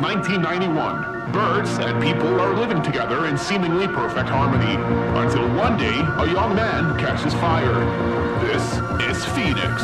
1991. Birds and people are living together in seemingly perfect harmony, until one day a young man catches fire. This is Fenix.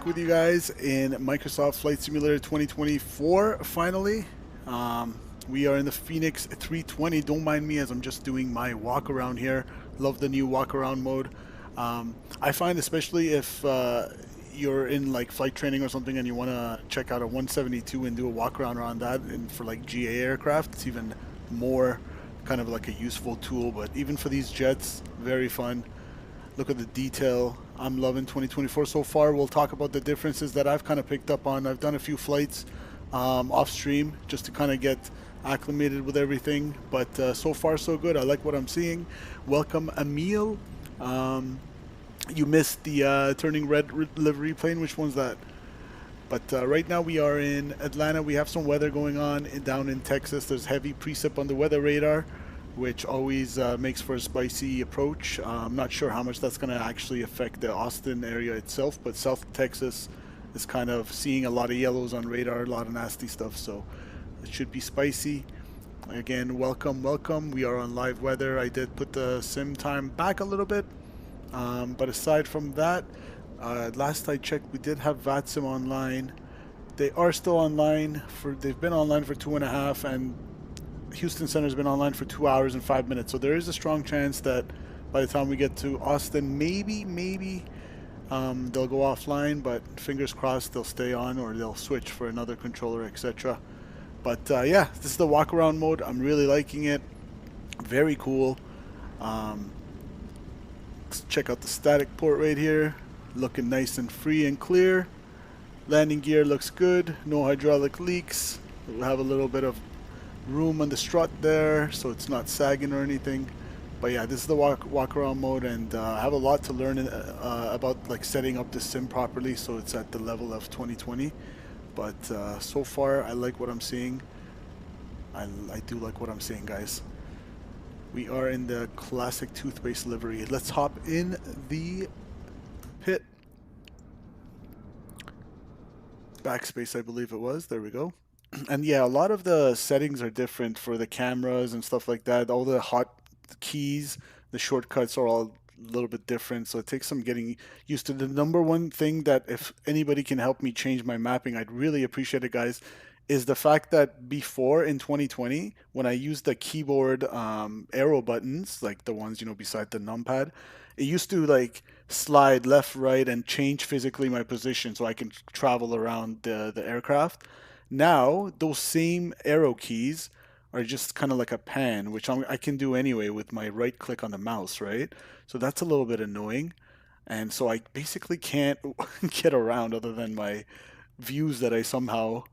With you guys in Microsoft Flight Simulator 2024 finally. We are in the Fenix 320. Don't mind me as I'm just doing my walk around here. Love the new walk around mode. I find especially if you're in like flight training or something and you want to check out a 172 and do a walk around that, and for like GA aircraft, it's even more kind of like a useful tool. But even for these jets, very fun. Look at the detail. I'm loving 2024 so far. We'll talk about the differences that I've kind of picked up on. I've done a few flights off stream just to kind of get acclimated with everything, but so far so good. I like what I'm seeing. Welcome, Emil. You missed the turning red livery plane. Which one's that? But right now we are in Atlanta. We have some weather going on down in Texas. There's heavy precip on the weather radar, which always makes for a spicy approach. I'm not sure how much that's going to actually affect the Austin area itself, but South Texas is kind of seeing a lot of yellows on radar, a lot of nasty stuff, so it should be spicy. Again, welcome, welcome. We are on live weather. I did put the sim time back a little bit. But aside from that, last I checked, we did have VATSIM online. They are still online. They've been online for 2.5, and Houston Center's been online for 2 hours and 5 minutes. So there is a strong chance that by the time we get to Austin, maybe they'll go offline, but fingers crossed they'll stay on or they'll switch for another controller, etc. But yeah, this is the walk around mode. I'm really liking it. Very cool. Let's check out the static port right here. Looking nice and free and clear. Landing gear looks good. No hydraulic leaks. We'll have a little bit of room on the strut there, so it's not sagging or anything. But yeah, this is the walk around mode, and I have a lot to learn about like setting up the sim properly so it's at the level of 2020. But so far I like what I'm seeing. I do like what I'm seeing, guys. We are in the classic toothpaste livery. Let's hop in the pit. Backspace, I believe it was. There we go. And yeah, a lot of the settings are different for the cameras and stuff like that. All the hot keys, the shortcuts are all a little bit different, so it takes some getting used to. The number one thing that if anybody can help me change my mapping, I'd really appreciate it, guys, is the fact that before in 2020, when I used the keyboard arrow buttons, like the ones, you know, beside the numpad, it used to like slide left, right, and change physically my position so I can travel around the aircraft. Now, those same arrow keys are just kind of like a pan, which I can do anyway with my right click on the mouse, right? So that's a little bit annoying. And so I basically can't get around other than my views that I somehow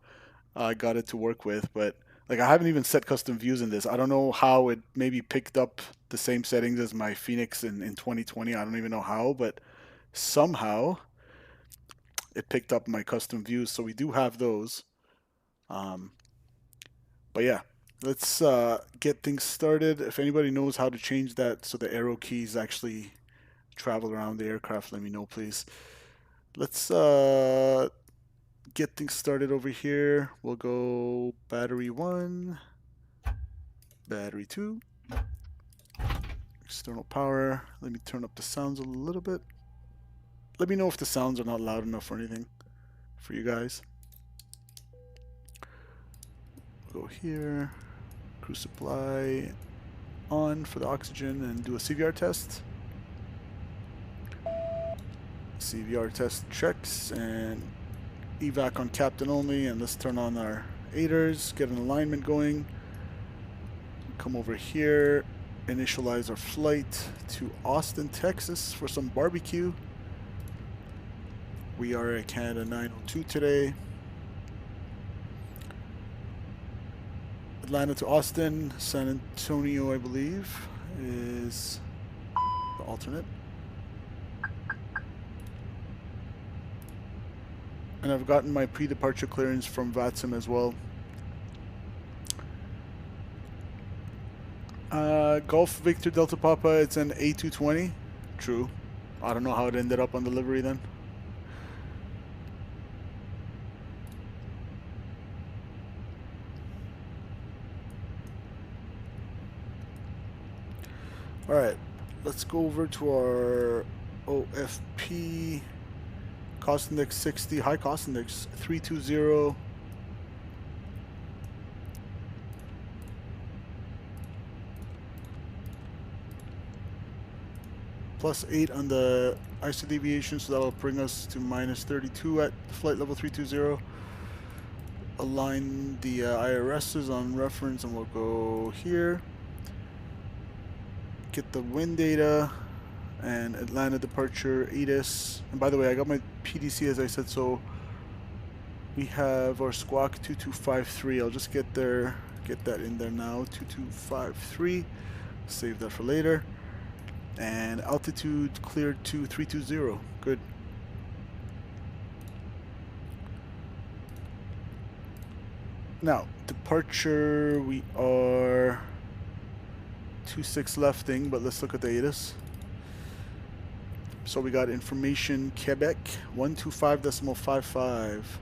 got it to work with. But like I haven't even set custom views in this. I don't know how it maybe picked up the same settings as my Fenix in 2020. I don't even know how, but somehow it picked up my custom views. So we do have those. But yeah, let's get things started. If anybody knows how to change that so the arrow keys actually travel around the aircraft, let me know, please. Let's get things started over here. We'll go battery 1, battery 2, external power. Let me turn up the sounds a little bit. Let me know if the sounds are not loud enough or anything for you guys. Go here, crew supply on for the oxygen, and do a CVR test. CVR test checks, and evac on captain only, and let's turn on our aiders, get an alignment going. Come over here, initialize our flight to Austin, Texas for some barbecue. We are at Canada 902 today. Atlanta to Austin, San Antonio, I believe, is the alternate. And I've gotten my pre-departure clearance from VATSIM as well. Golf Victor Delta Papa, it's an A220. True. I don't know how it ended up on the livery then. Alright, let's go over to our OFP cost index 60, high cost index 320. +8 on the ISO deviation, so that'll bring us to -32 at flight level 320. Align the IRSs on reference, and we'll go here. Get the wind data and Atlanta departure ATIS. And by the way, I got my PDC as I said, so we have our squawk 2253. I'll just get that in there now. 2253. Save that for later. And altitude cleared to 320. Good. Now, departure, we are 26 lefting, but let's look at the ATIS. So we got information Quebec 125.55.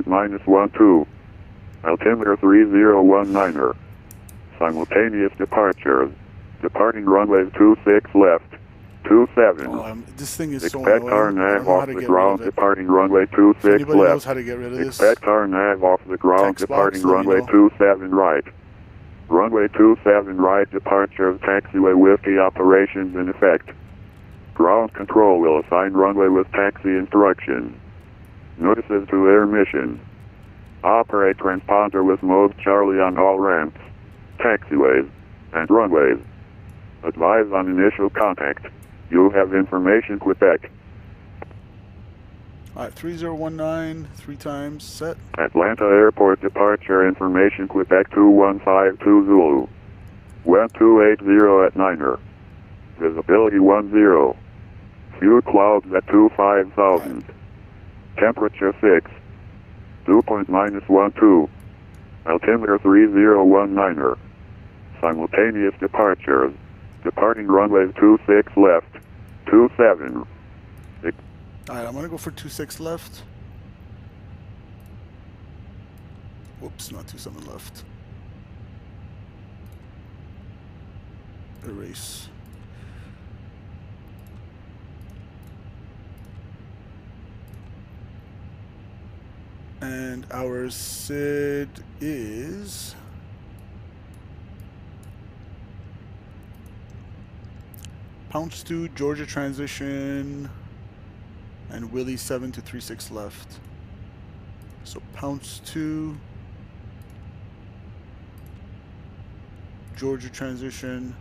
2.-12. Altimeter 3019er. Simultaneous departures. Departing runway 26 left. 27. Oh, this thing is so Expect annoying. our I nav don't know how off to the get ground, rid of it. departing runway If 26 anybody knows left. how to get rid of this, Expect our nav off the ground, text box, departing let me runway know. 27 right. Runway 27 right, departure of taxiway Whiskey operations in effect. Ground control will assign runway with taxi instructions. Notices to air mission. Operate transponder with mode Charlie on all ramps, taxiways, and runways. Advise on initial contact. You have information, Quebec. Alright, 3019, 3 times, set. Atlanta Airport departure information, Quebec 2152 Zulu. Wind 280 at 9er. Visibility 10. Few clouds at 25,000. Temperature 6. Dew point -12. Altimeter 3019er. Simultaneous departures. Departing runway 26 left. 27. Alright, I'm gonna go for 26 left. Whoops, not 27 left. Erase. And our SID is Pounce 2, Georgia transition, and Willie 7 to 36 left. So Pounce 2, Georgia transition,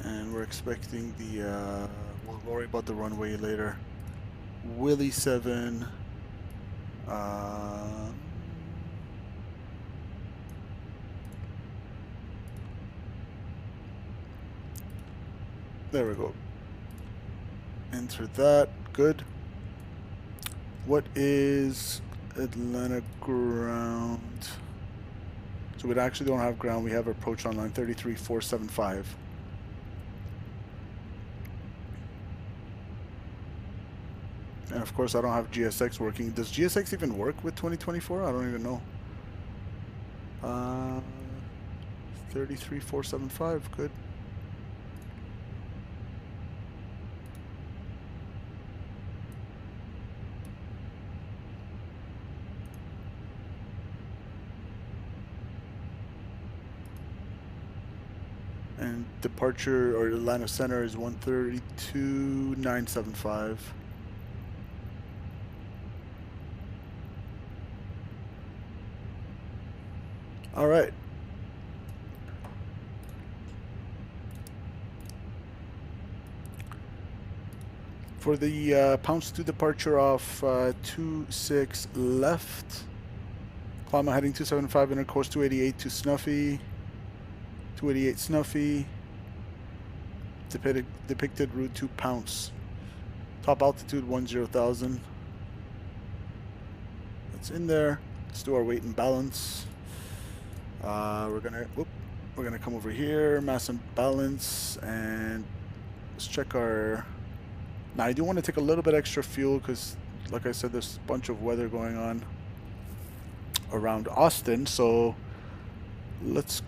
and we're expecting the, we'll worry about the runway later. Willie 7, there we go. Enter that. Good. What is Atlanta ground? So we actually don't have ground. We have approach on line 33475. And of course I don't have GSX working. Does GSX even work with 2024? I don't even know. 33475, good. And departure or Atlanta Center is 132,975. All right. For the Pounce 2 departure off 26 left. Climb heading 275, inner course 288 to Snuffy. 288 Snuffy. Depicted route to Pounce. Top altitude 10,000. That's in there. Let's do our weight and balance. We're gonna come over here, mass and balance, and let's check our. Now I do want to take a little bit extra fuel because, like I said, there's a bunch of weather going on around Austin. So let's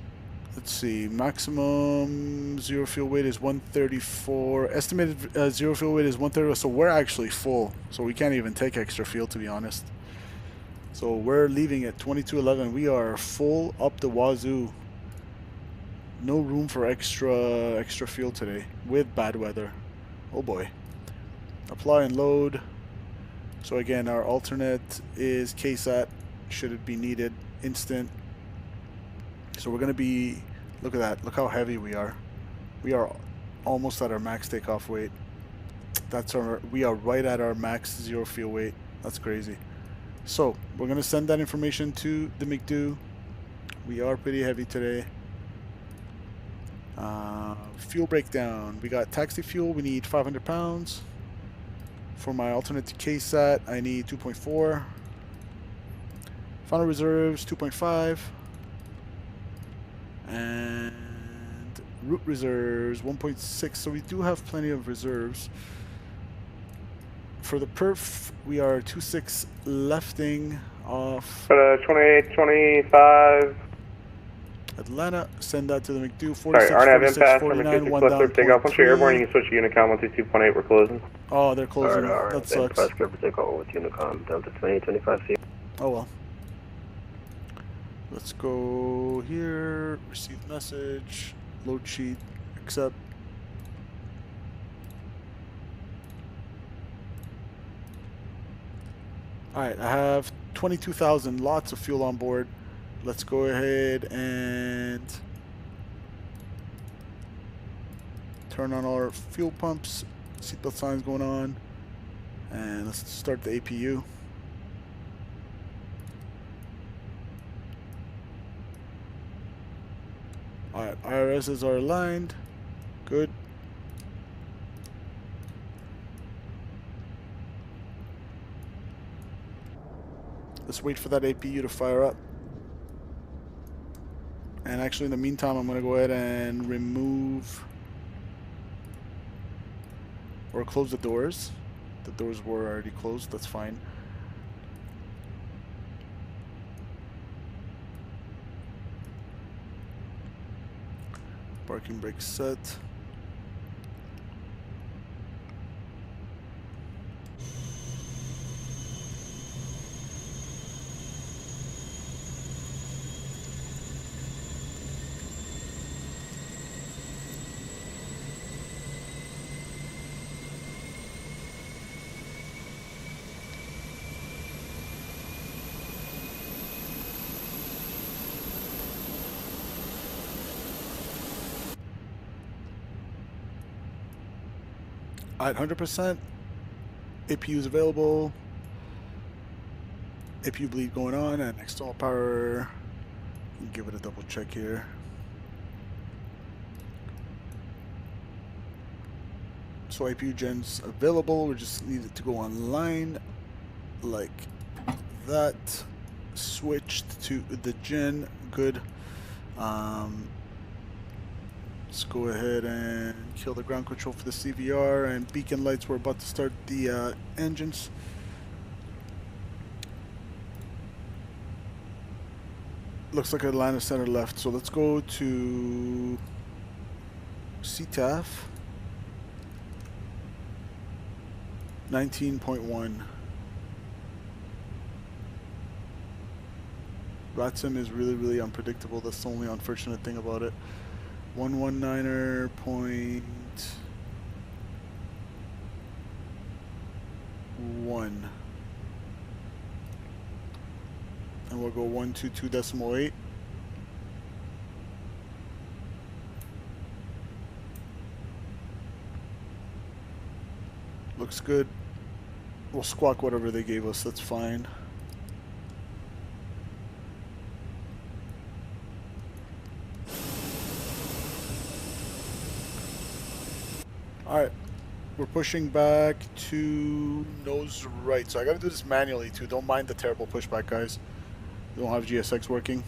see. Maximum zero fuel weight is 134. Estimated zero fuel weight is 130. So we're actually full. So we can't even take extra fuel, to be honest. So we're leaving at 2211. We are full up the wazoo. No room for extra fuel today with bad weather. Oh boy. Apply and load. So again, our alternate is KSAT. Should it be needed, instant. So we're gonna be. Look at that. Look how heavy we are. We are almost at our max takeoff weight. That's our. We are right at our max zero fuel weight. That's crazy. So we're gonna send that information to the McDo. We are pretty heavy today. Fuel breakdown. We got taxi fuel. We need 500 pounds. For my alternate to KSAT, I need 2.4. Final reserves 2.5. And route reserves 1.6. So we do have plenty of reserves. for the perf, we are 26 lefting off 2825. Atlanta. Send that to the McDo. Sorry, 46, RNAV 46, impasse, 49, number one 26 down, left, takeoff. Once you're airborne, you 0.3. can switch to Unicom 162.8, we're closing. Oh, they're closing. Alright, That sucks. Fast Script takeoff with Unicom, Delta 2025 C. Oh well. Let's go here. Receive message. Load sheet. Accept. Alright, I have 22,000. Lots of fuel on board. Let's go ahead and turn on our fuel pumps. Seatbelt signs going on. And let's start the APU. Alright, IRSs are aligned. Good. Let's wait for that APU to fire up. And actually in the meantime, I'm going to go ahead and remove or close the doors. The doors were already closed, that's fine. Parking brake set. At 100%, APU is available. APU bleed going on, and external power. Give it a double check here. So APU gen's available. We just need it to go online, like that. Switched to the gen. Good. Let's go ahead and kill the ground control for the CVR and beacon lights. We're about to start the engines. Looks like Atlanta center left. So let's go to CTAF 19.1. RATSIM is really unpredictable. That's the only unfortunate thing about it. 119er point 1, and we'll go 122.8. Looks good. We'll squawk whatever they gave us, that's fine. Alright, we're pushing back to nose right. So I gotta do this manually too. Don't mind the terrible pushback, guys. We don't have GSX working.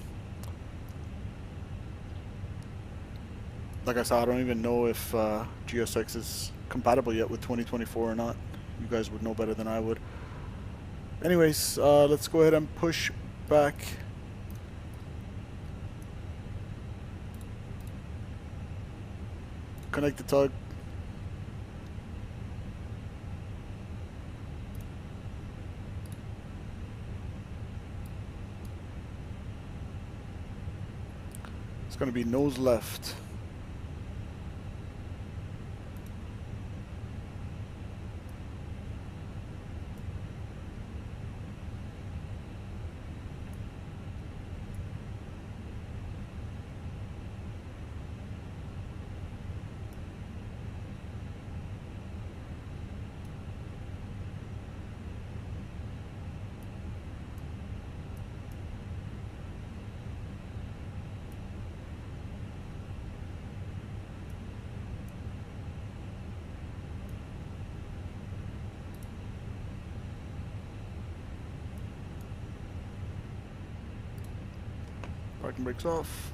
Like I said, I don't even know if GSX is compatible yet with 2024 or not. You guys would know better than I would. Anyways, let's go ahead and push back. Connect the tug. It's going to be nose left. Parking brakes off.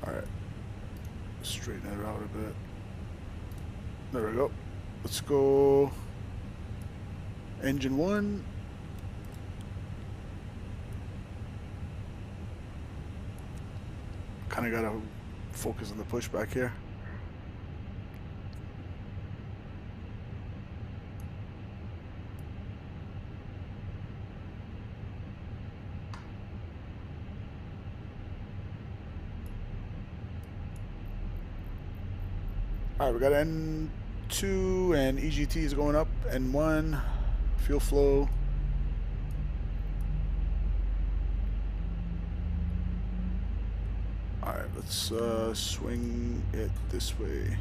Alright. Straighten it out a bit. There we go. Let's go engine 1. Kind of got to focus on the pushback here. Alright, we got N2 and EGT is going up. N1, fuel flow. Alright, let's swing it this way.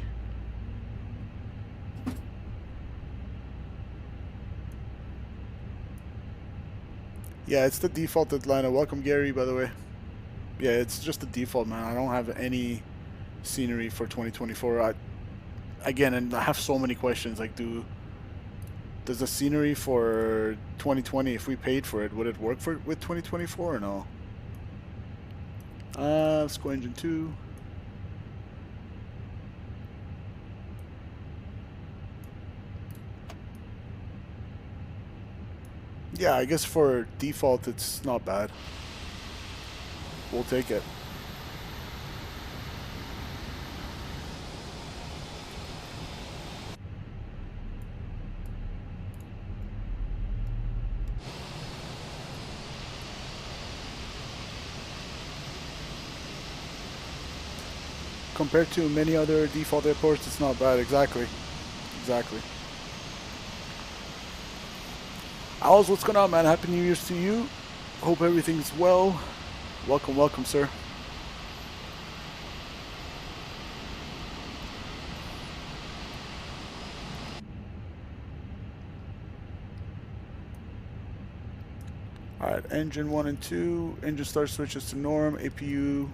Yeah, it's the default Atlanta. Welcome, Gary, by the way. Yeah, it's just the default, man. I don't have any scenery for 2024. Again, and I have so many questions. Like, does the scenery for 2020, if we paid for it, would it work with 2024 or no? Let's go engine 2. Yeah, I guess for default it's not bad. We'll take it. Compared to many other default airports, it's not bad. Exactly. Exactly. Owls, what's going on, man? Happy New Year's to you. Hope everything's well. Welcome, welcome, sir. Alright, engine 1 and 2. Engine start switches to norm. APU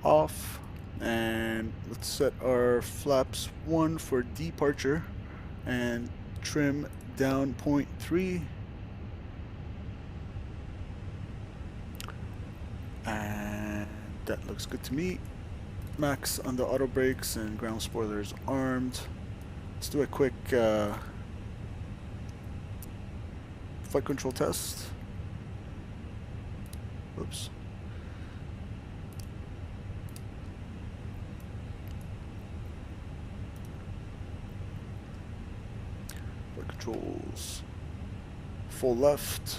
off. And let's set our flaps 1 for departure and trim down 0.3. And that looks good to me. Max on the auto brakes and ground spoilers armed. Let's do a quick flight control test. Oops. Controls. Full left,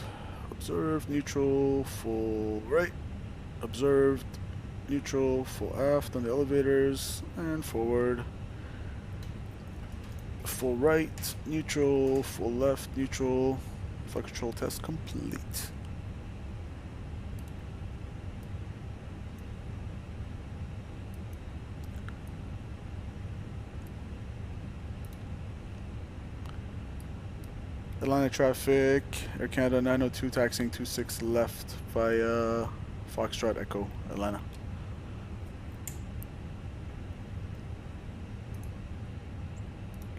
observed, neutral, full right, observed, neutral, full aft on the elevators, and forward. Full right, neutral, full left, neutral. Flight control test complete. Atlanta traffic, Air Canada 902 taxiing 26 left via Foxtrot Echo, Atlanta.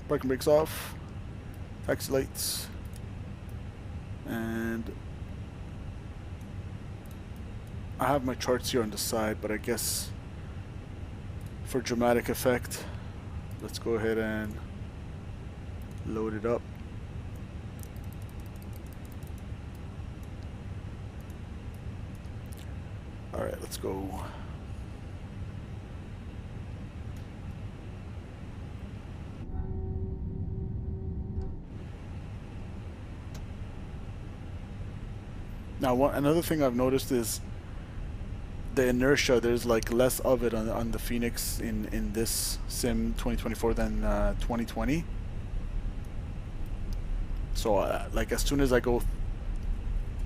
Parking brakes off, taxi lights, and I have my charts here on the side, but I guess for dramatic effect, let's go ahead and load it up. Alright, let's go. Now, another thing I've noticed is the inertia. There's like less of it on the Fenix in this sim 2024 than 2020. So, like as soon as I go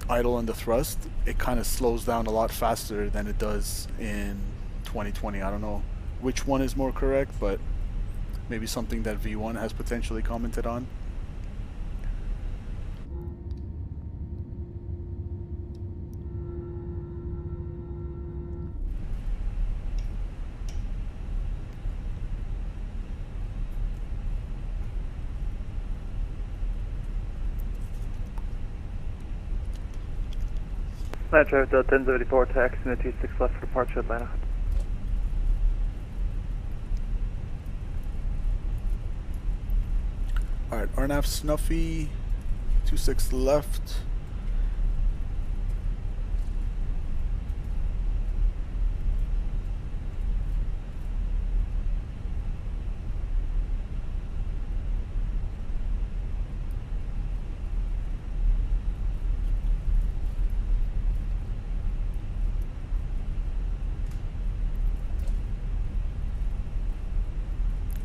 idle on the thrust, it kind of slows down a lot faster than it does in 2020. I don't know which one is more correct, but maybe something that V1 has potentially commented on. Atlanta traffic Delta 1074, taxi in the 26 left for departure Atlanta. Alright, RNAV Snuffy, 26 left.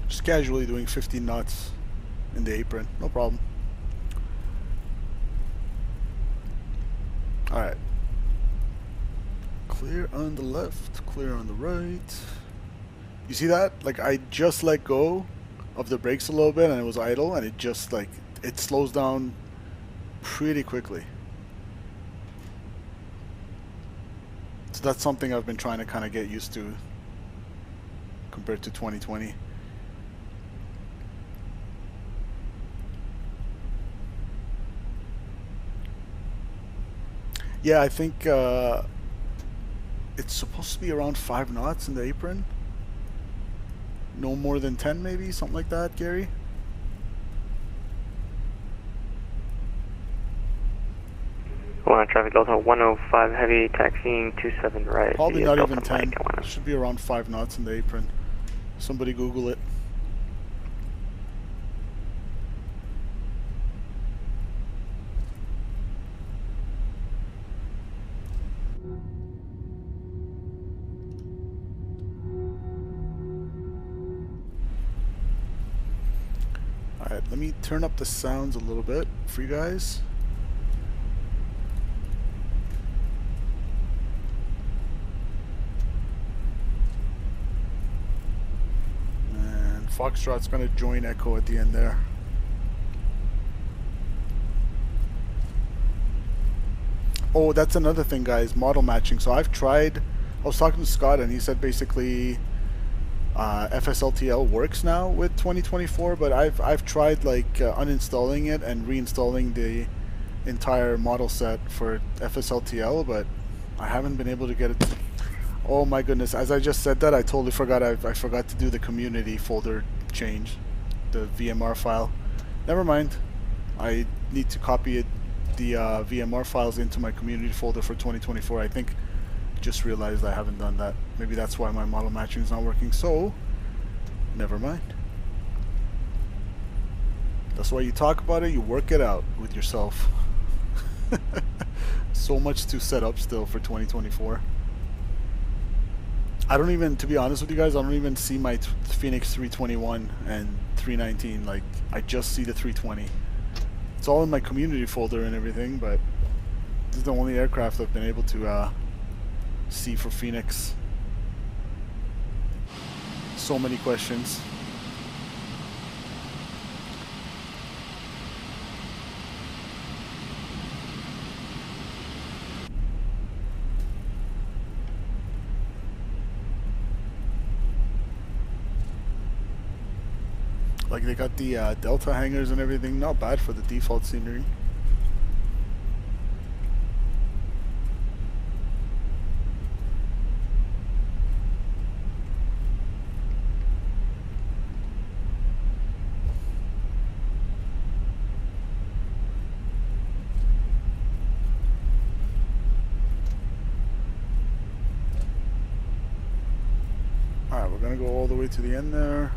Just casually doing 15 knots in the apron, no problem. Alright. Clear on the left, clear on the right. You see that? Like, I just let go of the brakes a little bit and it was idle, and it just like, it slows down pretty quickly. So that's something I've been trying to kind of get used to compared to 2020. Yeah, I think it's supposed to be around 5 knots in the apron. No more than 10 maybe, something like that, Gary? Traffic Delta 105 heavy, taxiing 27 right. Probably not Delta even 10. Mike, It should be around 5 knots in the apron. Somebody Google it. Alright, let me turn up the sounds a little bit for you guys. And Foxtrot's going to join Echo at the end there. Oh, that's another thing, guys, model matching. So I've tried, I was talking to Scott and he said basically FSLTL works now with 2024, but I've tried like uninstalling it and reinstalling the entire model set for FSLTL, but I haven't been able to get it. Oh my goodness, as I just said that, I totally forgot. I forgot to do the community folder change, the VMR file. Never mind, I need to copy it, the VMR files into my community folder for 2024. I think just realized I haven't done that. Maybe that's why my model matching is not working, so never mind. That's why you talk about it, you work it out with yourself. So much to set up still for 2024. I don't even, to be honest with you guys, I don't even see my Fenix 321 and 319. Like, I just see the 320. It's all in my community folder and everything, but this is the only aircraft I've been able to see for Fenix. So many questions. Like, they got the Delta hangars and everything. Not bad for the default scenery. Alright, we're gonna go all the way to the end there.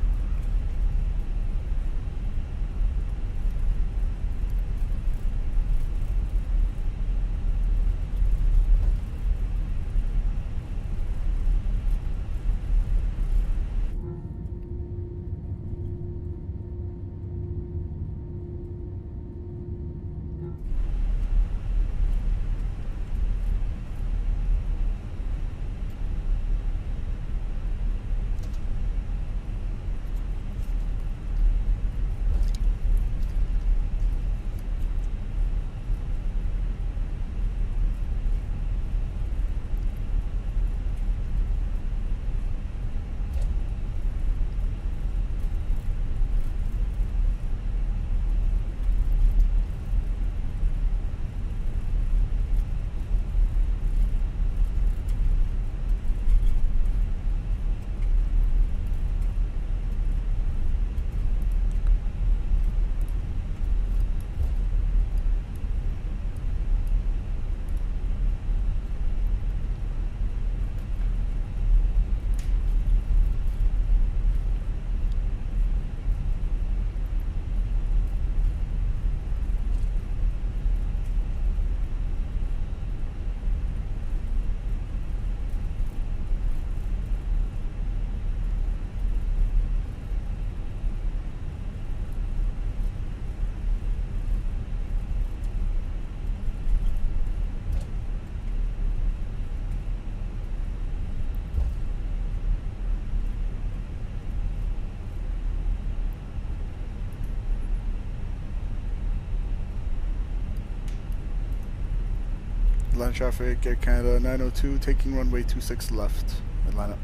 Atlanta traffic, Air Canada 902, taking runway 26 left, Atlanta.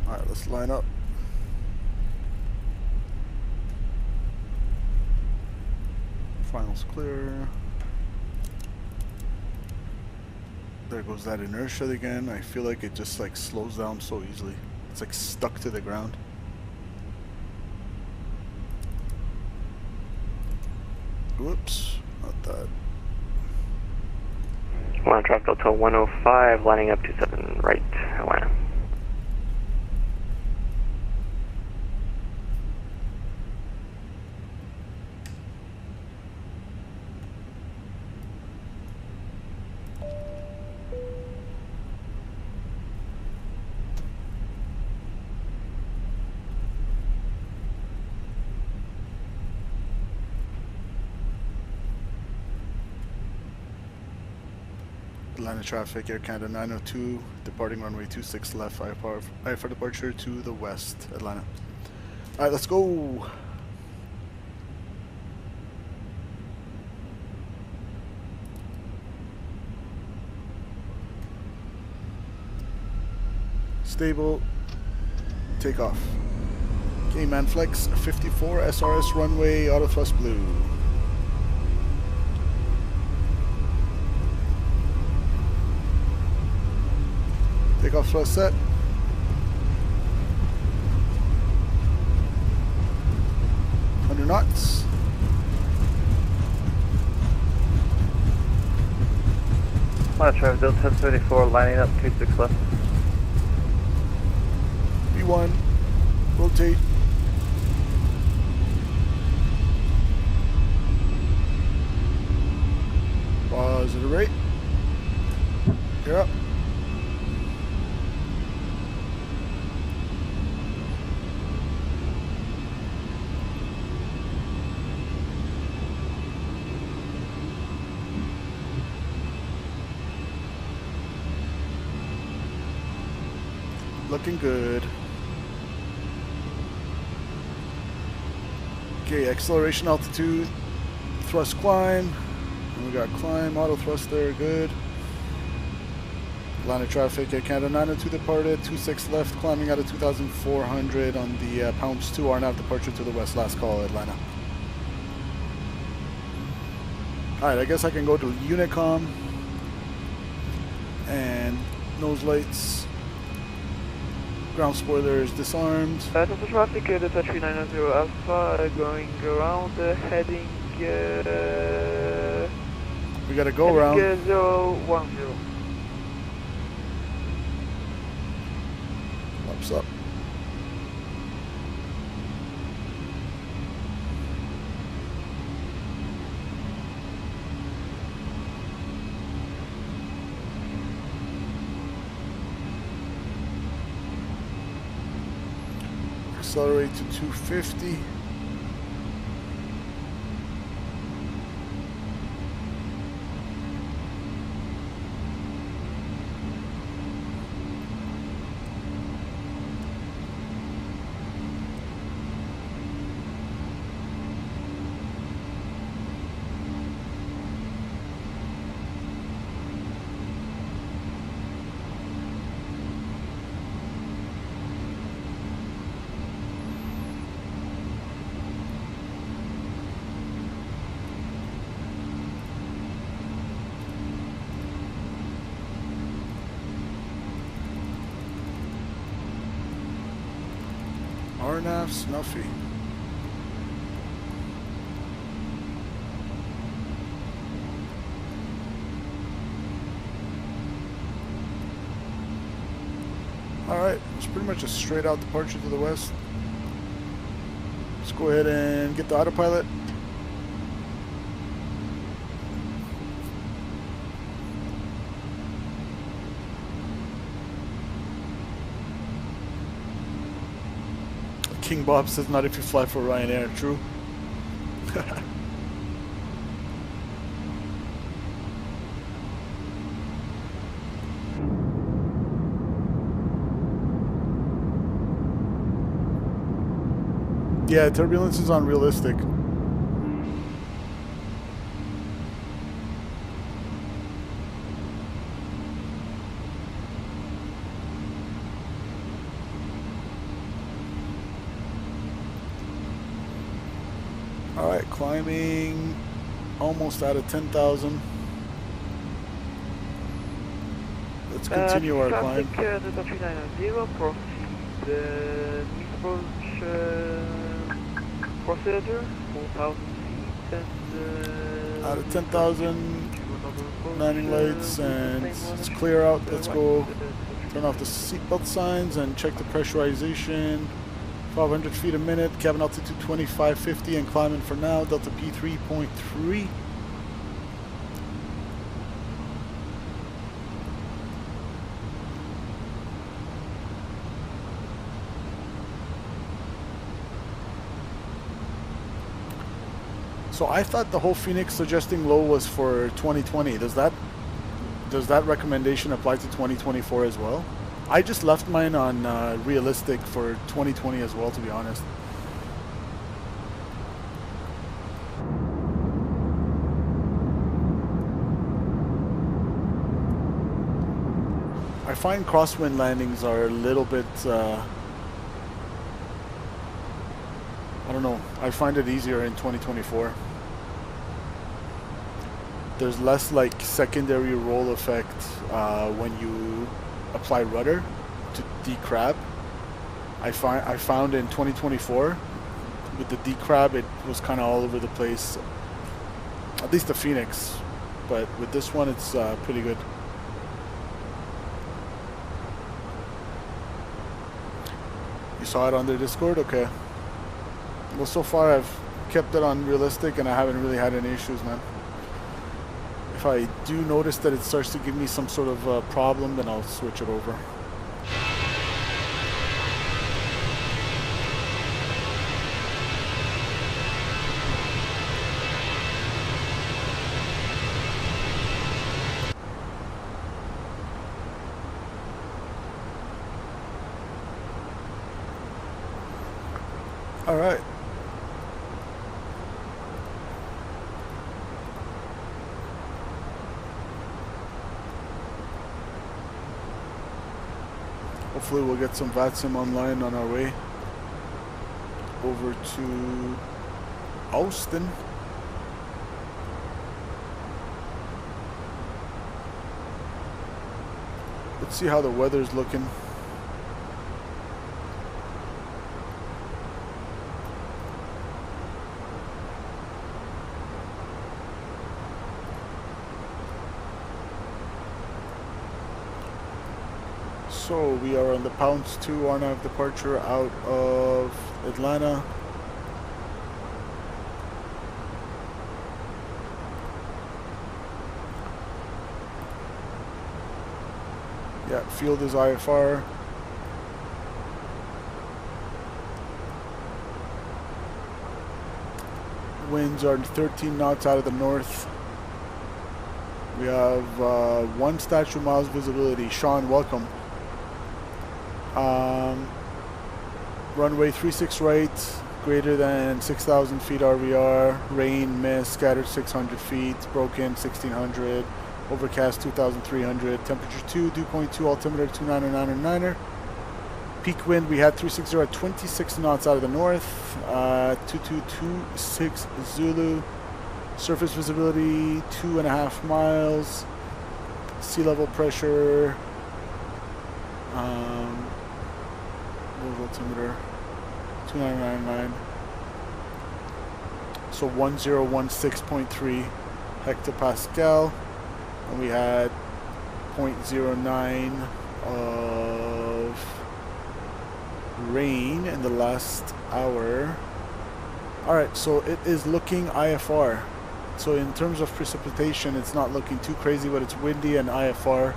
Alright, let's line up. Finals clear. There goes that inertia again. I feel like it just like slows down so easily. It's like stuck to the ground. Whoops, not that. Atlanta traffic Delta 105, lining up 27 right, Atlanta. Atlanta traffic, Air Canada 902, departing runway 26 left, I for departure to the west, Atlanta. Alright, let's go. Stable, takeoff. Okay, Manflex 54, SRS runway, auto thrust blue. Takeoff thrust set. Under knots. Atlanta traffic Delta 1074, lining up 26 left. B1, rotate. Positive rate. You're up. Looking good. Okay, acceleration, altitude, thrust, climb. And we got climb, auto thrust there, good. Atlanta traffic, Air Canada 902 departed, 26 left, climbing out of 2,400 on the Palms 2 RNAV departure to the west, last call, Atlanta. Alright, I guess I can go to Unicom and nose lights. Ground spoilers disarmed. Delta traffic, Delta 3990 Alpha, going around, heading... We gotta go around. 010. Ups up. Accelerate to 250. RNAV Snuffy. Alright, it's pretty much a straight out departure to the west. Let's go ahead and get the autopilot. King Bob says not if you fly for Ryanair, true. Yeah, turbulence is unrealistic. Alright, climbing almost out of 10,000. Let's continue our climb. Traffic, Delta 390, proceed approach procedure, 4,000 feet and... Out of 10,000, landing lights, and it's clear out. Let's go turn off the seatbelt signs and check the pressurization. 500 feet a minute, cabin altitude 2550 and climbing for now, Delta P 3.3. So I thought the whole Fenix suggesting low was for 2020. Does that recommendation apply to 2024 as well? I just left mine on realistic for 2020 as well, to be honest. I find crosswind landings are a little bit, I don't know, I find it easier in 2024. There's less like secondary roll effect when you apply rudder to decrab. I found in 2024 with the decrab it was kind of all over the place, at least the Fenix, but with this one it's pretty good. You saw it on their Discord? Okay. Well, so far I've kept it on realistic and I haven't really had any issues, man. If I do notice that it starts to give me some sort of problem, then I'll switch it over. All right. Hopefully we'll get some VATSIM online on our way over to Austin. Let's see how the weather's looking. So we are on the Pounce 2 RNAV departure out of Atlanta. Yeah, field is IFR. Winds are 13 knots out of the north. We have 1 statute miles visibility. Sean, welcome. Runway 36 right, greater than 6,000 feet RVR, rain, mist, scattered 600 feet, broken 1,600, overcast 2,300, temperature 2, dew point 2, altimeter 299er. Peak wind we had 360 at 26 knots out of the north, 2226 Zulu, surface visibility 2.5 miles, sea level pressure, altimeter 2999, so 1016.3 hectopascal, and we had 0.09 of rain in the last hour. Alright, so it is looking IFR. So in terms of precipitation, it's not looking too crazy, but it's windy and IFR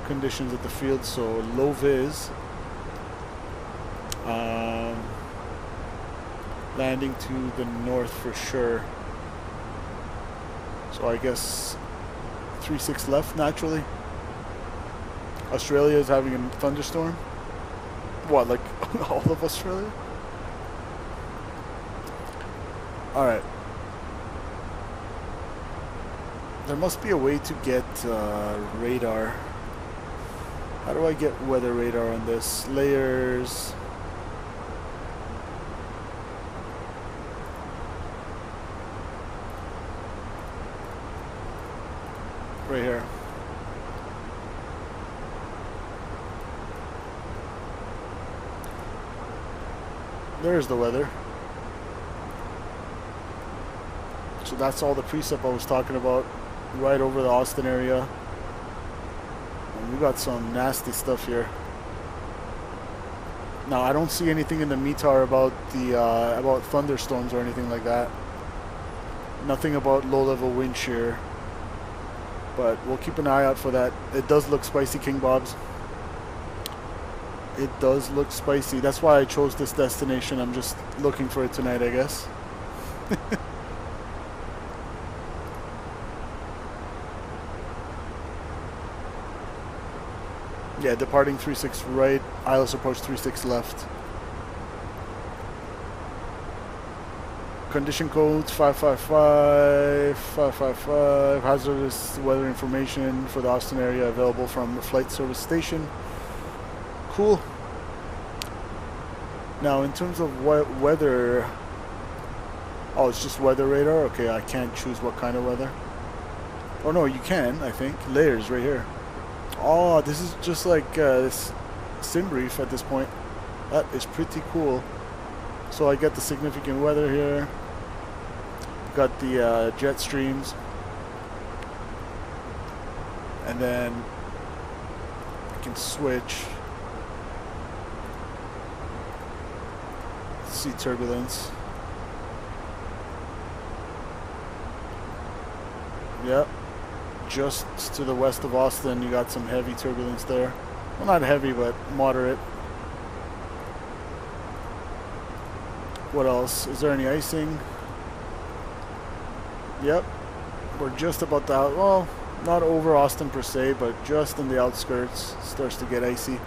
conditions at the field, so low vis. Landing to the north for sure. So I guess 36 left naturally. Australia is having a thunderstorm. What, like all of Australia? Alright. There must be a way to get radar. How do I get weather radar on this? Layers. Right here. There's the weather. So that's all the precip I was talking about, right over the Austin area. And we got some nasty stuff here. Now I don't see anything in the METAR about the about thunderstorms or anything like that. Nothing about low-level wind shear. But we'll keep an eye out for that. It does look spicy, King Bob's. It does look spicy. That's why I chose this destination. I'm just looking for it tonight, I guess. Yeah, departing 36 right, ILS approach 36 left. Condition codes 555, 555. Hazardous weather information for the Austin area available from the flight service station. Cool. Now, in terms of what weather... Oh, it's just weather radar? Okay, I can't choose what kind of weather. Oh no, you can, I think. Layers right here. Oh, this is just like this sim brief at this point. That is pretty cool. So I get the significant weather here. Got the jet streams. And then I can switch. Let's see turbulence. Yep. Just to the west of Austin, you got some heavy turbulence there. Well, not heavy, but moderate. What else? Is there any icing? Yep. We're just about the... Well, not over Austin per se, but just in the outskirts. Starts to get icy.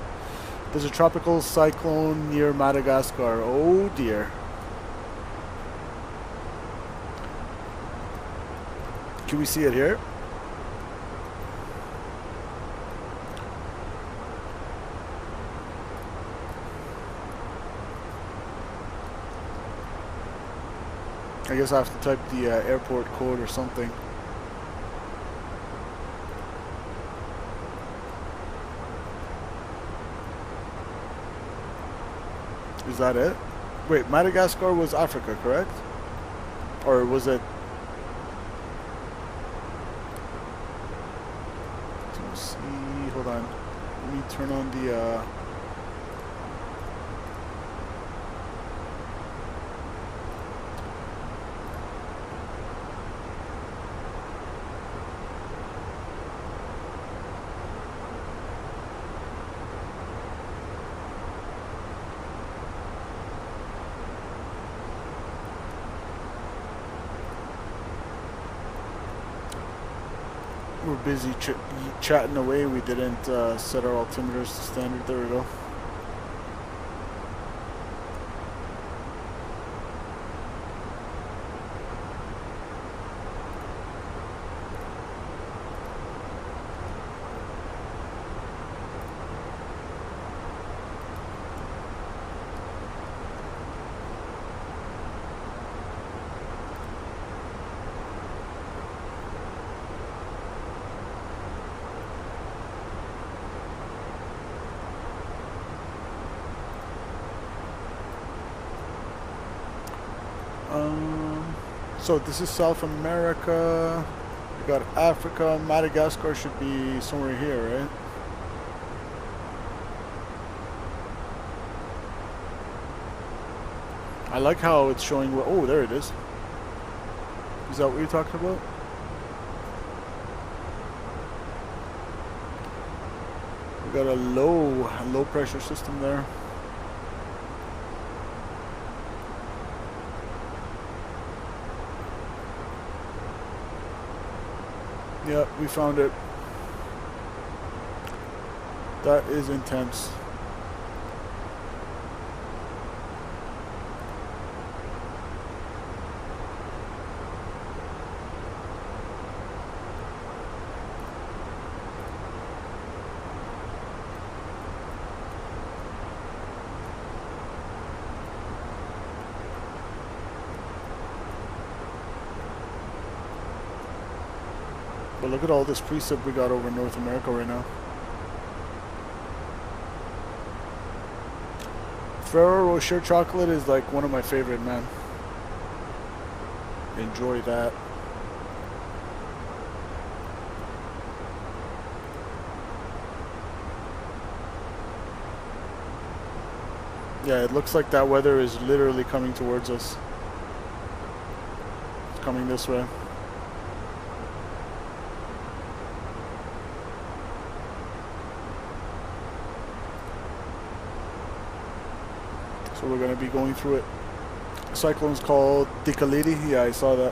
There's a tropical cyclone near Madagascar. Oh, dear. Can we see it here? I guess I have to type the airport code or something. Is that it? Wait, Madagascar was Africa, correct? Or was it... Let's see, hold on. Let me turn on the... We're busy chatting away. We didn't set our altimeters to standard. There we go. So this is South America. We got Africa. Madagascar should be somewhere here, right? I like how it's showing. Oh, there it is. Is that what you're talking about? We got a low pressure system there. Yep, we found it. That is intense. But look at all this precip we got over North America right now. Ferrero Rocher chocolate is like one of my favorite, man. Enjoy that. Yeah, it looks like that weather is literally coming towards us. It's coming this way. So we're going to be going through it. Cyclone's called Dikalidi. Yeah, I saw that.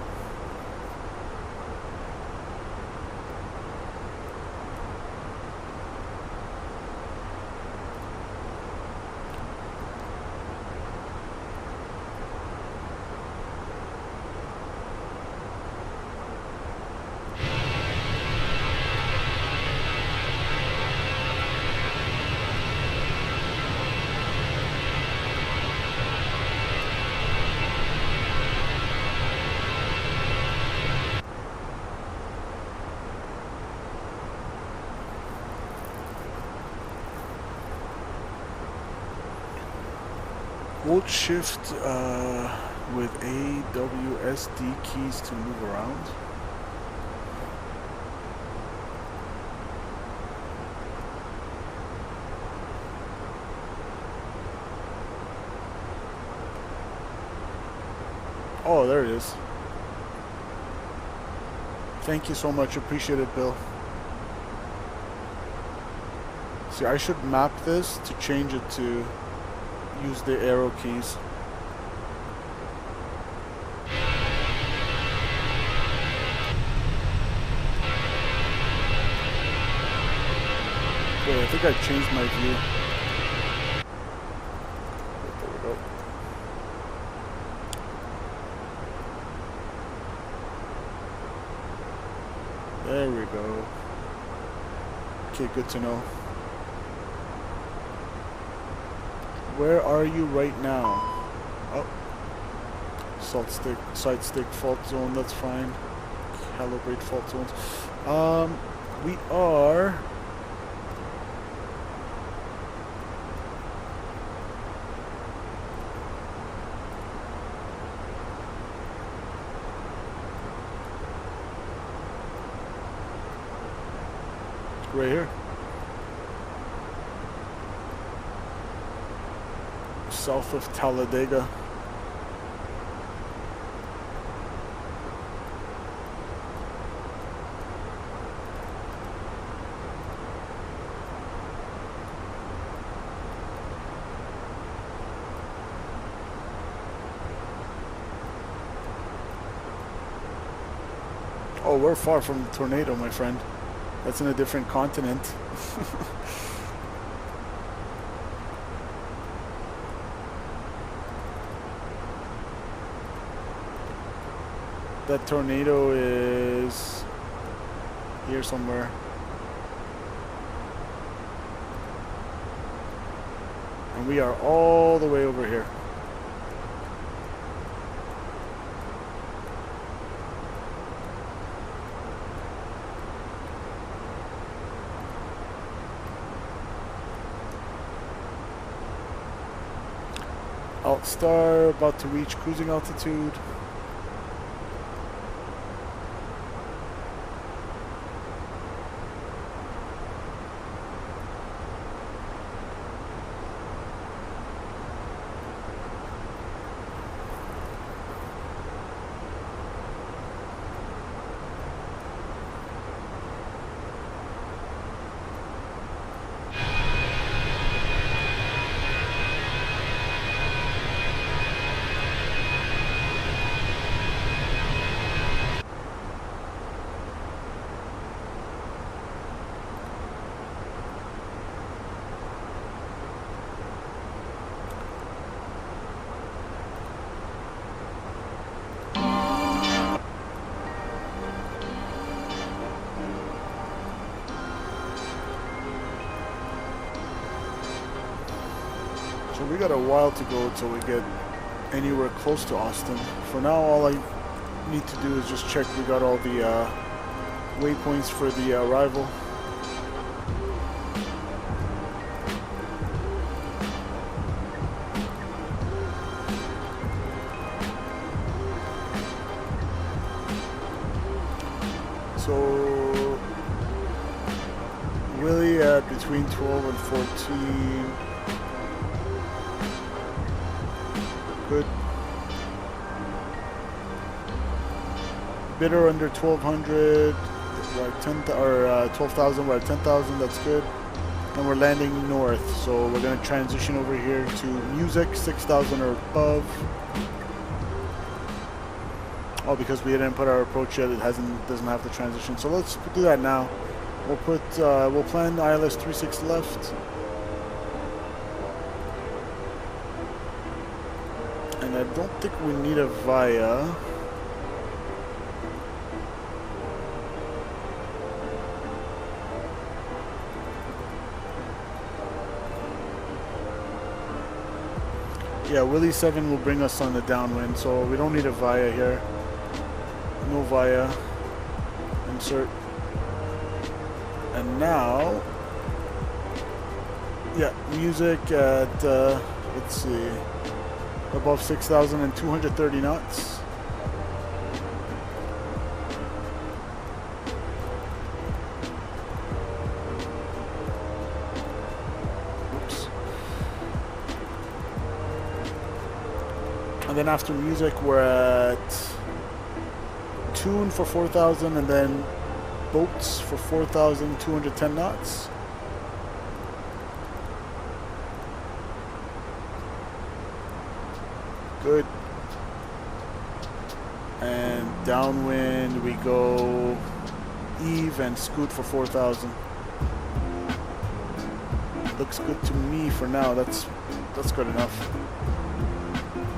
Hold shift with AWSD keys to move around. Oh, there it is. Thank you so much. Appreciate it, Bill. See, I should map this to change it to use the arrow keys. Wait, I think I changed my view. There we go. Okay, good to know. Where are you right now? Oh, side stick fault zone. That's fine. Calibrate fault zones. We are. Right here. South of Talladega. Oh, we're far from the tornado, my friend. That's in a different continent. That tornado is here somewhere. And we are all the way over here. Altstar about to reach cruising altitude. So we got a while to go until we get anywhere close to Austin. For now, all I need to do is just check we got all the waypoints for the arrival. So Willie at between 12 and 14. Good. Bidder under 1,200. We're at 10 or 12,000. We're at 10,000. That's good. And we're landing north. So we're gonna transition over here to music 6,000 or above. Oh, because we didn't put our approach yet, it doesn't have the transition. So let's do that now. We'll plan ILS 36 left. And I don't think we need a VIA. Yeah, Willie 7 will bring us on the downwind, so we don't need a VIA here. No VIA. Insert. And now, yeah, music at, let's see, above 6,000 and 230 knots. Oops. And then after music, we're at tune for 4,000 and then boats for 4,210 knots. Good. And downwind we go Eve and scoot for 4,000. Looks good to me for now. That's good enough.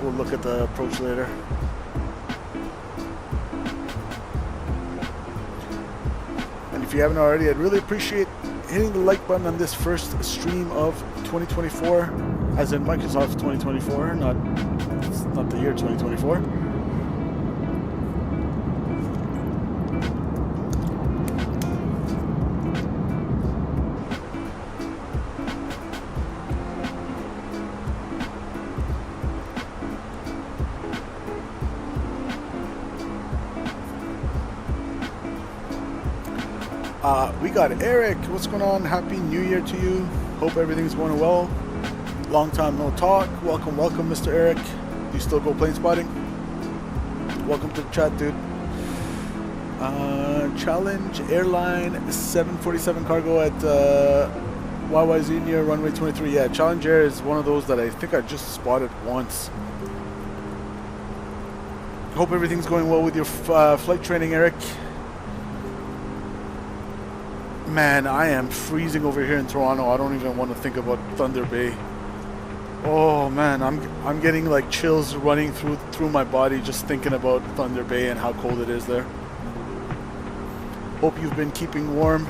We'll look at the approach later. If you haven't already, I'd really appreciate hitting the like button on this first stream of 2024, as in Microsoft 2024, it's not the year 2024. We got Eric. What's going on? Happy New Year to you. Hope everything's going well. Long time no talk. Welcome, Mr. Eric. You still go plane spotting? Welcome to the chat, dude. Challenge Airline 747 cargo at YYZ near runway 23. Yeah, Challenge Air is one of those that I think I just spotted once. Hope everything's going well with your flight training, Eric. Man, I am freezing over here in Toronto. I don't even want to think about Thunder Bay. Oh man, I'm getting like chills running through my body just thinking about Thunder Bay and how cold it is there. Hope you've been keeping warm.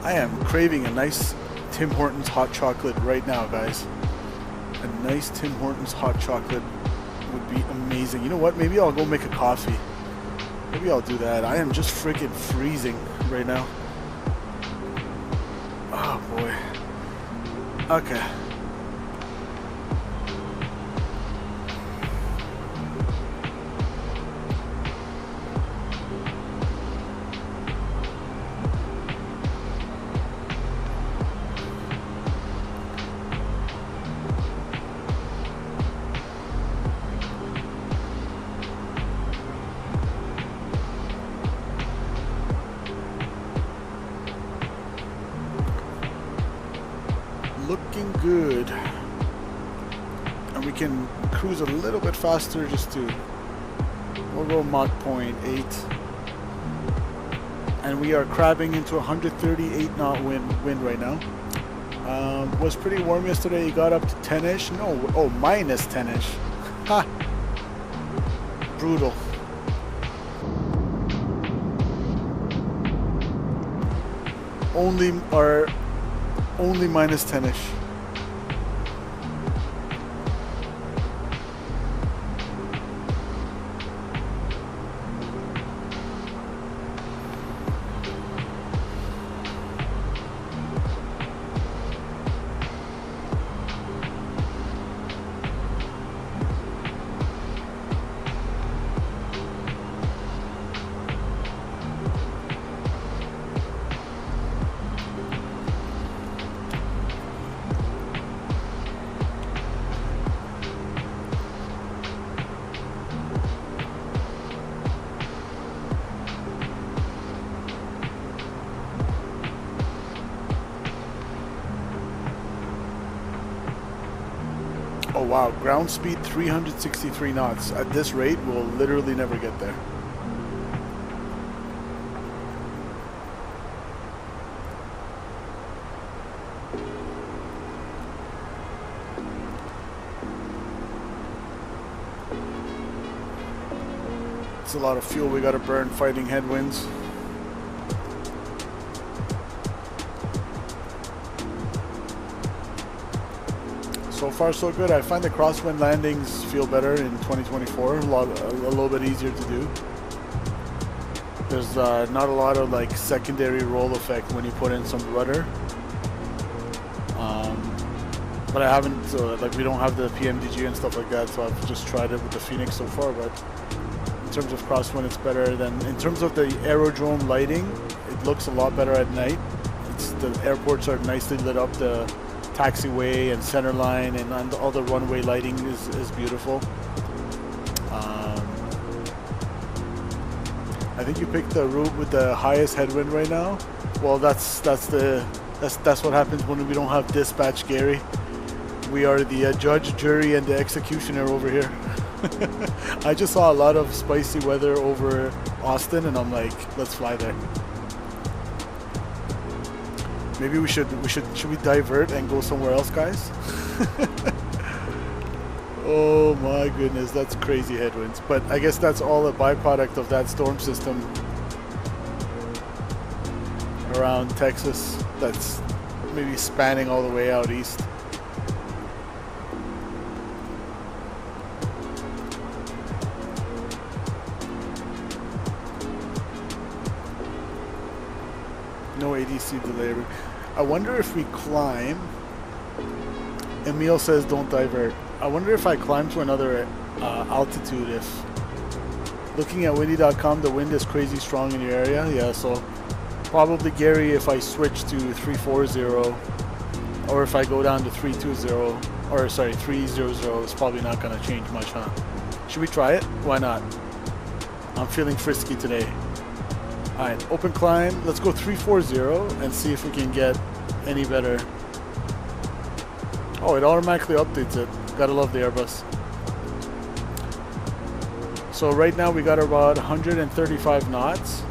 I am craving a nice Tim Hortons hot chocolate right now, guys. A nice Tim Hortons hot chocolate would be amazing. You know what? Maybe I'll go make a coffee. Maybe I'll do that. I am just freaking freezing right now. Oh boy. Okay. Looking good. And we can cruise a little bit faster just to, we'll go Mach 0.8. And we are crabbing into 138 knot wind right now. Was pretty warm yesterday. It got up to 10-ish. No, oh, minus 10-ish. Ha! Brutal. Only minus 10-ish. wow, ground speed 363 knots. At this rate, we'll literally never get there. It's a lot of fuel we gotta burn fighting headwinds. So far so good. I find the crosswind landings feel better in 2024. A little bit easier to do. There's not a lot of like secondary roll effect when you put in some rudder. But I haven't like we don't have the PMDG and stuff like that, so I've just tried it with the Fenix so far. But in terms of crosswind, it's better than in terms of the aerodrome lighting. It looks a lot better at night. The airports are nicely lit up. The taxiway and center line and all the runway lighting is beautiful. I think you picked the route with the highest headwind right now. Well, that's what happens when we don't have dispatch, Gary. We are the judge, jury, and the executioner over here. I just saw a lot of spicy weather over Austin, and I'm like, let's fly there. Maybe should we divert and go somewhere else, guys? Oh my goodness, that's crazy headwinds. But I guess that's all a byproduct of that storm system around Texas that's maybe spanning all the way out east. No ADC delay. I wonder if we climb. Emil says don't divert. I wonder if I climb to another altitude. If looking at windy.com, the wind is crazy strong in your area. Yeah, so probably, Gary, if I switch to 340 or if I go down to 320 or sorry 300, it's probably not going to change much, huh? Should we try it? Why not? I'm feeling frisky today. Alright, open climb. Let's go 340 and see if we can get any better. Oh, it automatically updates it. Gotta love the Airbus. So right now we got about 135 knots.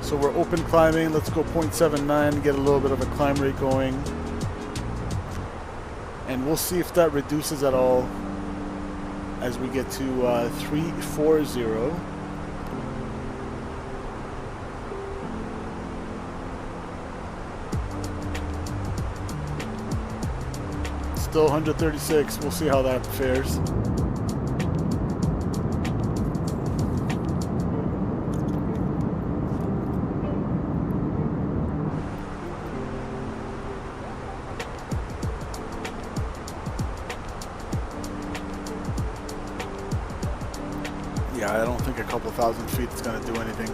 So we're open climbing. Let's go 0.79, get a little bit of a climb rate going. And we'll see if that reduces at all as we get to 340. Still 136. We'll see how that fares. Yeah, I don't think a couple thousand feet is going to do anything.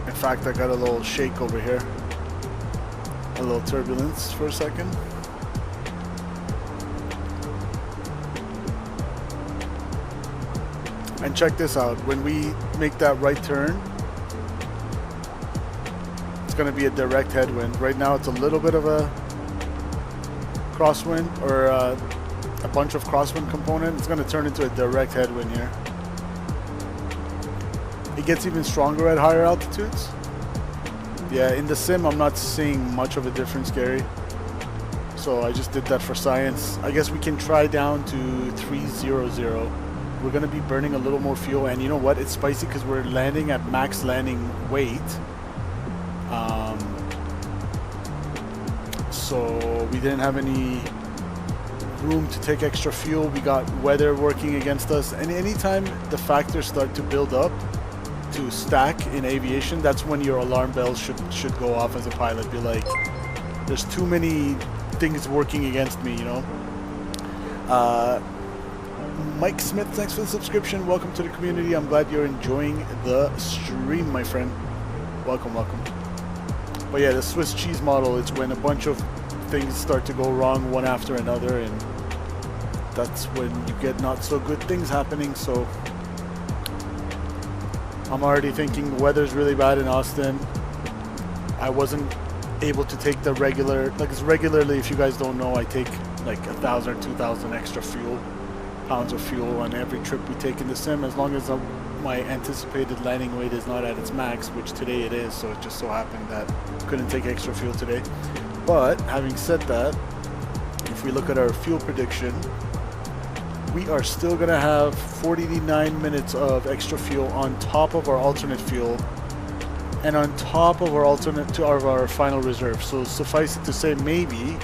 In fact, I got a little shake over here. A little turbulence for a second. And check this out. When we make that right turn, it's going to be a direct headwind. Right now, it's a little bit of a crosswind or a bunch of crosswind component. It's going to turn into a direct headwind here. It gets even stronger at higher altitudes. Yeah, in the sim I'm not seeing much of a difference, Gary. So I just did that for science. I guess we can try down to 300. We're going to be burning a little more fuel, and you know what? It's spicy because we're landing at max landing weight. So we didn't have any room to take extra fuel. We got weather working against us, and anytime the factors start to build up to stack in aviation, that's when your alarm bells should go off as a pilot. Be like, there's too many things working against me, you know. Mike Smith, thanks for the subscription. Welcome to the community. I'm glad you're enjoying the stream, my friend. Welcome. But yeah, the Swiss cheese model, it's when a bunch of things start to go wrong one after another, and that's when you get not so good things happening. So I'm already thinking the weather's really bad in Austin. I wasn't able to take the regular, like, it's regularly, if you guys don't know, I take like 1,000 or 2,000 extra pounds of fuel on every trip we take in the sim, as long as my anticipated landing weight is not at its max, which today it is. So it just so happened that I couldn't take extra fuel today. But having said that, if we look at our fuel prediction, we are still going to have 49 minutes of extra fuel on top of our alternate fuel and on top of our final reserve. So suffice it to say, maybe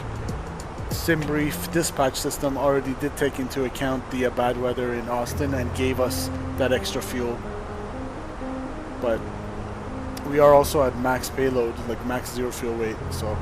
SimBrief dispatch system already did take into account the bad weather in Austin and gave us that extra fuel. But we are also at max payload, like max zero fuel weight, so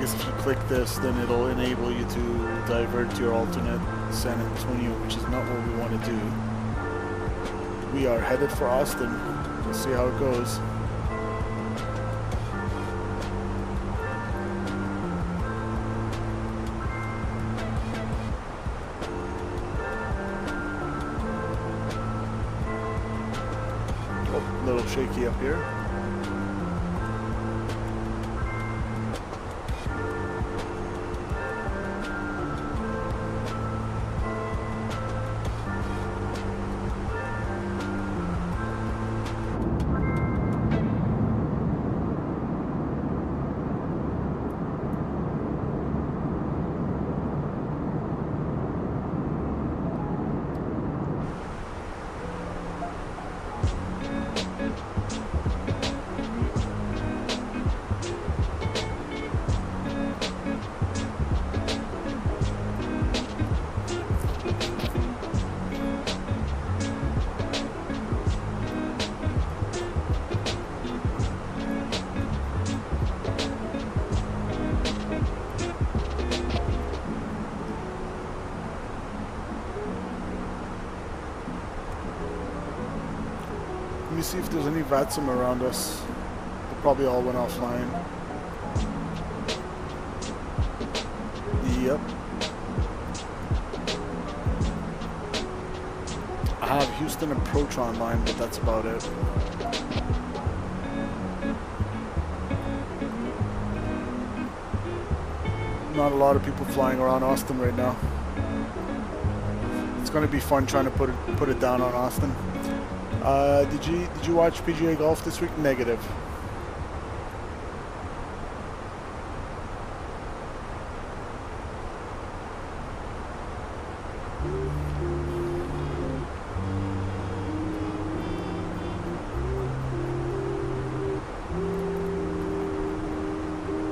if you click this, then it'll enable you to divert to your alternate San Antonio, which is not what we want to do. We are headed for Austin. We'll see how it goes. Oh, a little shaky up here. Let me see if there's any VATSIM around us. They probably all went offline. Yep. I have Houston Approach online, but that's about it. Not a lot of people flying around Austin right now. It's going to be fun trying to put it down on Austin. Did you watch PGA Golf this week? Negative.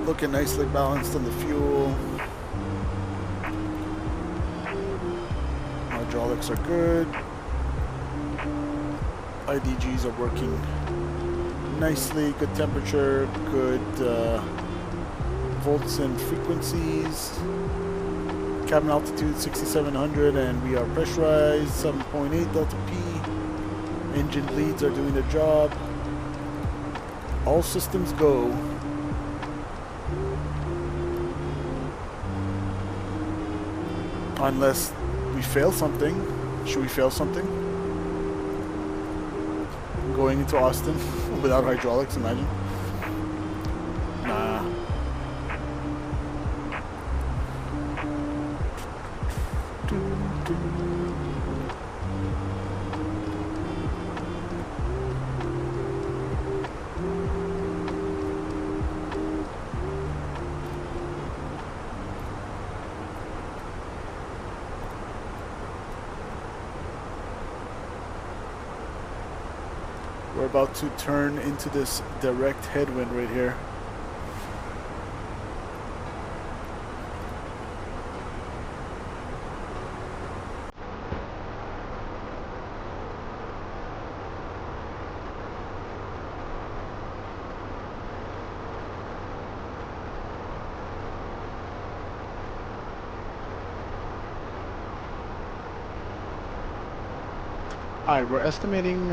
Looking nicely balanced on the fuel. Hydraulics are good. IDGs are working nicely. Good temperature, good volts and frequencies. Cabin altitude 6,700, and we are pressurized 7.8 delta P. Engine bleeds are doing their job. All systems go. Unless we fail something. Should we fail something? Going into Austin without hydraulics, imagine. Nah. We're about to turn into this direct headwind right here. Alright, we're estimating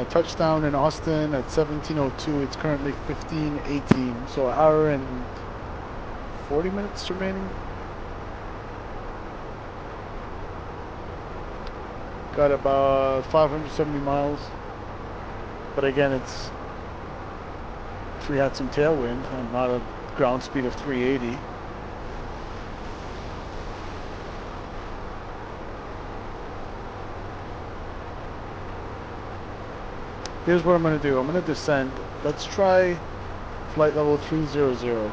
touchdown in Austin at 17:02. It's currently 15:18, so an hour and 40 minutes remaining. Got about 570 miles. But again, it's if we had some tailwind and not a ground speed of 380. Here's what I'm going to do. I'm going to descend. Let's try flight level 300.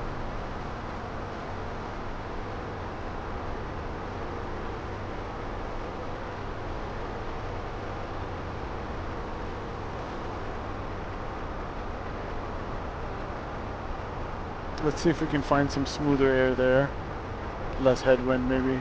Let's see if we can find some smoother air there. Less headwind maybe.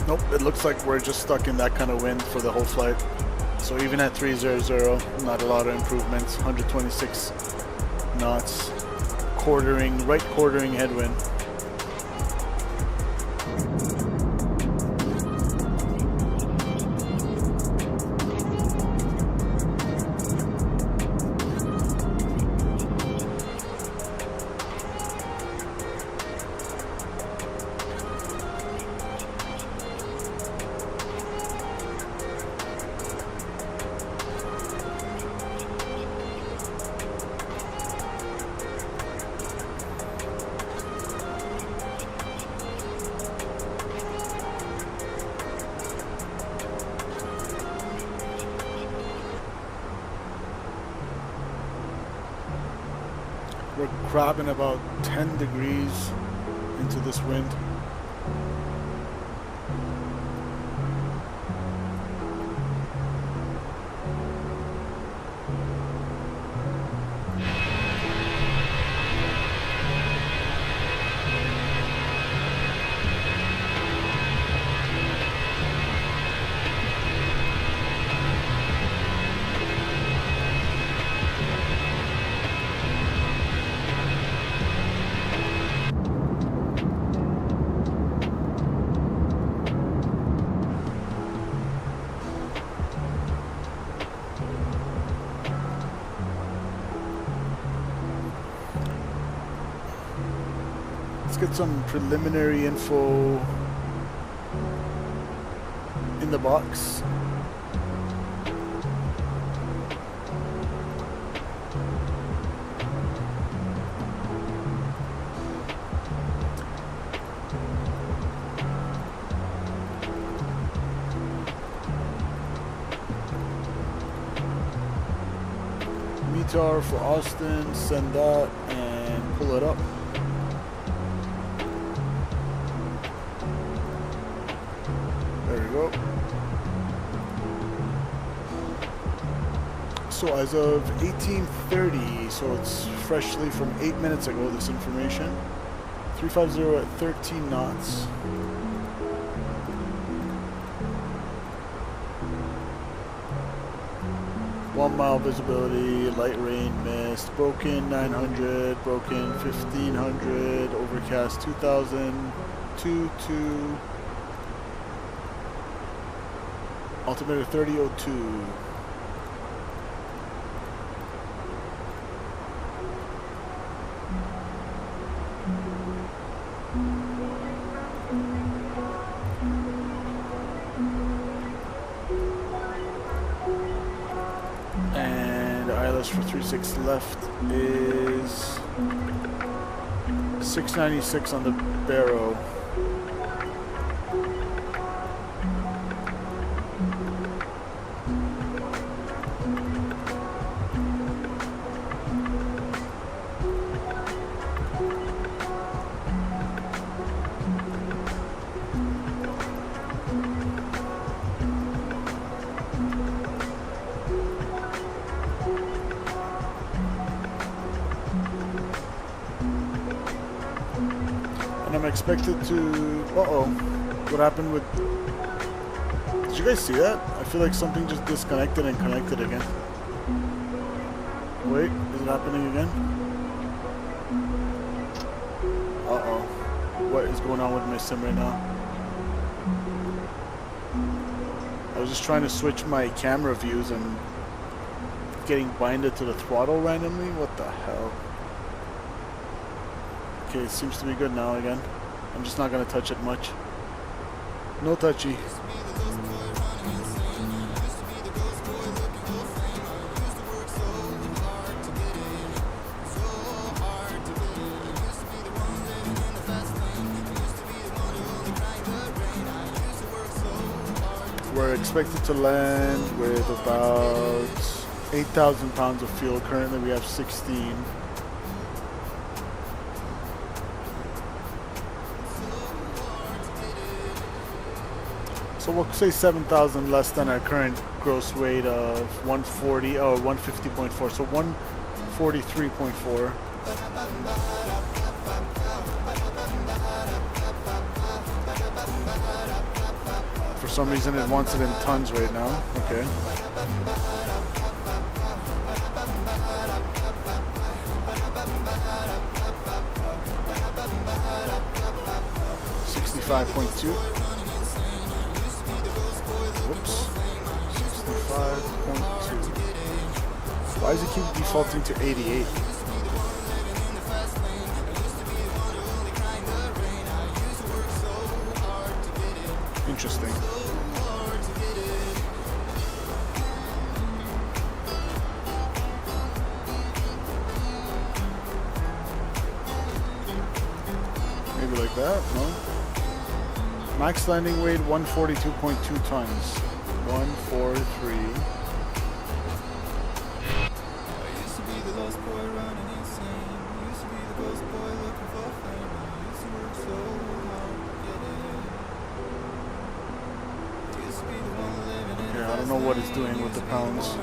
Nope, it looks like we're just stuck in that kind of wind for the whole flight. So even at 300, not a lot of improvements. 126 knots, right quartering headwind. We're grabbing about 10 degrees into this wind. Let's get some preliminary info in the box. METAR for Austin, send that and pull it up. There we go. So as of 18:30, so it's freshly from 8 minutes ago, this information. 350 at 13 knots. One mile visibility, light rain, mist, broken 900, broken 1500, overcast 2000. 3002 to altimeter 3002. And ILS for 36 left is 696 on the Barrow. I'm expected to... Uh-oh. What happened with... Did you guys see that? I feel like something just disconnected and connected again. Wait, is it happening again? Uh-oh. What is going on with my sim right now? I was just trying to switch my camera views and getting binded to the throttle randomly? What the hell? Okay, it seems to be good now again. I'm just not gonna touch it much. No touchy. We're expected to land with about 8,000 pounds of fuel. Currently we have 16. So we'll say 7,000 less than our current gross weight of 140 or 150.4. So 143.4. For some reason it wants it in tons right now. Okay. $65.2. Whoops. 65.2. Why does it keep defaulting to 88? Interesting. Maybe like that? No? Max landing weight 142.2 tons. 143. Okay, I don't know what it's doing with the pounds.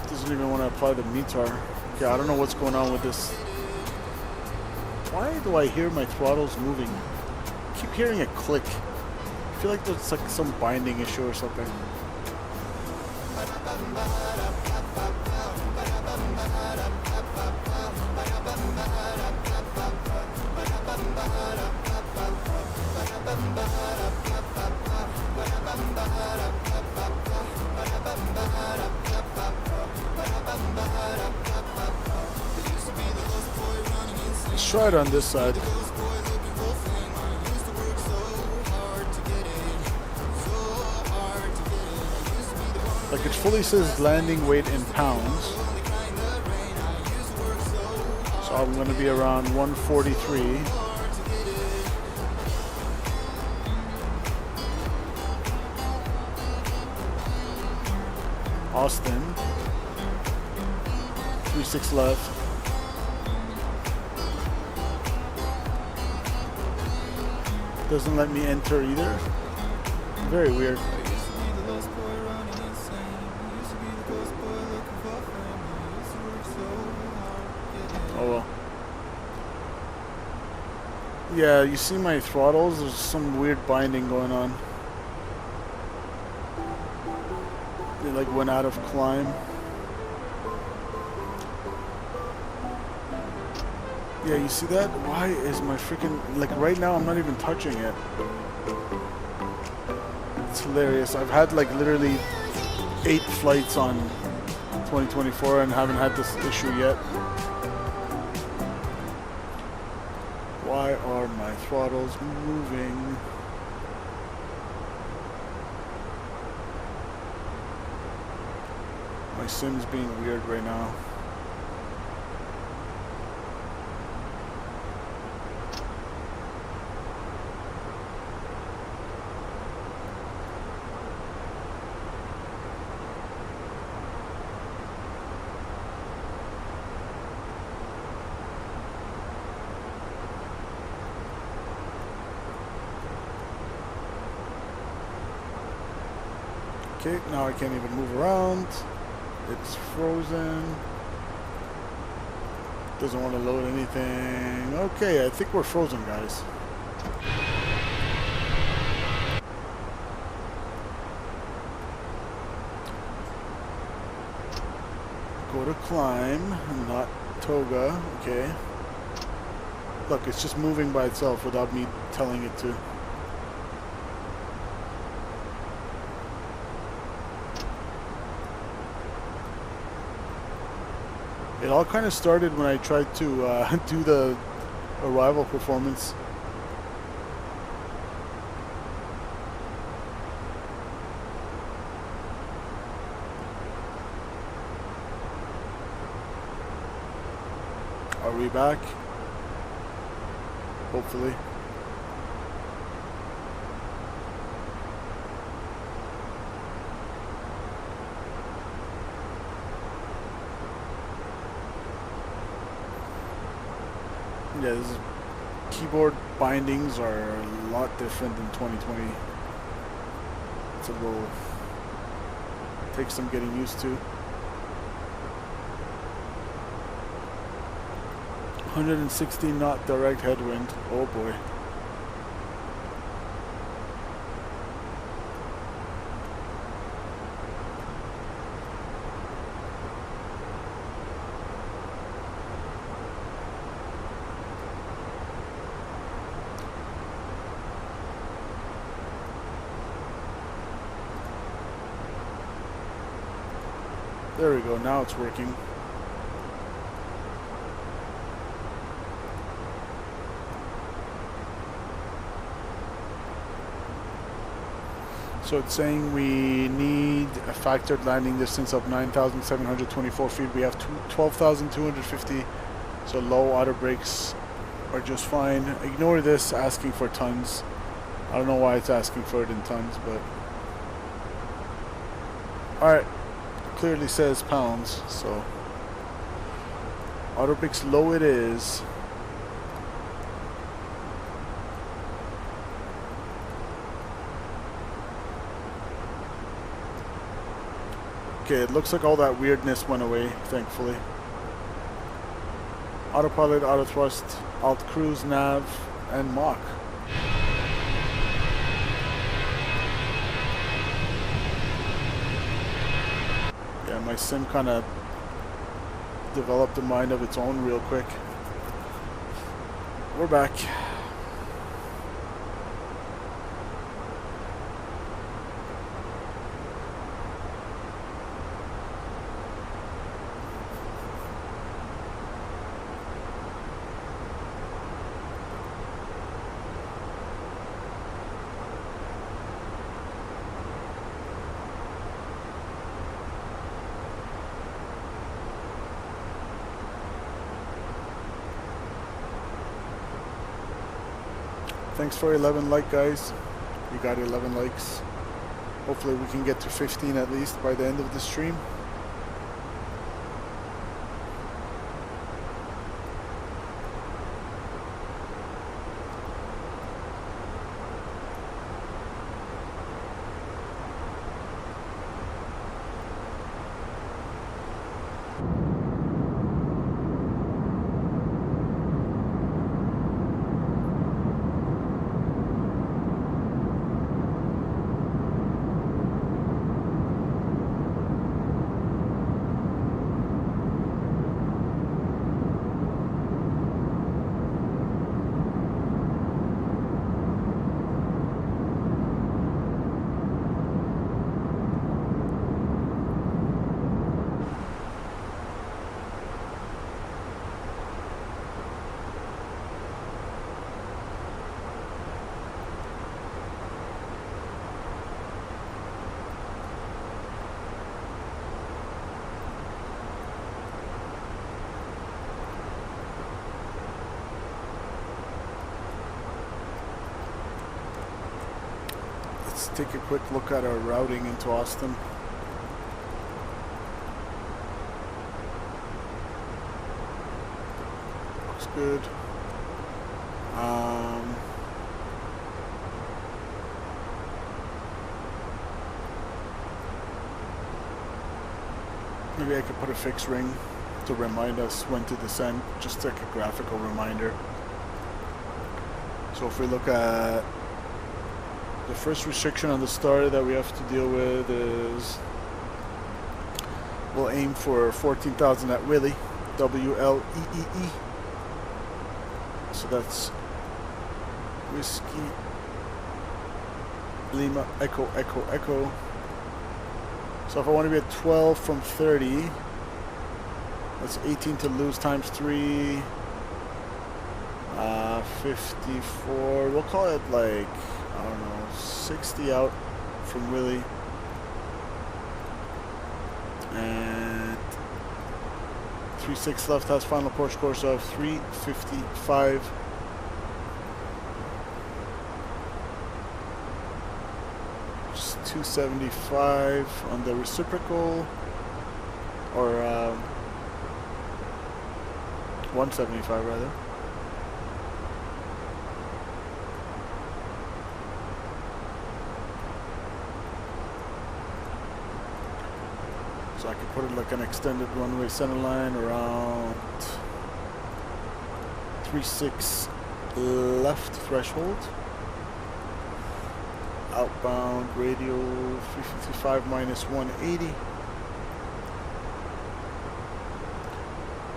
Doesn't even want to apply the METAR. Okay, I don't know what's going on with this. Why do I hear my throttles moving? I keep hearing a click. I feel like there's like some binding issue or something. Let's try it on this side. Like it fully says landing weight in pounds. So I'm going to be around 143. Austin. 36 left. Doesn't let me enter either. Very weird. Oh well. Yeah, you see my throttles? There's some weird binding going on. They like went out of climb. Yeah, you see that? Why is my freaking, like right now I'm not even touching it. It's hilarious. I've had like literally 8 flights on 2024 and haven't had this issue yet. Why are my throttles moving? My sim's being weird right now. Okay, now I can't even move around. It's frozen. Doesn't want to load anything. Okay, I think we're frozen, guys. Go to climb, not toga. Okay. Look, it's just moving by itself without me telling it to. It all kind of started when I tried to do the arrival performance. Are we back? Hopefully. Yeah, this keyboard bindings are a lot different than 2020. It's a little, takes some getting used to. 160 knot direct headwind. Oh boy. There we go, now it's working. So it's saying we need a factored landing distance of 9,724 feet. We have 12,250, so low auto brakes are just fine. Ignore this asking for tons. I don't know why it's asking for it in tons, but... Alright. Clearly says pounds, so auto brakes low it is. Okay, it looks like all that weirdness went away, thankfully. Autopilot, auto thrust, alt cruise, nav, and Mach. My sim kind of developed a mind of its own real quick. We're back. Thanks for 11 like, guys. We got 11 likes. Hopefully we can get to 15 at least by the end of the stream. Let's take a quick look at our routing into Austin. Looks good. Maybe I could put a fixed ring to remind us when to descend, just like a graphical reminder. So if we look at the first restriction on the star that we have to deal with is we'll aim for 14,000 at Willie, W-L-E-E-E. So that's Whiskey, Lima, Echo, Echo, Echo. So if I want to be at 12 from 30, that's 18 to lose times 3, 54. We'll call it like, I don't know, 60 out from Willie. And 36 left has final approach course of 355. Just 275 on the reciprocal, or 175 rather. So I could put it like an extended one-way center line around 36 left threshold. Outbound radio 355 minus 180.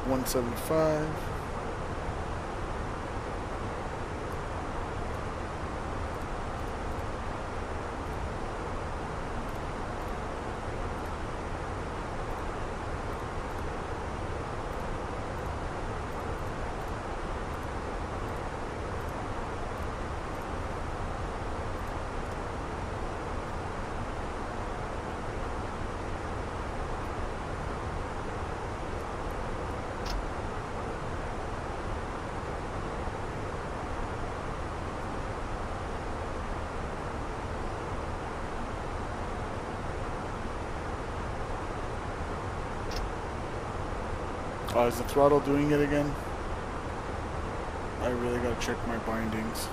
175. Is the throttle doing it again? I really gotta check my bindings.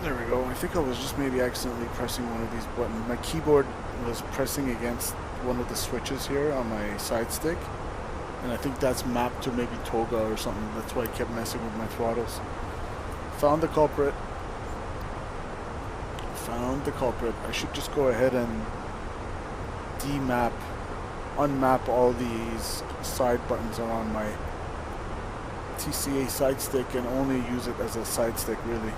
There we go. I think I was just maybe accidentally pressing one of these buttons. My keyboard was pressing against one of the switches here on my side stick. And I think that's mapped to maybe Toga or something. That's why I kept messing with my throttles. Found the culprit. Found the culprit. I should just go ahead and unmap all these side buttons around my TCA side stick and only use it as a side stick really.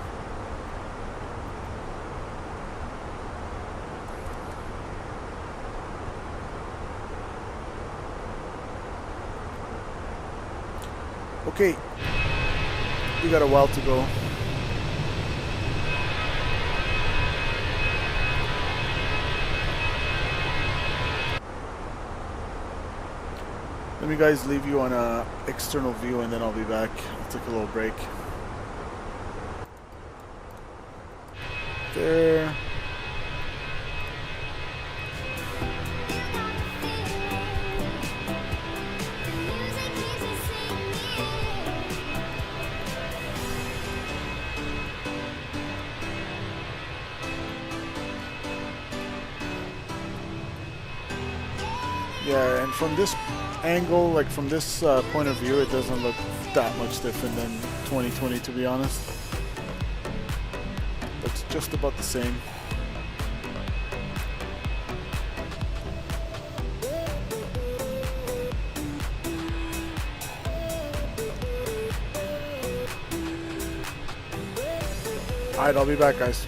Okay, we got a while to go. Let me guys leave you on a external view and then I'll be back. I'll take a little break. There. Yeah, and from this angle, like from this point of view, it doesn't look that much different than 2020, to be honest. It's just about the same. Alright, I'll be back, guys.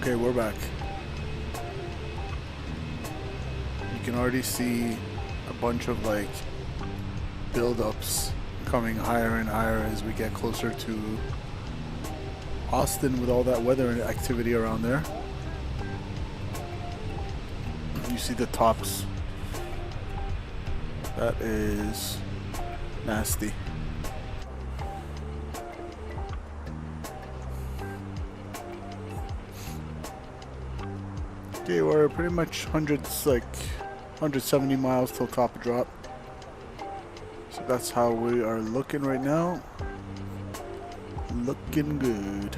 Okay, we're back. You can already see a bunch of like build-ups coming higher and higher as we get closer to Austin with all that weather activity around there. You see the tops. That is nasty. Okay, we're pretty much 170 miles till top drop. So that's how we are looking right now. Looking good.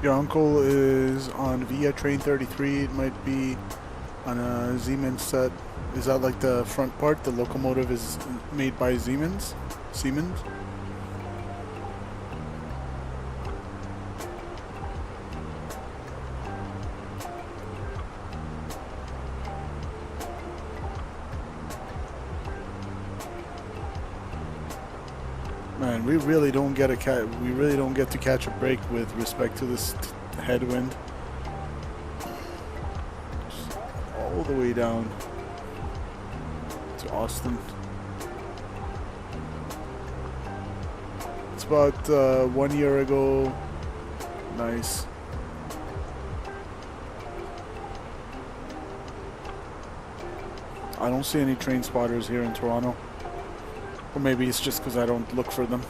Your uncle is on via train 33. It might be on a Siemens set. Is that like the front part? The locomotive is made by Siemens? Man, we really don't get to catch a break with respect to this headwind. Just all the way down to Austin. It's about 1 year ago. Nice. I don't see any train spotters here in Toronto. Or maybe it's just because I don't look for them.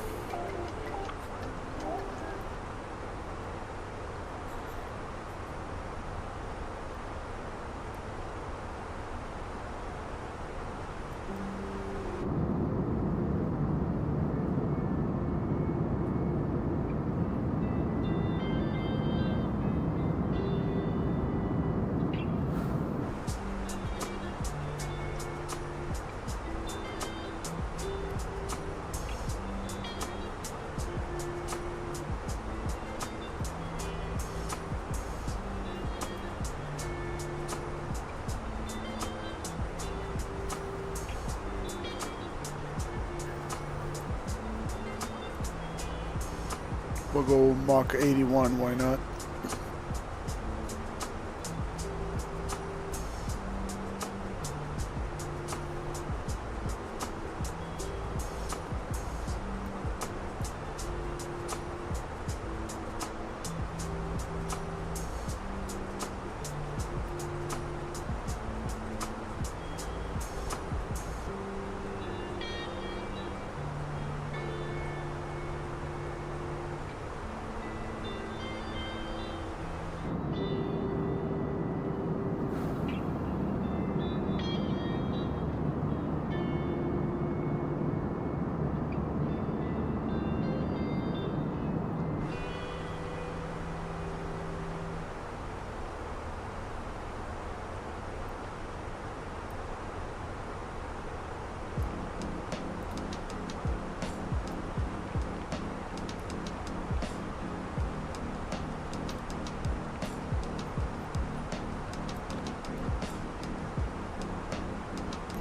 We'll go Mach 81, why not?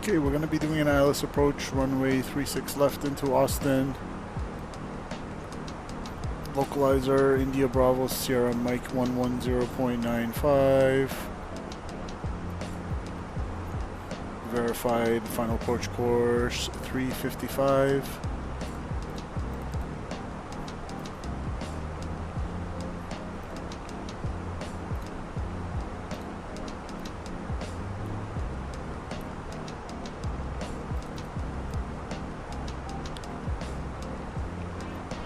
Okay, we're going to be doing an ILS approach, runway 36 left into Austin. Localizer, India Bravo, Sierra Mike 110.95. Verified final approach course 355.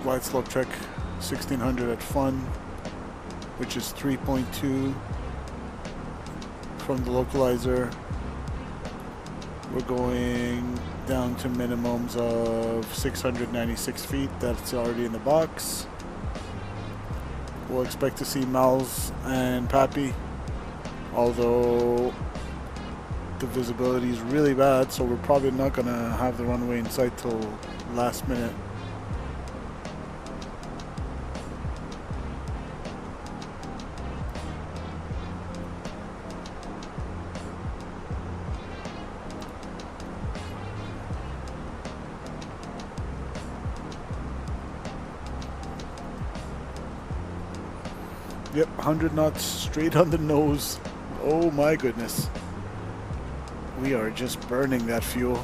Glide slope check 1600 at Fun, which is 3.2 from the localizer. We're going down to minimums of 696 feet. That's already in the box. We'll expect to see Mal's and Pappy, although the visibility is really bad, so we're probably not gonna have the runway in sight till last minute. Yep, 100 knots straight on the nose. Oh my goodness. We are just burning that fuel.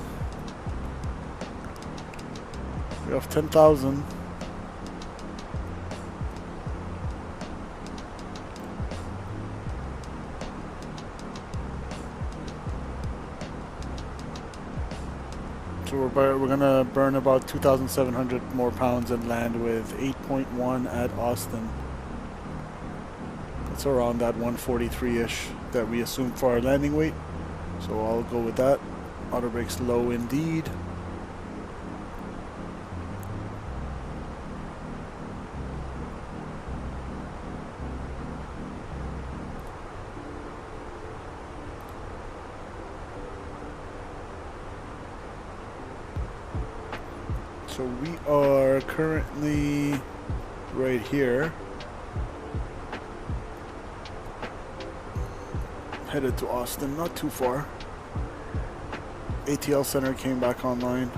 We're off 10,000. So we're gonna burn about 2,700 more pounds and land with 8.1 at Austin. It's around that 143-ish that we assume for our landing weight. So I'll go with that. Auto brakes low indeed. So we are currently right here. Headed to Austin, not too far. ATL Center came back online.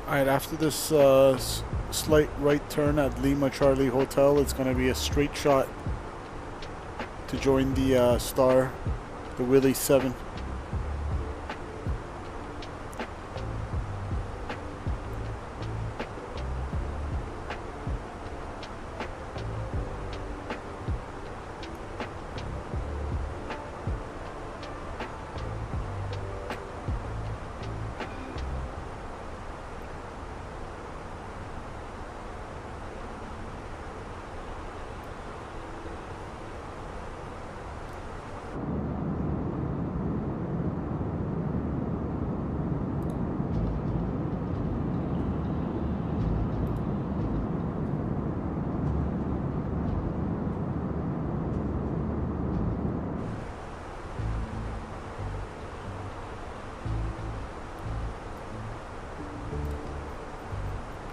Alright, after this slight right turn at Lima Charlie Hotel, it's going to be a straight shot to join the Star, the Willie 7.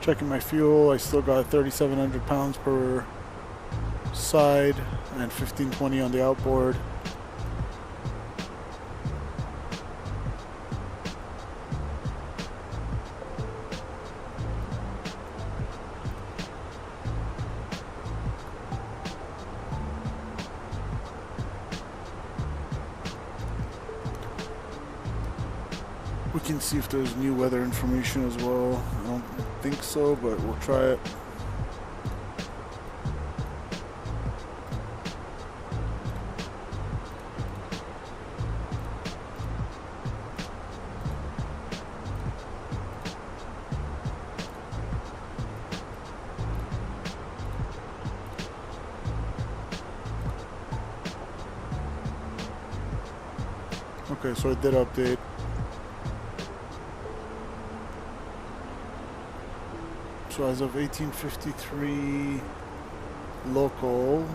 Checking my fuel, I still got 3,700 pounds per side and 1520 on the outboard. We can see if there's new weather information as well. I don't think so, but we'll try it. Okay, so it did update. So as of 1853 local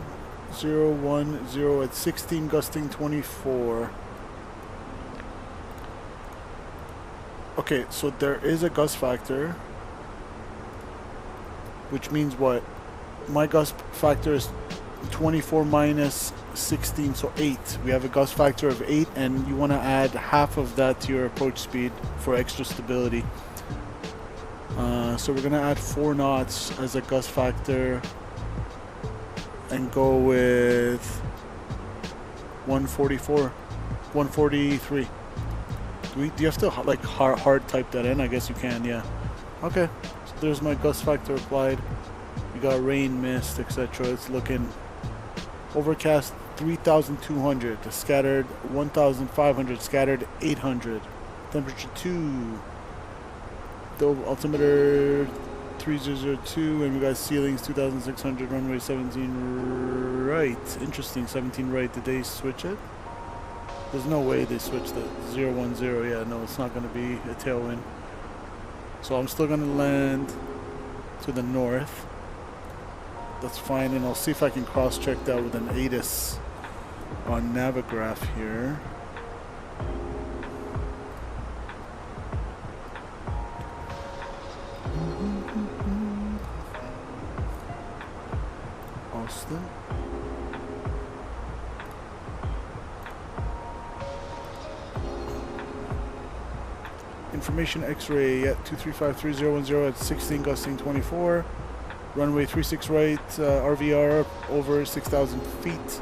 010 at 16 gusting 24. Okay, so there is a gust factor, which means what? My gust factor is 24 minus 16, so 8. We have a gust factor of 8, and you want to add half of that to your approach speed for extra stability. So we're going to add 4 knots as a gust factor and go with 144. 143. Do you have to like hard type that in? I guess you can, yeah. Okay, so there's my gust factor applied. We got rain, mist, etc. It's looking overcast 3,200, scattered 1,500, scattered 800. Temperature 2. The altimeter 3002, and we got ceilings 2,600, runway 17 right. Interesting, 17 right. Did they switch it? There's no way they switched it. 010. Yeah, no, it's not going to be a tailwind. So I'm still going to land to the north. That's fine, and I'll see if I can cross-check that with an ATIS on Navigraph here. Austin. Information X-ray at 2353010 at 16 gusting 24. Runway 36 right, RVR over 6,000 feet.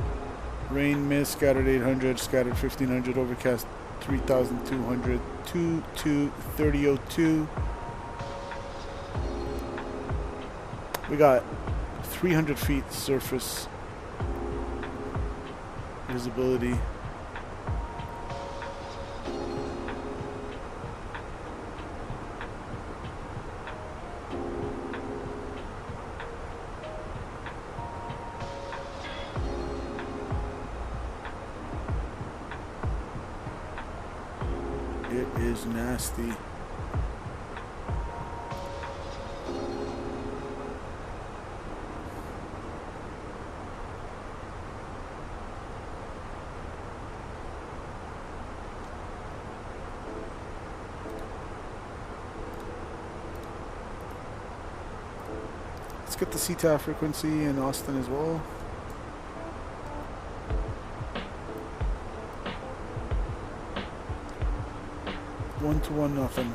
Rain, mist, scattered 800, scattered 1,500, overcast 3,200, 3002. We got 300 feet surface visibility. It is nasty. Let's get the CTAF frequency in Austin as well. One to one, nothing.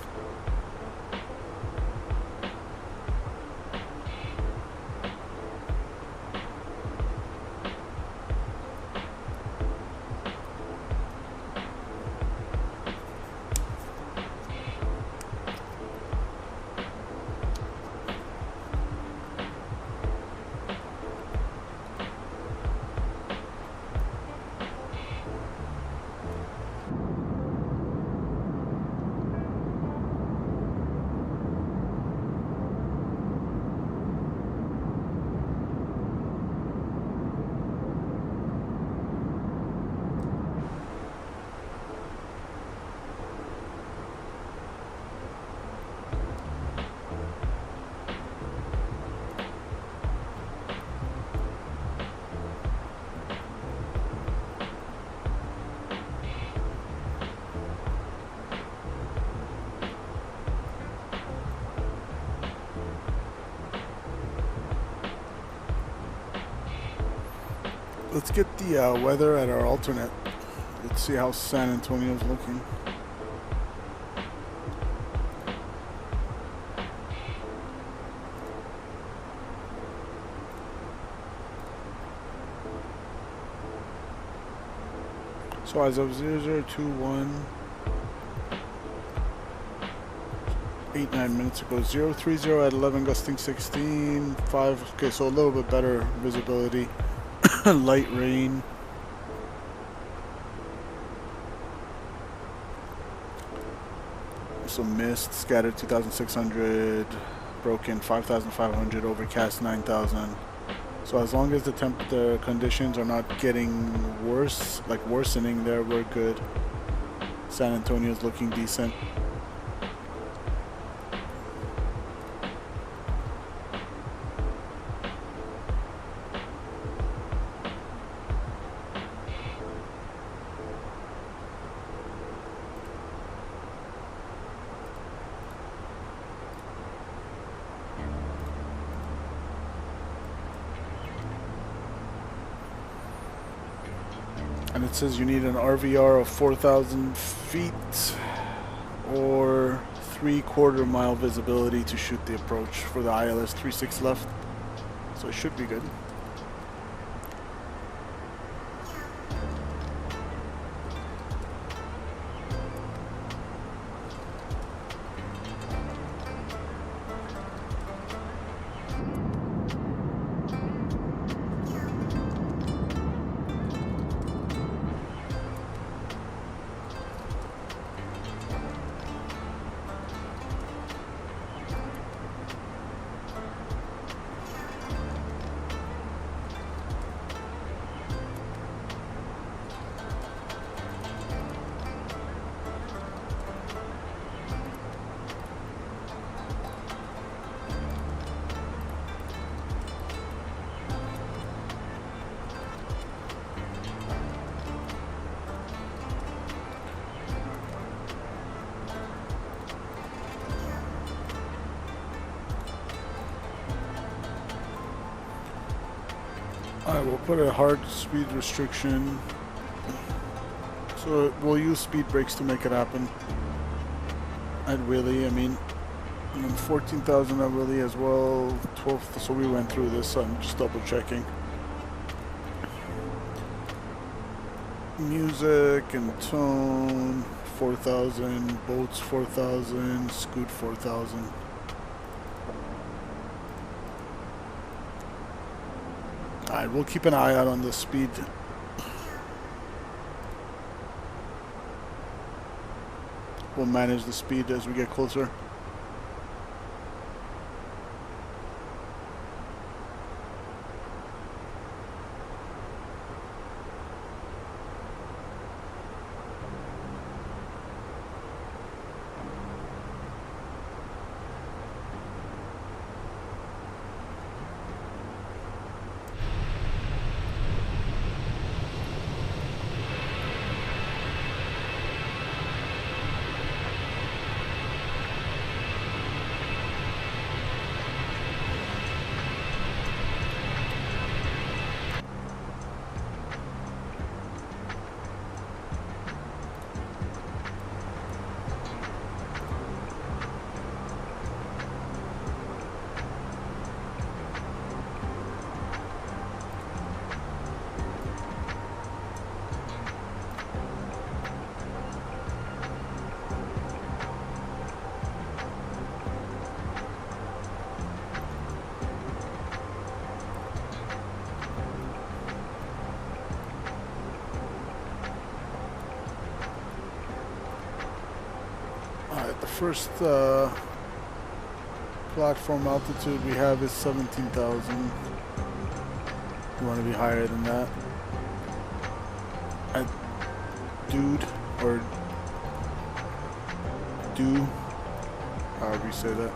Let's get the weather at our alternate. Let's see how San Antonio's looking. So as of 0021, 8-9 minutes ago, 030 at 11 gusting 16, 5. Okay, so a little bit better visibility. Light rain. Some mist, scattered 2,600, broken 5,500, overcast 9,000. So as long as the conditions are not getting worse, like worsening there, we're good. San Antonio's looking decent. And it says you need an RVR of 4,000 feet or 3/4 mile visibility to shoot the approach for the ILS 36 left. So it should be good. Alright, we'll put a hard speed restriction. So we'll use speed brakes to make it happen. At Willie, I mean, and then 14,000 at Willie as well. 12. So we went through this. So I'm just double checking. Music and tone 4,000. Boats 4,000. Scoot 4,000. Alright, we'll keep an eye out on the speed. We'll manage the speed as we get closer. The first platform altitude we have is 17,000. We want to be higher than that. At Dude, or Do, however you say that.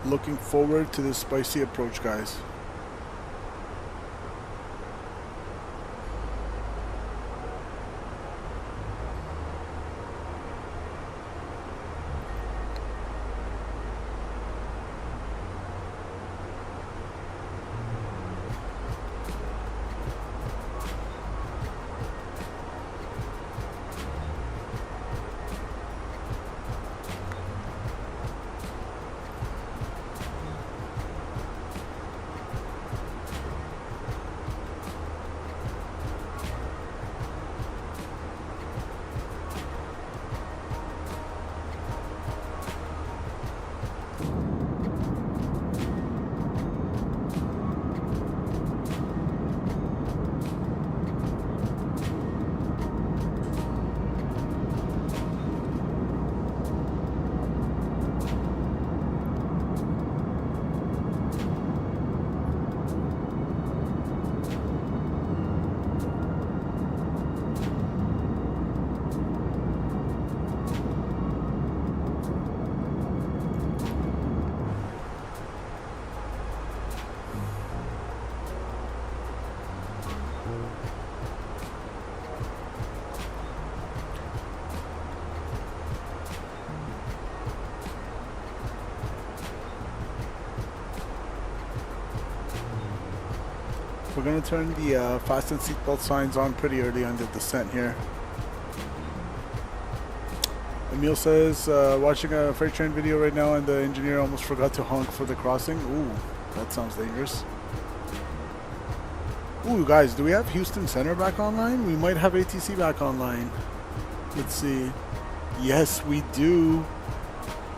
Looking forward to this spicy approach, guys. We're going to turn the fasten seatbelt signs on pretty early on the descent here. Emil says, watching a freight train video right now and the engineer almost forgot to honk for the crossing. Ooh, that sounds dangerous. Ooh, guys, do we have Houston Center back online? We might have ATC back online. Let's see. Yes, we do.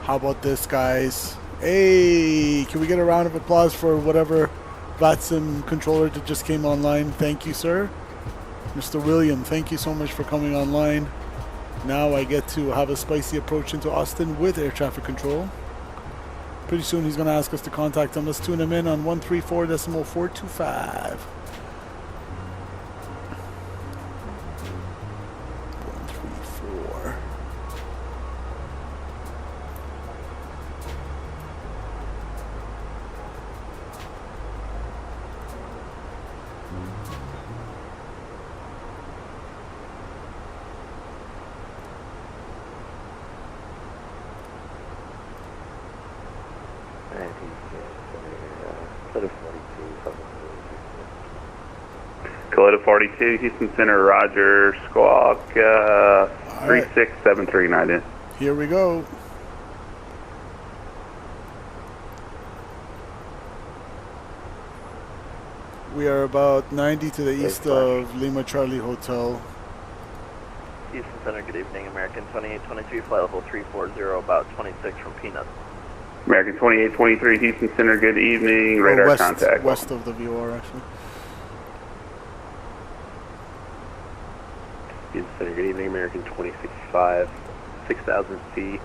How about this, guys? Hey, can we get a round of applause for whatever VATSIM controller that just came online? Thank you, sir. Mr. William, thank you so much for coming online. Now I get to have a spicy approach into Austin with air traffic control. Pretty soon he's going to ask us to contact him. Let's tune him in on 134.425. 134. Toledo 42, Houston Center, Roger, Squawk, 3673 Here we go. We are about 90 to the east of Lima Charlie Hotel. Houston Center, good evening. American 2823, flight level 340, about 26 from Peanuts. American 2823, Houston Center, good evening, radar west, contact. West of the VOR, actually. Houston Center, good evening. American 2065, 6,000 feet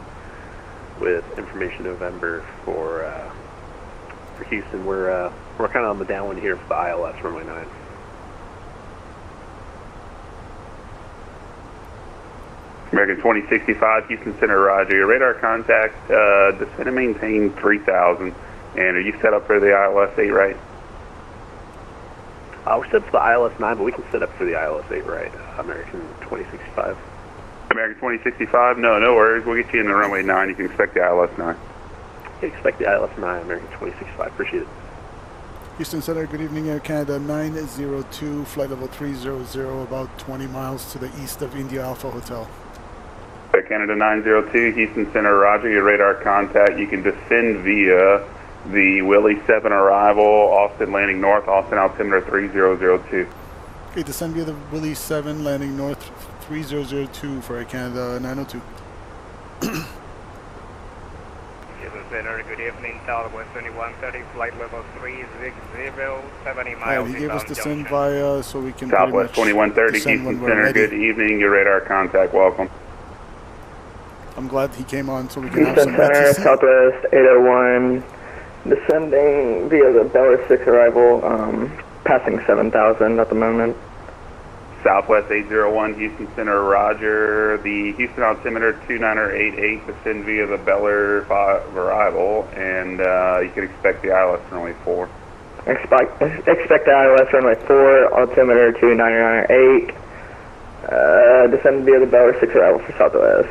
with information November for Houston. We're kind of on the downwind here for the ILS runway 9. American 2065, Houston Center, Roger. Your radar contact, descend and maintain 3,000. And are you set up for the ILS 8 right? We're set up for the ILS 9, but we can set up for the ILS 8 right. American 2065. American 2065, no worries. We'll get you in the runway 9. You can expect the ILS 9. You can expect the ILS 9, American 2065. Appreciate it. Houston Center, good evening. Air Canada 902, flight level 300, about 20 miles to the east of India Alpha Hotel. Air Canada 902, Houston Center, Roger. Your radar contact, you can descend via the Willie 7 arrival, Austin landing north, Austin altimeter 3002. Okay, descend via the Willie 7 landing north 3002 for Air Canada 902. Houston Center, good evening. Southwest 2130, flight level 360, 70 miles. He gave us descend via so we can Southwest 2130, Houston Center, good evening. Your radar contact, welcome. I'm glad he came on so we can have Houston some Center, ATC. Southwest 801, descending via the Bella 6 arrival, passing 7,000 at the moment. Southwest 801, Houston Center, Roger. The Houston altimeter 2988, descend via the Beller 5 arrival, and you can expect the ILS runway 4. Expect the ILS runway 4, altimeter 2998, descend via the Bella 6 arrival for Southwest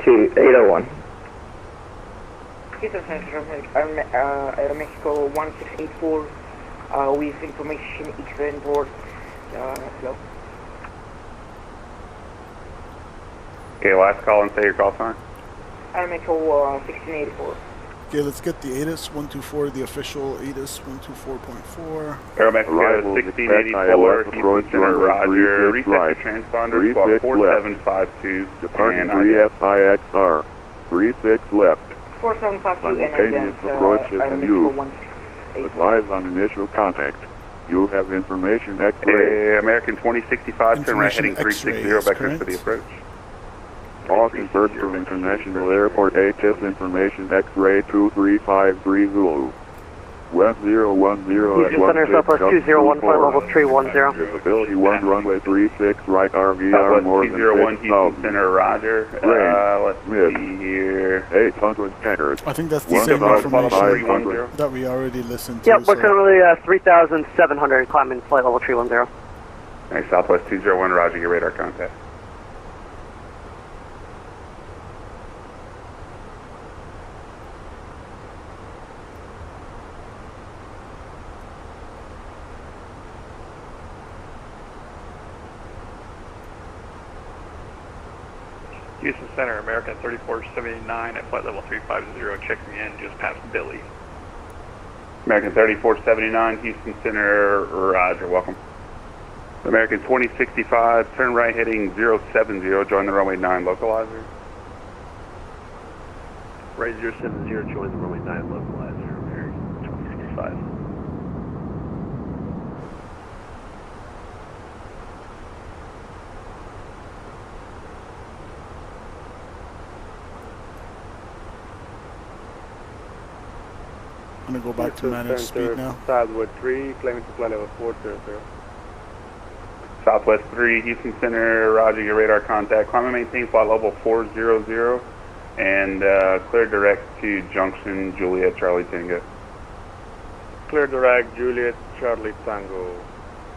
801. Houston Center, Aeromexico 1684, with information X-ray board. Hello. Okay, last call and say your call sign. Aeromexico 1684. Okay, let's get the ATIS 124, the official ATIS 124.4. Aeromexico 1684, Houston Center, Roger. Reset your transponder, squawk 4752. Departing 3FIXR. 36 left. 4752 and Simultaneous approach is in use. Advise on initial contact. You have information X-ray. American 2065, turn right heading 360, vectors for the approach. Austin-Bergstrom International Airport ATIS information X-ray 2353 Zulu. 1010 at 16 Center, Southwest 201, flight level 310. Visibility 1 runway 36 right RVR more than 201 6,000. Houston Center, Roger. Let's see here. 800 meters. I think that's the same information that we already listened to. Yep, we're currently 3,700, climbing flight level 310. Nice, Southwest 201, Roger, your radar contact. Houston Center, American 3479 at flight level 350, checking in just past Billy. American 3479, Houston Center, Roger, welcome. American 2065, turn right heading 070, join the runway 9 localizer. Right 070, join the runway 9 localizer, American 2065. I'm gonna go back to manage speed now. Southwest 3, claiming to flight level 400. Southwest 3, Houston Center, roger, your radar contact. Climb and maintain flight level 400 and clear direct to Junction Juliet Charlie Tango. Clear direct, Juliet Charlie Tango,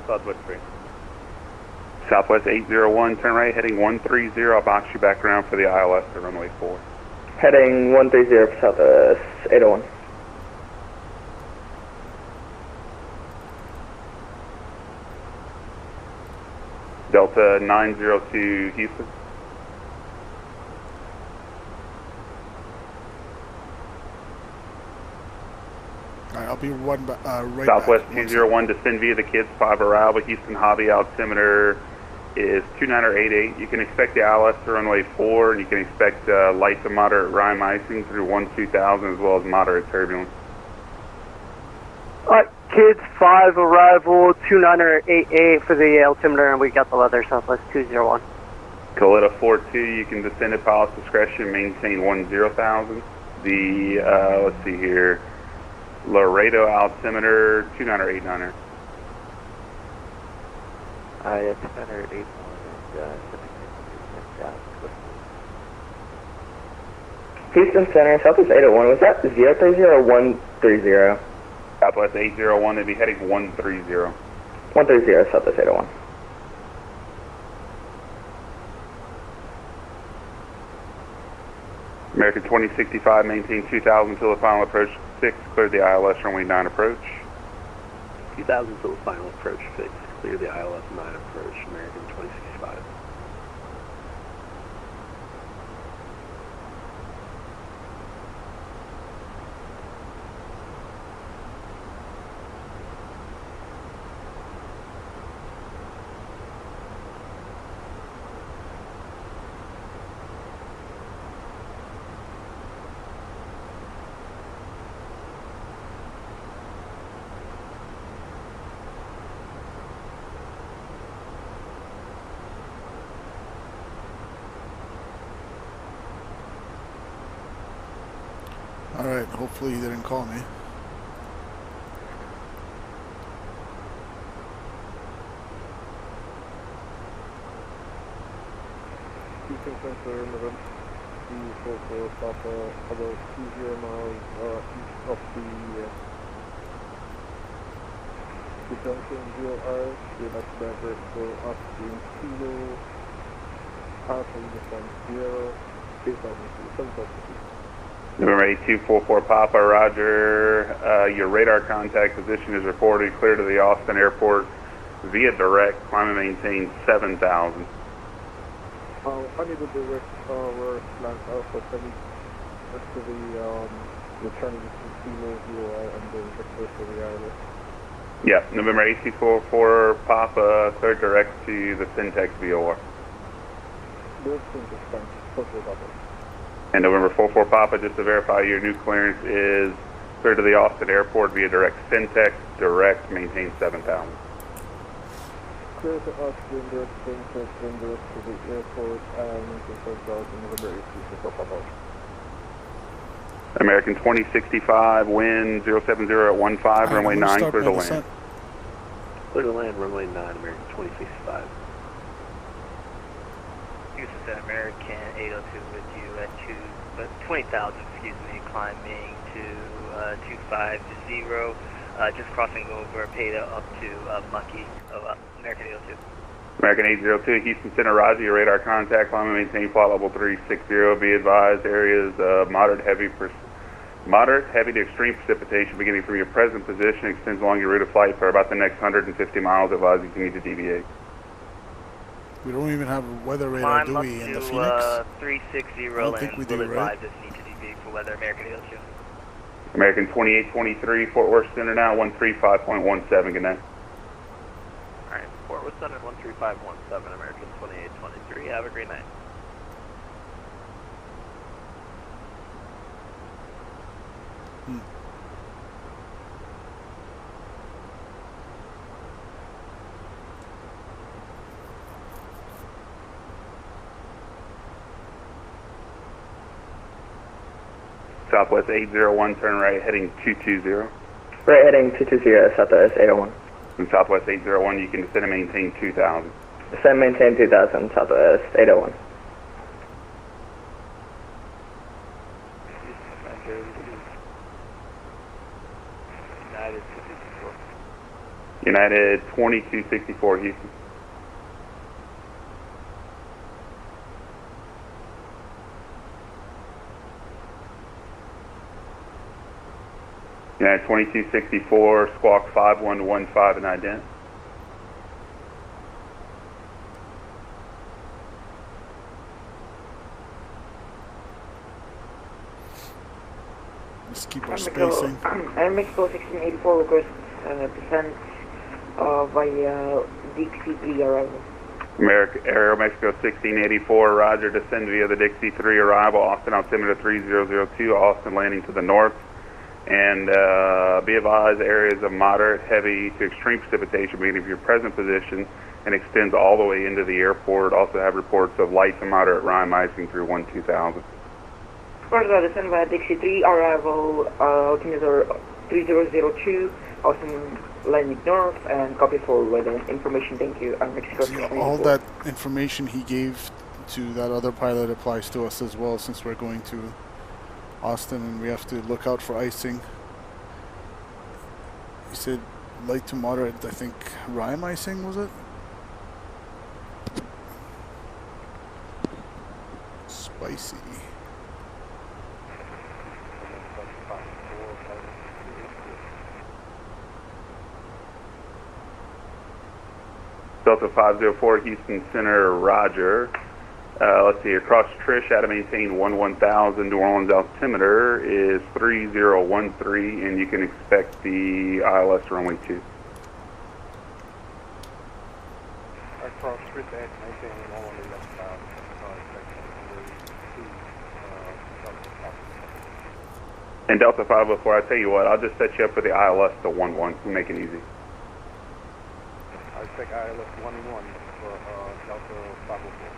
Southwest 3. Southwest 801, turn right, heading 130. I'll box you back around for the ILS to runway 4. Heading 130 for Southwest 801. Delta 902 Houston. Alright, I'll be right Southwest back. 201, descend via the kids, 5 arrival. Houston Hobby altimeter is 2988. You can expect the ILS to runway 4, and you can expect light to moderate rime icing through 2000 as well as moderate turbulence. Kids 5 arrival 2988 for the altimeter, and we got the weather Southwest 201. Coletta 42, you can descend at pilot's discretion, maintain 10,000. The, let's see here, Laredo altimeter 2989. It's 281 and Houston Center, Southwest 801, was that 030 or 130? Southwest 801, they'd be heading 130. 130, Southwest 801. American 2065, maintain 2000 until the final approach 6, clear the ILS runway 9 approach. 2000 until the final approach 6, clear the ILS 9 approach, American 2065. Alright, hopefully he didn't call me. Houston Center, November 344 Papa, about 20 miles east of the junction 0R, you're not better for Austin Kilo, Alpha Uniform 0, 3000. November 8244 Papa, roger. Your radar contact position is reported clear to the Austin Airport via direct, climb and maintain 7,000. Unable to direct our land Alpha 70 to the returning to Kilo 0R and then request for the ILS. Yeah, November 8244 Papa, clear direct to the Syntex VOR. And November 44 Papa, just to verify your new clearance is clear to the Austin Airport via direct Syntex, direct, maintain 7,000. Clear to Austin, direct Syntex, then direct to the airport, and maintain 7,000, November 8244 Papa. American 2065, wind 070 at 15, runway 9, clear to land. Clear to land, runway 9, American 2065. Houston American 802 with you at 20,000, excuse me, climbing to 250, just crossing over Peta up to Mucky, American 802. American 802, Houston Center, roger, your radar contact, climb and maintain flight level 360, be advised areas of moderate heavy to extreme precipitation beginning from your present position extends along your route of flight for about the next 150 miles, advise you need to deviate. We don't even have a weather radar, do we, in the Phoenix? 360 I don't think we do, will right? advise us need to deviate for weather, American 802. American 2823, Fort Worth Center now, 135.17, good night. Alright, Fort Worth Center, 13517, American 2823, have a great night. Southwest 801, turn right, heading 220. Right heading 220, Southwest 801. And Southwest 801, you can descend and maintain 2000. Descend maintain 2000, Southwest 801. United 2264, Houston. United 2264, squawk 5115 and ident. Let's keep our spacing. Air Mexico 1684 request descent via Dixie 3 arrival. Aero Mexico 1684, roger, descend via the Dixie 3 arrival, Austin altimeter 3002, Austin landing to the north. And be advised, areas of moderate, heavy to extreme precipitation beginning of your present position and extends all the way into the airport. Also have reports of light to moderate rime icing through 12000. Further descend via Dixie 3 arrival, altimeter 3002, Austin landing north, and copy for weather information. Thank you. Mexico. All that information he gave to that other pilot applies to us as well, since we're going to Austin and we have to look out for icing. He said light to moderate, I think rime icing, was it? Spicy. Delta 504, Houston Center, roger. Let's see, across Trish, how to maintain 1000. New Orleans altimeter is 3013, and you can expect the ILS runway 2. Across Trish, how to maintain 1000. And Delta 504, I tell you what, I'll just set you up for the ILS to 11. We'll make it easy. I expect ILS 11 for Delta 504.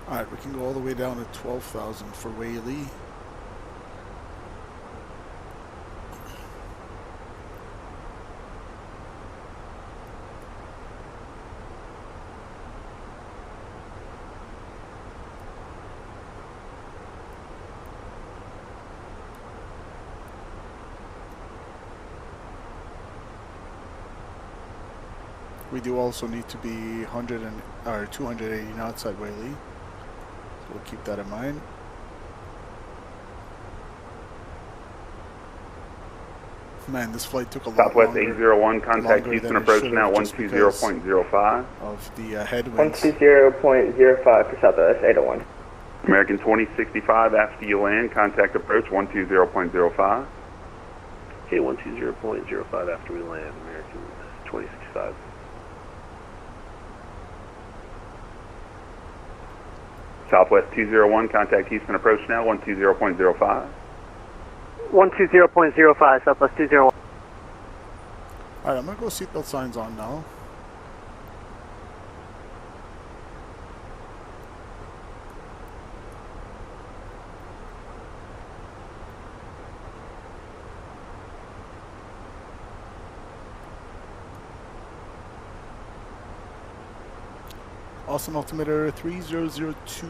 Alright, we can go all the way down to 12,000 for Whaley. We do also need to be 280 knots at Whaley. So we'll keep that in mind. Man, this flight took a lot Southwest longer. 801, contact Houston approach now 120.05. Of the headwinds. 120.05 for Southwest 801. American 2065, after you land, contact approach 120.05. Okay, 120.05 after we land, American 2065. Southwest 201, contact Houston approach now 120.05. 120.05, Southwest 201. Alright, I'm going to go seatbelt signs on now. Austin altimeter 3002.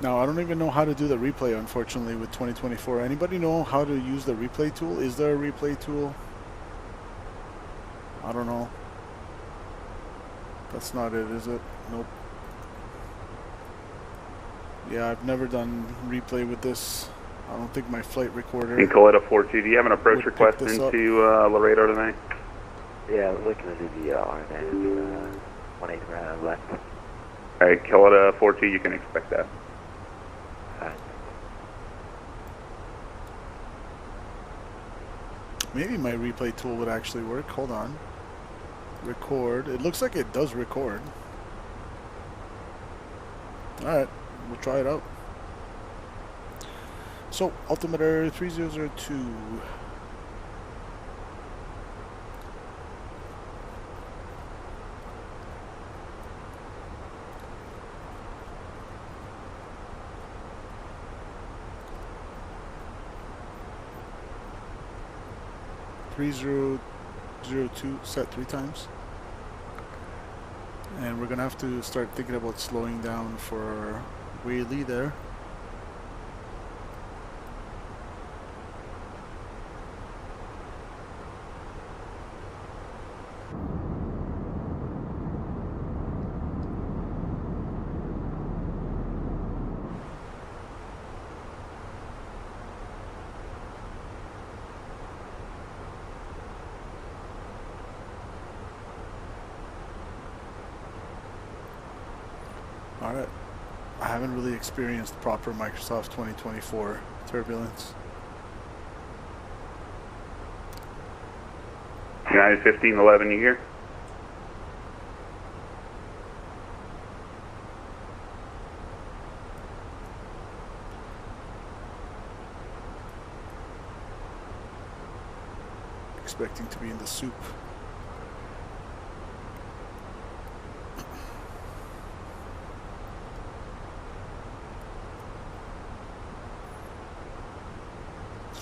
Now, I don't even know how to do the replay, unfortunately, with 2024. Anybody know how to use the replay tool? Is there a replay tool? I don't know. That's not it, is it? Nope. Yeah, I've never done replay with this. I don't think my flight recorder. In Coletta 42, do you have an approach request into Laredo tonight? Yeah, we're looking to do the RNA, 18 round left. Alright, Coletta 42, you can expect that. Alright. Maybe my replay tool would actually work. Hold on. Record. It looks like it does record. Alright, we'll try it out. So, altimeter 3002. (3002) set 3 times. And we're gonna have to start thinking about slowing down for Whaley there. Alright, I haven't really experienced proper Microsoft 2024 turbulence. United 1511, you here? Expecting to be in the soup.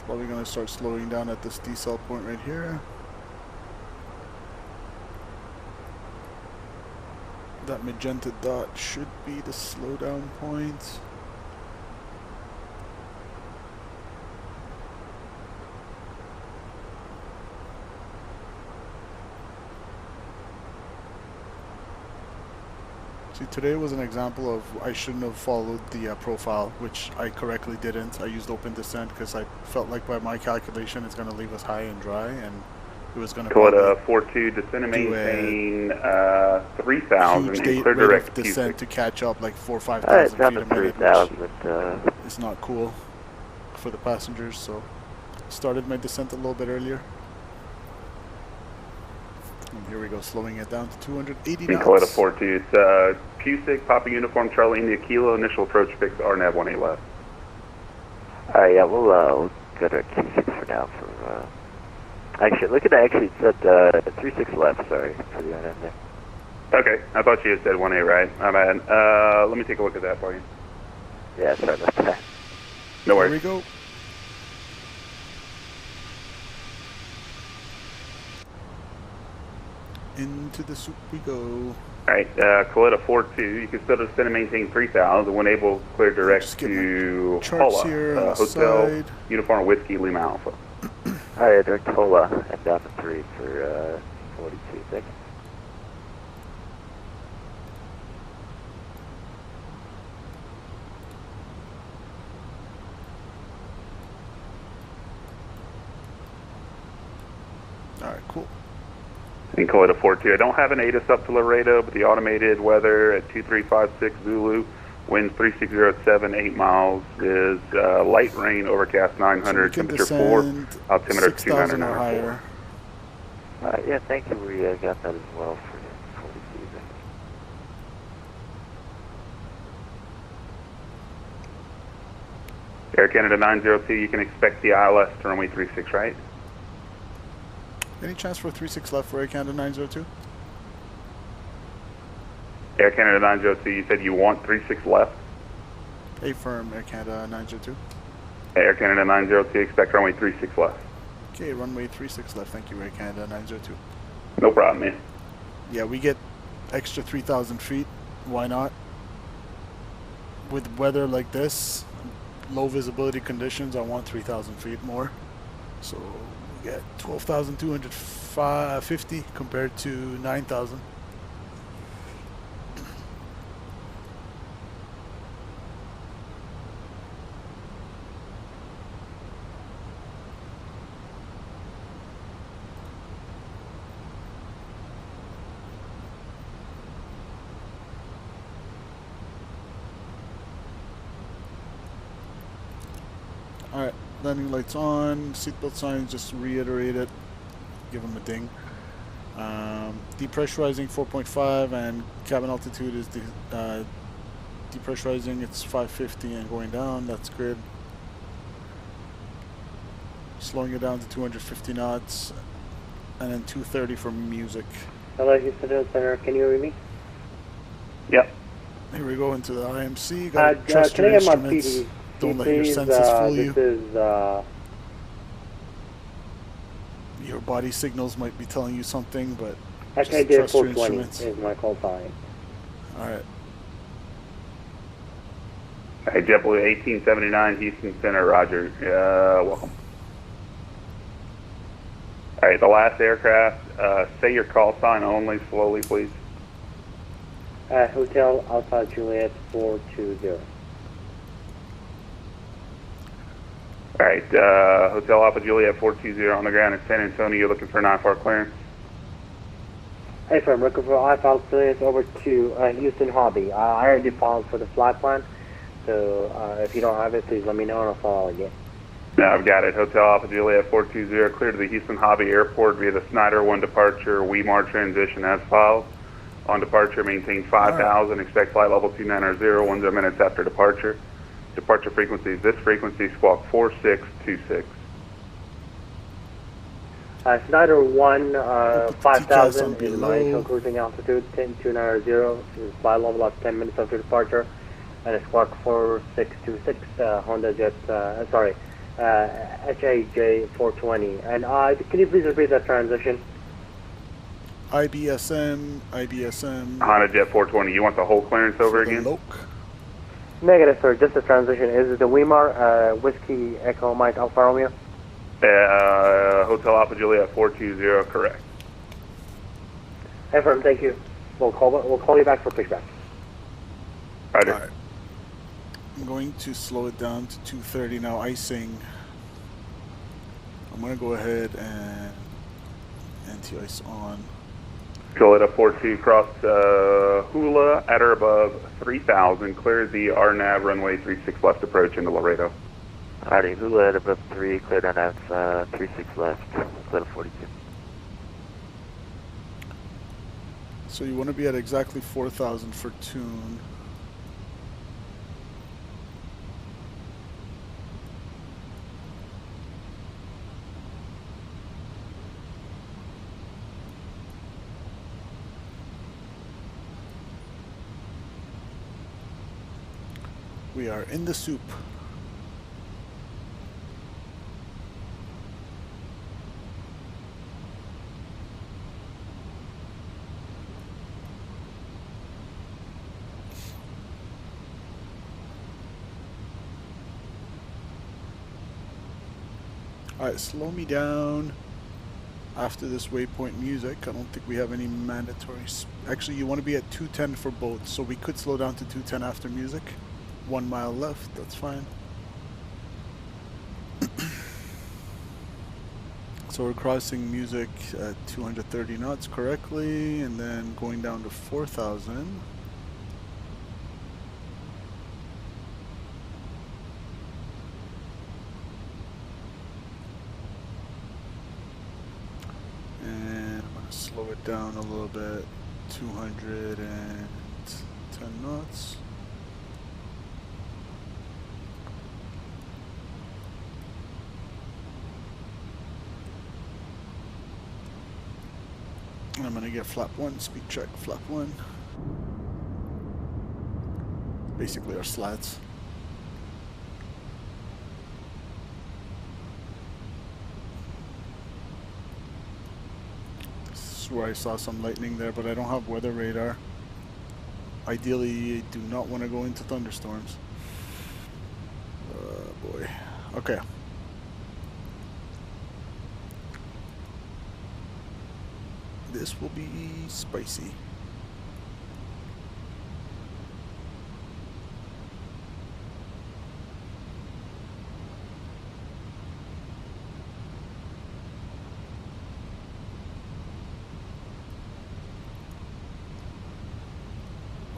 Probably going to start slowing down at this decel point right here. That magenta dot should be the slowdown point. See, today was an example of I shouldn't have followed the profile, which I correctly didn't. I used open descent because I felt like by my calculation it's going to leave us high and dry, and it was going to Coletta 42, descend and maintain 3,000 and clear direct descent to catch up like 4,000 or 5,000 feet a minute, which is not cool for the passengers. So started my descent a little bit earlier. And here we go, slowing it down to 280 knots. Coletta 42, it's Cusick, Papa Uniform, Charlie India, Kilo, initial approach fix, RNAV 18 left. Alright, yeah, we'll go to Cusick for now. Actually, look at that, actually it's at 36 left, sorry, for the RNAV there. Okay, I thought you had said 1A, right? My bad. Let me take a look at that for you. Yeah, sorry about that. No worries. Here we go. Into the soup we go. Alright, Coletta 42, you can still descend and maintain 3,000 when able, clear direct to Hola, Hotel, Uniform Whiskey, Lima Alpha. Alright, direct to Hola, and down to 3 for 42, thank you. Alright, cool. In Coletta 42, I don't have an ATIS up to Laredo, but the automated weather at 2356 Zulu, winds 3607, 8 miles, is light rain, overcast 900, so temperature 4, altimeter 6,000 or higher. Yeah, thank you, we got that as well for you. 42, thank you. Air Canada 902, you can expect the ILS to runway 36, right? Any chance for 36 left for Air Canada 902? Air Canada 902, you said you want 36 left? A firm, Air Canada 902. Air Canada 902, expect runway 36 left. Okay, runway 36 left. Thank you, Air Canada 902. No problem, man. Yeah, we get extra 3,000 feet. Why not? With weather like this, low visibility conditions, I want 3,000 feet more. So we get 12,250 compared to 9,000. Alright, landing lights on, seatbelt signs, just reiterate it, give them a ding. Depressurizing 4.5 and cabin altitude is depressurizing, it's 550 and going down, that's good. Slowing it down to 250 knots and then 230 for music. Hello, Houston Center, can you hear me? Yep. Here we go into the IMC, gotta trust can your I get my instruments, PD? don't let Please, your senses fool you. This is, Your body signals might be telling you something, but just KATL trust your 420 instruments. is my call sign. Alright. Hey, JetBlue 1879, Houston Center, roger. Welcome. All right, the last aircraft, say your call sign only, slowly, please. Hotel Alpha Juliet 420. All right, Hotel Alpha Juliet 420 on the ground in San Antonio. You're looking for an IFR clearance? Hey, I'm looking for Alpha Juliet over to Houston Hobby. I already filed for the flight plan, so if you don't have it, please let me know and I'll follow again. No, I've got it. Hotel Alpha Juliet 420, clear to the Houston Hobby Airport via the Snyder 1 departure, WeMAR transition as filed. On departure, maintain 5,000, expect flight level 290, 10 minutes after departure. Departure frequency is this frequency, squawk 4626. Snyder 1, 5,000 is my initial cruising altitude, 10290, flight level of 10 minutes after departure, and it's squawk 4626, Honda Jet, HAJ 420. And can you please repeat that transition? IBSM. Honda Jet 420, you want the whole clearance over again? Negative, sir, just the transition. Is it the WeMAR, Whiskey Echo Mike Alfa Romeo? Hotel Alpha Juliet 420, correct. Affirm, thank you. We'll call you back for pushback. Roger. Alright. I'm going to slow it down to 230 now, icing. I'm going to go ahead and anti-ice on. Juliet 42, cross Hula at or above 3,000, clear the RNAV runway 36 left approach into Laredo. Alrighty, Hula at above 3, clear RNAV 36 left, clear 42. So you want to be at exactly 4,000 for tune. We are in the soup. Alright, slow me down after this waypoint music. I don't think we have any mandatory... Actually, you want to be at 210 for both, so we could slow down to 210 after music. 1 mile left, that's fine. So we're crossing music at 230 knots correctly, and then going down to 4,000. And I'm going to slow it down a little bit, 210 knots. I'm going to get flap 1, speed check, flap 1. Basically our slats. This is where I saw some lightning there, but I don't have weather radar. Ideally, I do not want to go into thunderstorms. Boy. Okay. This will be spicy.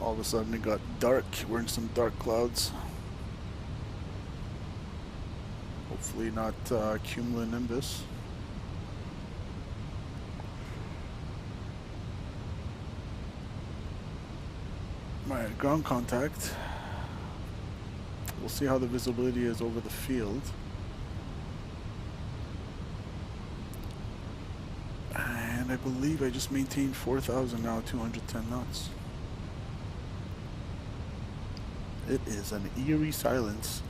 All of a sudden it got dark. We're in some dark clouds. Hopefully not cumulonimbus. Alright, ground contact. We'll see how the visibility is over the field. And I believe I just maintained 4,000 now, 210 knots. It is an eerie silence.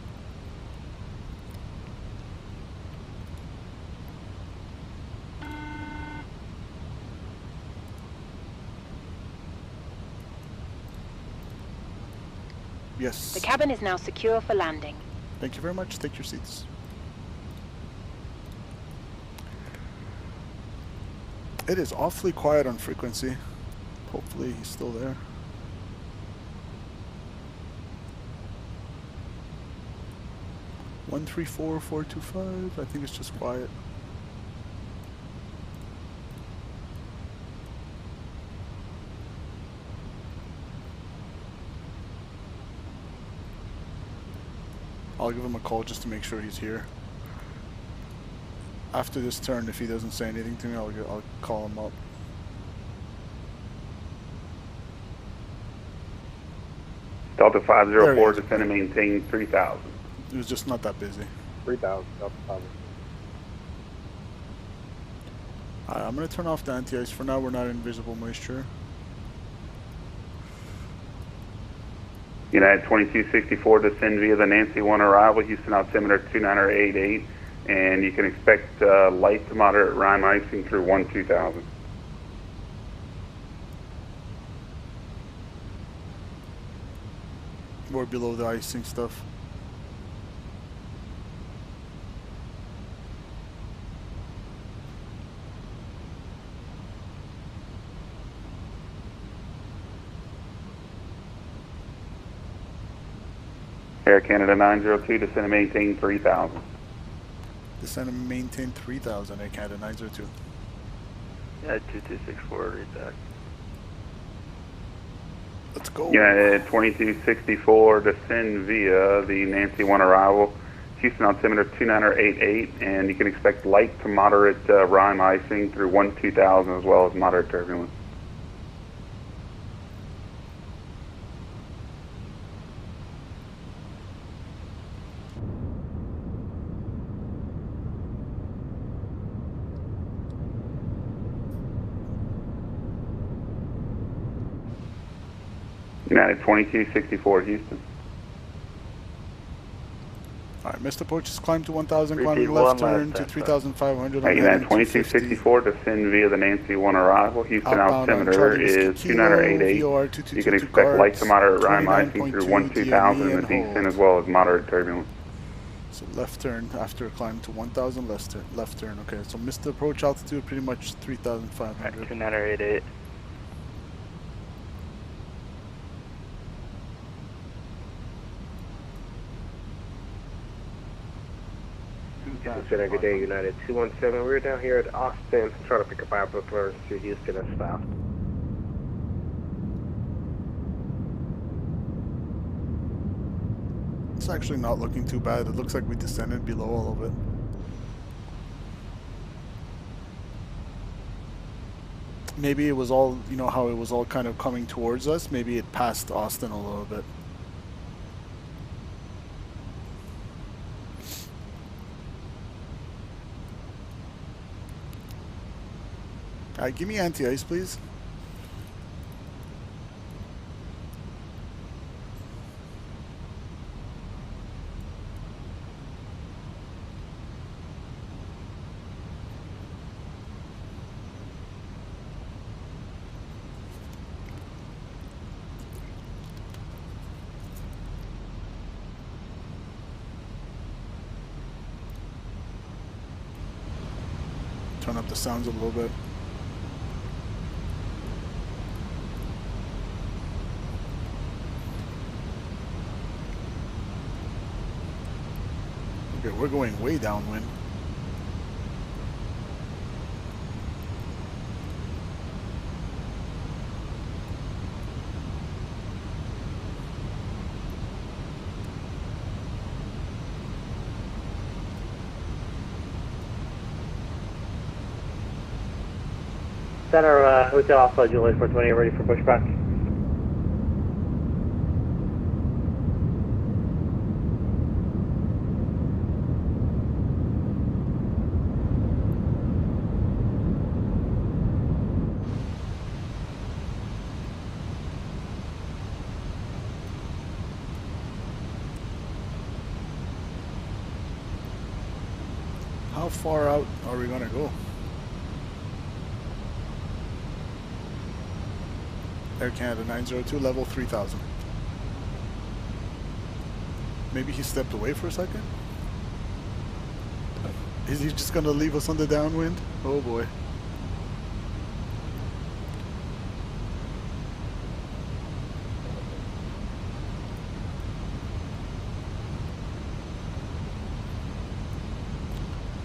Yes. The cabin is now secure for landing. Thank you very much. Take your seats. It is awfully quiet on frequency. Hopefully he's still there. One 134-425. I think it's just quiet. I'll give him a call just to make sure he's here. After this turn, if he doesn't say anything to me, I'll call him up. Delta 504, descend and maintain 3,000. It was just not that busy. 3,000, Delta 5. Alright, I'm going to turn off the anti-ice. For now, we're not in visible moisture. United 2264, descend via the Nancy 1 arrival, Houston altimeter 2988, and you can expect light to moderate rime icing through 2000. We're below the icing stuff. Air Canada 902, descend and maintain 3,000. Descend and maintain 3,000, Air Canada 902. Yeah, 2264, read back. Let's go. United 2264, descend via the Nancy 1 arrival, Houston altimeter 2988, and you can expect light to moderate rime icing through 2000 as well as moderate turbulence. United 2264, Houston. Alright, missed approach, just climb to 1,000, Repeat climbing left turn to 3,500. United 2264, descend via the Nancy 1 arrival, Houston altimeter is 2988. You can expect light to moderate rime icing through 2000 in the descent as well as moderate turbulence. So left turn after a climb to 1,000, left turn. Okay, so missed the approach altitude, pretty much 3,500. 2988. Good day, United 217. We're down here at Austin, trying to pick up our learns to Houston and south. It's actually not looking too bad. It looks like we descended below a little bit. Maybe it was all, you know how it was all kind of coming towards us. Maybe it passed Austin a little bit. Alright, give me anti-ice, please. Turn up the sounds a little bit. Okay, we're going way downwind. Center, Hotel Alpha, Juliet 420, ready for pushback. How far out are we gonna go? Air Canada 902, level 3000. Maybe he stepped away for a second? Is he just gonna leave us on the downwind? Oh boy.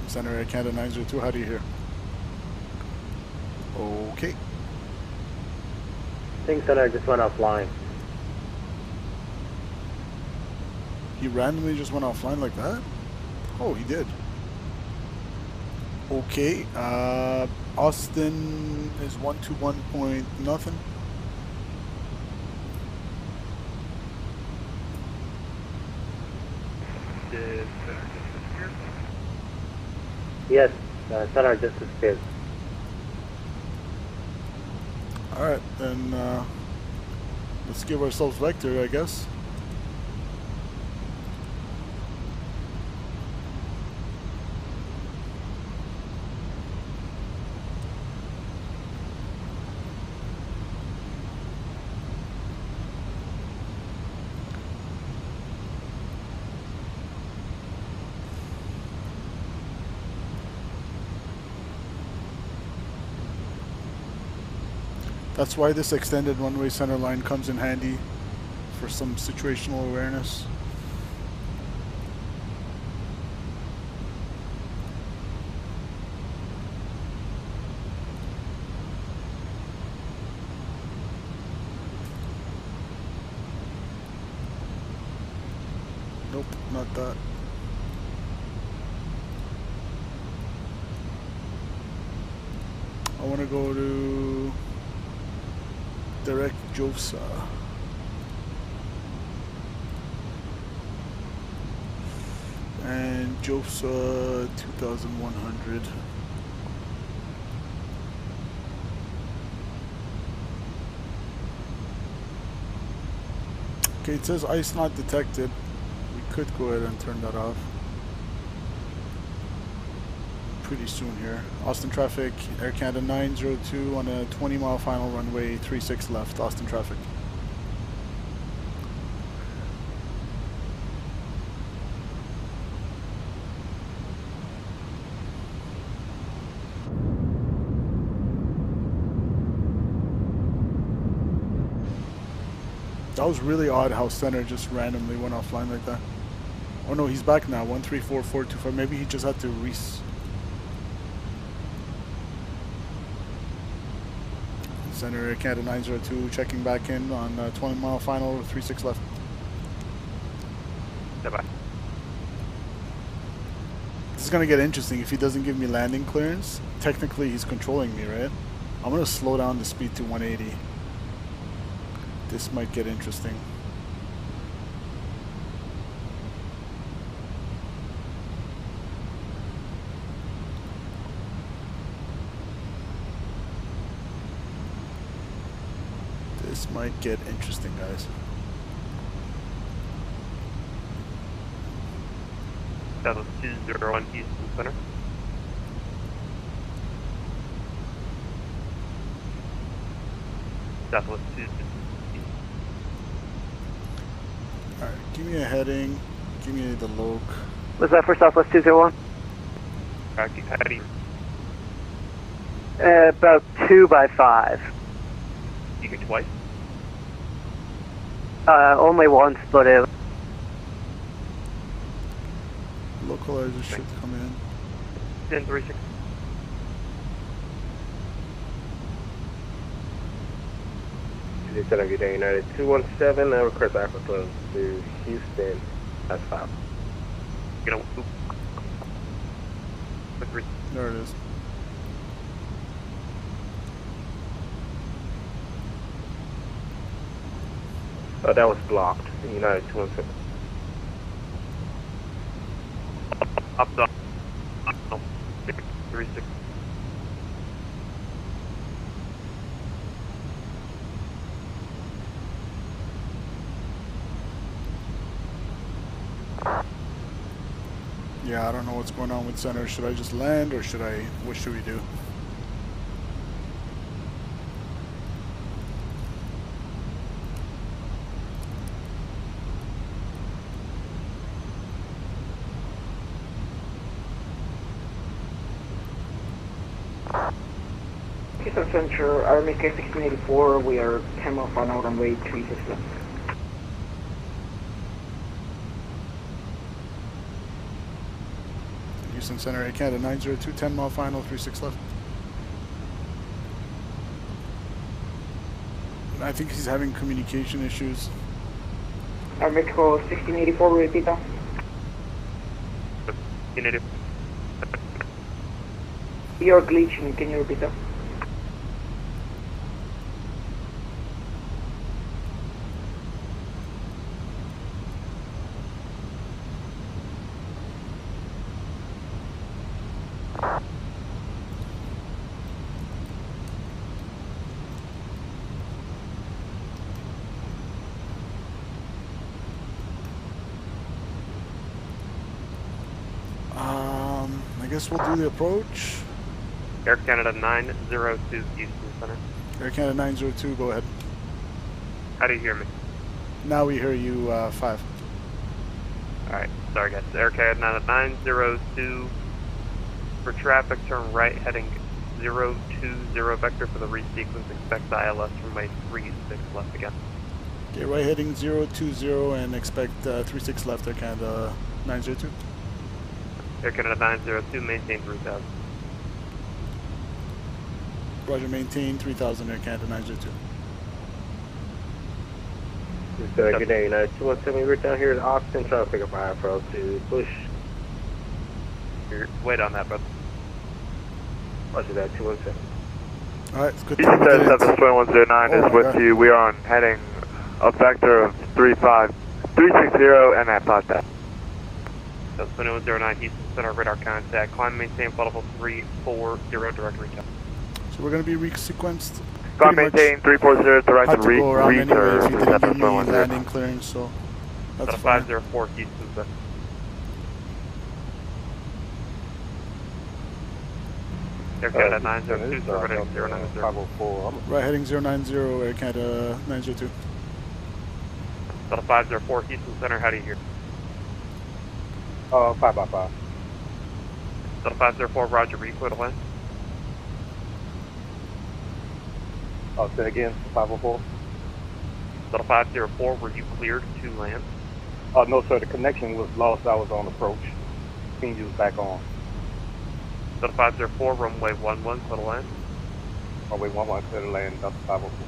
Center Air Canada 902, how do you hear? Okay. Think Center just went offline. He randomly just went offline like that? Oh, he did. Okay, Austin is 121 point nothing. Did Center just disappear? Yes, Center just disappeared. Alright, then let's give ourselves vector, I guess. That's why this extended one-way center line comes in handy for some situational awareness. Nope, not that. I want to go to direct JOFSA. And JOFSA 2100. Okay, it says ice not detected. We could go ahead and turn that off pretty soon here. Austin traffic, Air Canada 902 on a 20-mile final runway, 36 left, Austin traffic. That was really odd how center just randomly went offline like that. Oh no, he's back now, 134.425. Maybe he just had to Center Air Canada 902 checking back in on 20-mile final, 36 left. Bye-bye. This is going to get interesting. If he doesn't give me landing clearance, technically he's controlling me, right? I'm going to slow down the speed to 180. This might get interesting. This might get interesting, guys. That was 201 Houston Center. Southwest 2. Alright, give me a heading. Give me the log. Was that for Southwest 201? How do you? About 2 by 5. You get twice? Only once, but it... Localizer should come in. 1036. Center Good United 217, request Africa to Houston. That's 5. Get a There it is. That was blocked. United 217. Up down. 36. Yeah, I don't know what's going on with center. Should I just land or what should we do? Houston Center, RMK 1684, we are 10 miles on runway 36 left. Houston Center, Canada 902, 10 mile final, 36 left. I think he's having communication issues. RMK 1684, repeat that. 1684. You're glitching, can you repeat that? I guess we'll do the approach. Air Canada 902 Houston Center. Air Canada 902, go ahead. How do you hear me? Now we hear you 5. Alright, sorry guys. Air Canada 902 for traffic, turn right heading 020 vector for the resequence. Expect ILS runway 36 left again. Okay, right heading 020 and expect 36 left, Air Canada 902. Air Canada 902, maintain 3000. Roger, maintain 3000, Air Canada 902. Good day, United 217. We're down here at Austin trying to pick up our IFL to push. Wait on that, brother. Roger that, 217. Alright, it's good. Houston 72109 is with you. We are on heading a vector of 360 and at 5,000. That's 2109 Houston Center, radar contact. Climb, maintain, flight level 340, direct recap. So we're going to be resequenced. Climb, maintain, 340, direct and go around anyway if you didn't give me 72110. landing clearance, so that's fine. 504 Houston Center. Air Canada 902, so right heading 090. 504. Right heading 090, Air Canada 902. Delta 504 Houston Center, how do you hear? 5 by 5. Delta 504, roger, were you clear to land? Say again, 504. Delta 504, were you cleared to land? No, sir, the connection was lost. I was on approach. Ping you was back on. Delta 504, runway 11, clear to land. Runway 11, clear to land, Delta 504.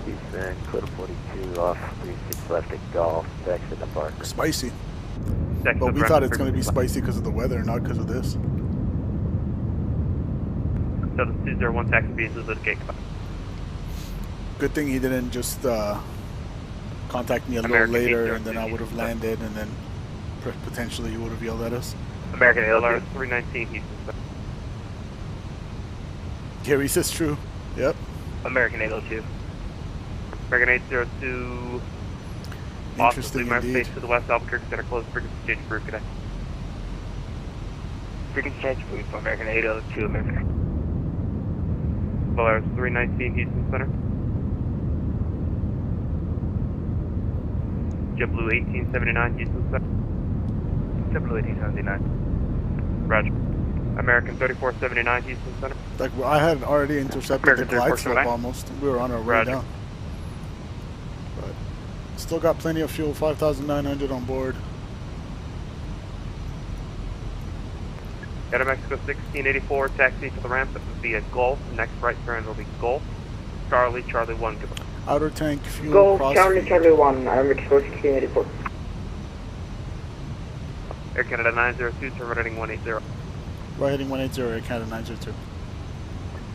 Houston, clear to 42, off 36 left at Golf, exit the park. Spicy. But we thought it's going to be spicy because of the weather, not because of this. Delta 201, taxi visa to the gate. Good thing he didn't just contact me a little later, and then I would have landed, and then potentially he would have yelled at us. American ALR 319 Houston Center. Gary says true. Yep. American 802. American 802. Interesting Austin, indeed. space to the west, Albuquerque Center, closed frequency change group, good day. Frequency change group for American 802, American. Polaris 319 Houston Center. JetBlue 1879 Houston Center. JetBlue 1879. Roger. American 3479 Houston Center. Like, I had already intercepted the glide slope almost. We were on our way down. But still got plenty of fuel, 5,900 on board. Out of Mexico 1684, taxi to the ramp via Gulf. Next right turn will be Gulf. Charlie 1, goodbye. Outer tank fuel Golf, cross. Charlie 1, I'm Mexico 1684. Air Canada 902, turn right heading 180. Right heading 180, Air Canada 902.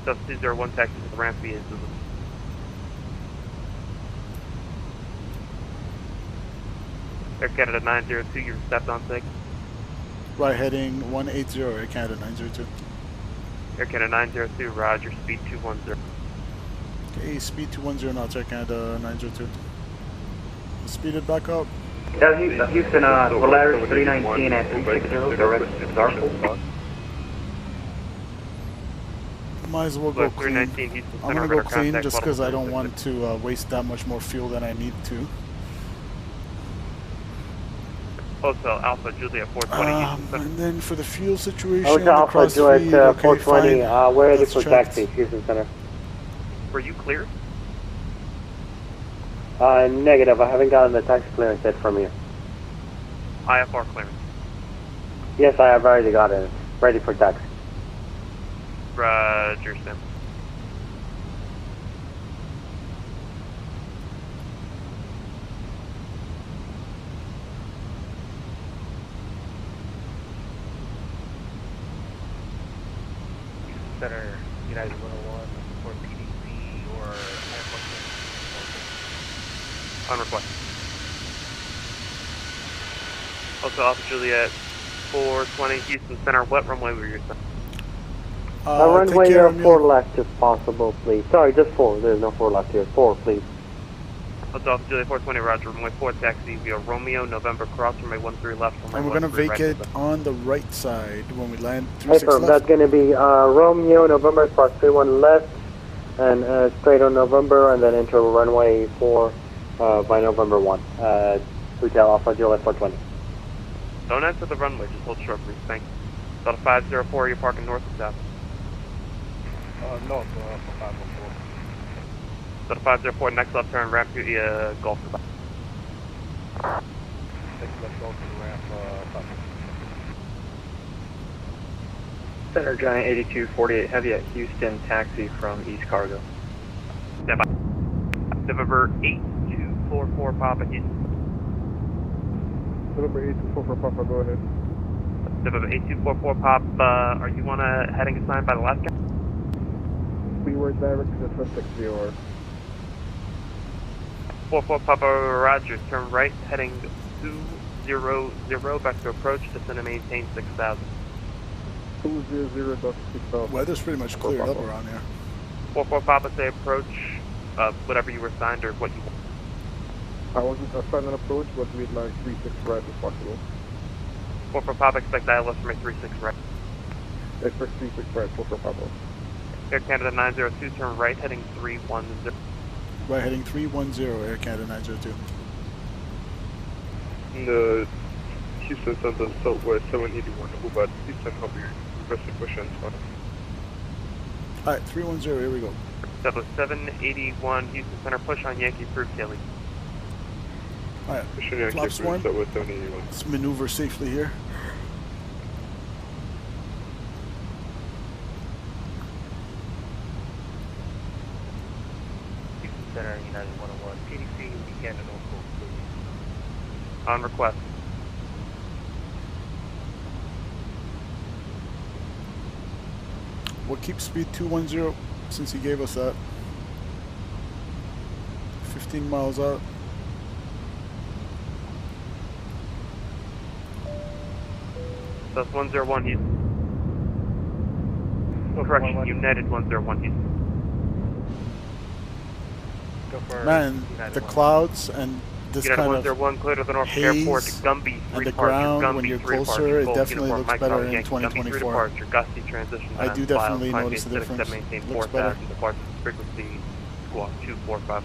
Delta 201, taxi to the ramp via Zulu. Air Canada 902, you're stepped on SIG. Right heading 180, Air Canada 902. Air Canada 902, roger, speed 210. Okay, speed 210 knots, Air Canada 902. Speed it back up. Houston, Polaris 319 at 360, direct Hartsfield. Might as well go clean. 319, Houston I'm Center, gonna go radar clean contact, just because I level don't want to waste that much more fuel than I need to. Hotel Alpha Juliet 420, Houston Center. And then for the fuel situation, Hotel the Alpha cross Juliet feed, okay, 420, fine. we're ready That's for checked. taxi, Houston Center. Were you cleared? Negative, I haven't gotten the taxi clearance yet from you. IFR clearance. Yes, I have already got it. Ready for taxi. Roger, Sam. Center, United 101 for PDC or On request. Hotel Alpha Juliet 420, Houston Center. What runway were you on? Runway 4 left if possible, please. Sorry, just 4. There's no 4 left here. 4, please. Hotel Alpha Juliet 420, roger. Runway 4 taxi via Romeo, November cross, runway 13 left. And we're going to vacate on the right side when we land 36 Affirm, left. that's going to be Romeo, November, cross 31 left, and straight on November, and then enter runway 4 by November 1. Hotel Alpha Juliet 420. Don't enter the runway, just hold short, please. Thank you. Delta 504, you're parking north or south? North, 504. Delta 504, next left turn, ramp to Gulf. Next left go to the ramp, 504. Center Giant 8248 Heavy at Houston, taxi from East Cargo. Stand by. November 8244 Papa Houston. November 8244 Papa, go ahead. November 8244 Papa, are you on a heading assigned by the last guy? We were directed to suspect 0. 44 Papa Roger, turn right, heading 200, back to approach, descend and maintain 6,000. 200.6000. Weather's pretty much cleared up around here. 44 Papa, say approach, whatever you were assigned or what you want. I wasn't assigned an approach, but we'd like 36 right if possible. 44 Papa, expect ILS from a 36 right. Expect 36 right, 44 Papa. Air Canada 902, turn right, heading 310. Right heading 310, Air Canada 902. The Houston Center Southwest 781, Hubert, Eastern Hobby, requested question spot. Alright, 310, here we go. Double 781, Houston Center, push on Yankee Proof, Kelly. Alright, flaps 1. Let's maneuver safely here. Houston Center, United 101. PDC, Canada, Norfolk, please. On request. We'll keep speed 210 since he gave us that. 15 miles out. That's 101 Houston. Correction, United 101 Houston. Man, the clouds and this United kind 101, clear to the Norfolk Airport, haze Gumby, and the departure, ground Gumby, when you're 3 closer, departure, it Gold, definitely uniform, looks Mike better Bravo, in Yankee, Gumby, 3 2024. departure, gusty transition, I do definitely climb notice the base difference. 6, maintain Looks better. 4,000, departure frequency, squawk 245.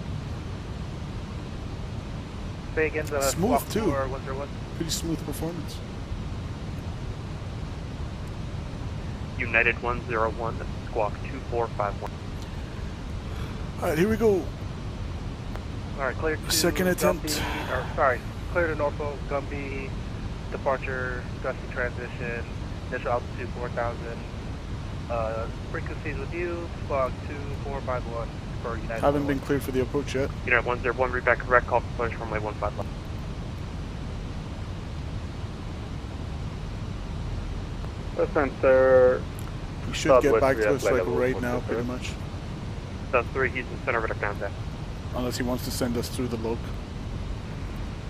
Say again, the Smooth squawk too. 101. Pretty smooth performance. United 101, squawk 2451. Alright, here we go. Alright, clear to Second attempt. Gumby, or sorry, clear to Norfolk, Gumby, departure, gusty transition, initial altitude 4,000. Frequencies with you, squawk 2451 for United. Haven't been cleared for the approach yet. United 101, read back correct, call for push, runway 15 left. Center. He should get back to us like right now, pretty much. That's 3 Houston Center, radar contact. Unless he wants to send us through the loc.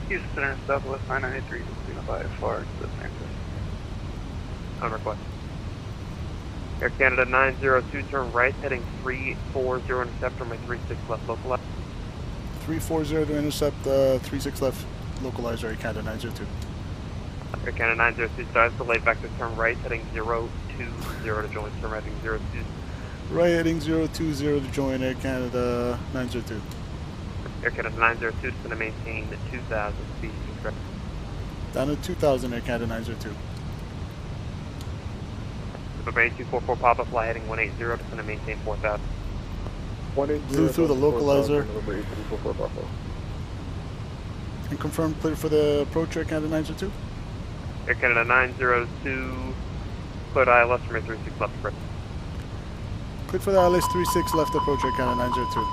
Houston Center, Southwest 993, signify as far as the Texas. On request. Air Canada 902, turn right, heading 340, intercept runway 36 left, localize. 340 to intercept 36 left, localizer, Air Canada 902. Air Canada 902, stars delayed vector, turn right, heading 020 to join, turn right, heading 02. Right heading 020 to join Air Canada 902. Air Canada 902, just going to maintain 2,000 feet. Down to 2,000, Air Canada 902. November 8244 Papa, fly heading 180, just going to maintain 4,000. Blew through the localizer. And confirm clear for the approach, Air Canada 902. Air Canada 902, cleared ILS from 36 left, approach. Clear for the ILS 36 left approach, Air Canada 902.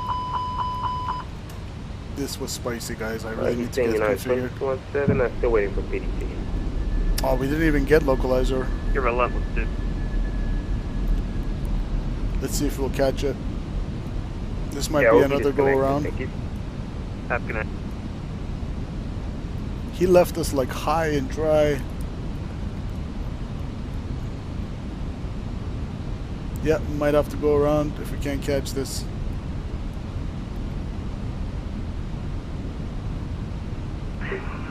This was spicy, guys. I really need to get configured. 17, I'm still waiting for PDC. Oh, we didn't even get localizer. You're relentless, dude. Let's see if we'll catch it. This might be another go around. Have good night. He left us like high and dry. Yep, might have to go around if we can't catch this.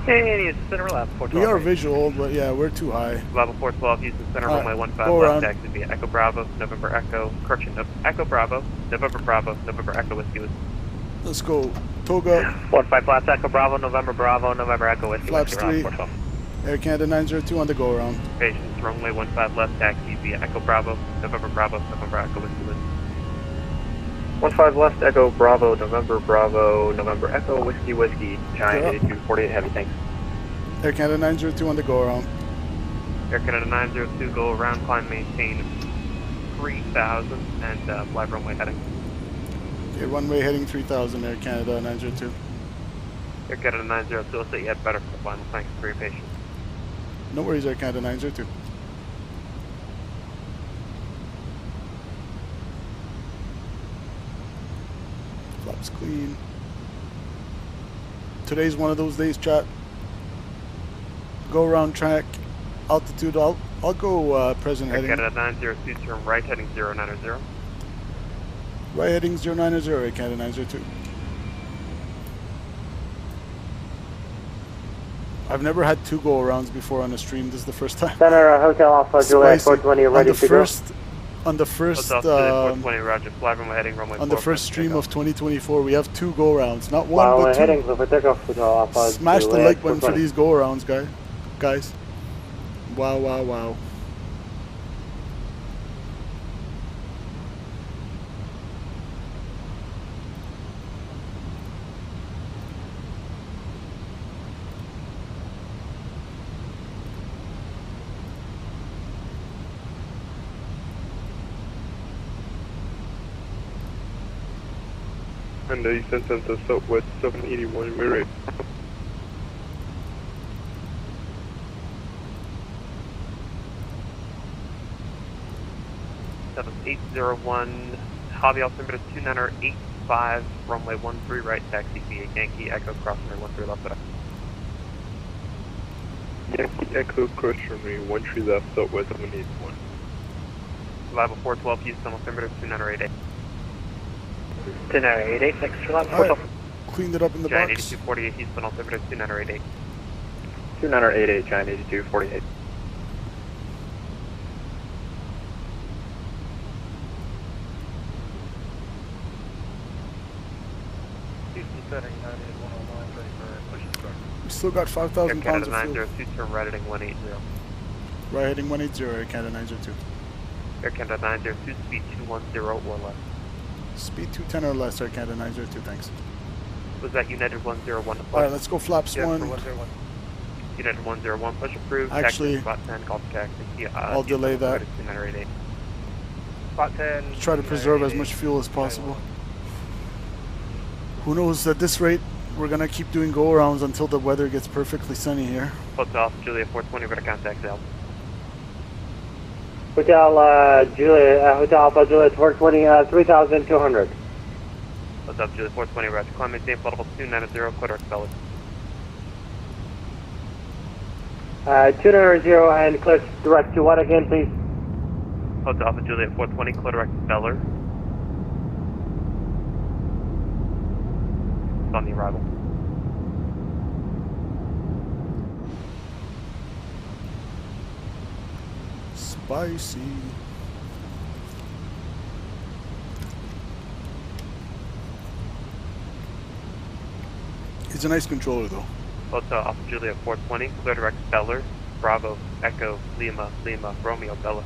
Hey, Houston Center, level 412. We are visual, but yeah, we're too high. Level 412, Houston Center, runway 15 go left, around. taxi via Echo Bravo, November Echo, correction, Echo Bravo, November Echo Whiskey Whiskey. Let's go. Toga. 15 flats, Echo Bravo, November Echo Whiskey Flaps Whiskey, 3. 412. Air Canada 902 on the go around. Patience, runway 15 left, taxi via Echo Bravo, November Echo Whiskey Whiskey. 15 left, Echo Bravo, November Echo Whiskey Whiskey, China 8248, heavy, thanks. Air Canada 902 on the go around. Air Canada 902, go around, climb, maintain 3,000, and fly runway heading. Okay, runway heading 3000, Air Canada 902. Air Canada 902, let's say you had better for the final, thanks for your patience. No worries, Air Canada 902. Flaps clean. Today's one of those days, chat. Go around track, altitude. I'll go present Air heading. Canada 902, turn right heading 090. Right heading 090, Air Canada 902. I've never had two go arounds before on a stream. This is the first time. Center Hotel Alpha Juliet 420 ready to go. On the first 420, Roger, fly runway heading runway on the first stream of 2024, we have two go arounds, not one but two. Heading for takeoff Hotel Alpha. Smash the like button for these go arounds, guys. Wow, wow, wow. And Eastern Center, Southwest 781, we're ready. That was 801, Hobby altimeter 2985, runway 13 right, taxi via Yankee Echo, cross runway 13 left. Yankee Echo, cross runway 13 left, Southwest 781. Level 412, Houston altimeter 2988. 2988, next to level Alright, cleaned it up in the Giant box. 8248, Houston altimeter 2988. 2988, China 8248. We still got 5,000 Air pounds Canada of fuel. 902, turn right heading 180. Right heading 180, Air Canada 902. Air Canada 902, speed 210 or less. Speed 210 or less, Air Canada 902, thanks. Was that United 101 to push? Alright, let's go flaps Yes, 1. for 101. United 101, push approved. Actually, taxi, spot 10, call for taxi. I'll delay that. 2988. Spot 10. Try to preserve as much fuel as possible. Who knows, at this rate, we're gonna keep doing go-arounds until the weather gets perfectly sunny here. Hotel Julia 420, we're gonna contact Al. Hotel Alpha Juliet 420, 3,200. What's up, Julia 420, Roger. Climb maintain flight level 290, quarter expelled. 290 and clear direct to what again, please? Hotel Alpha Juliet 420, clear direct Beller. It's on the arrival. Spicy. It's a nice controller though. Hotel Alpha Juliet 420, clear direct Beller, Bravo, Echo, Lima, Lima, Romeo, Bella.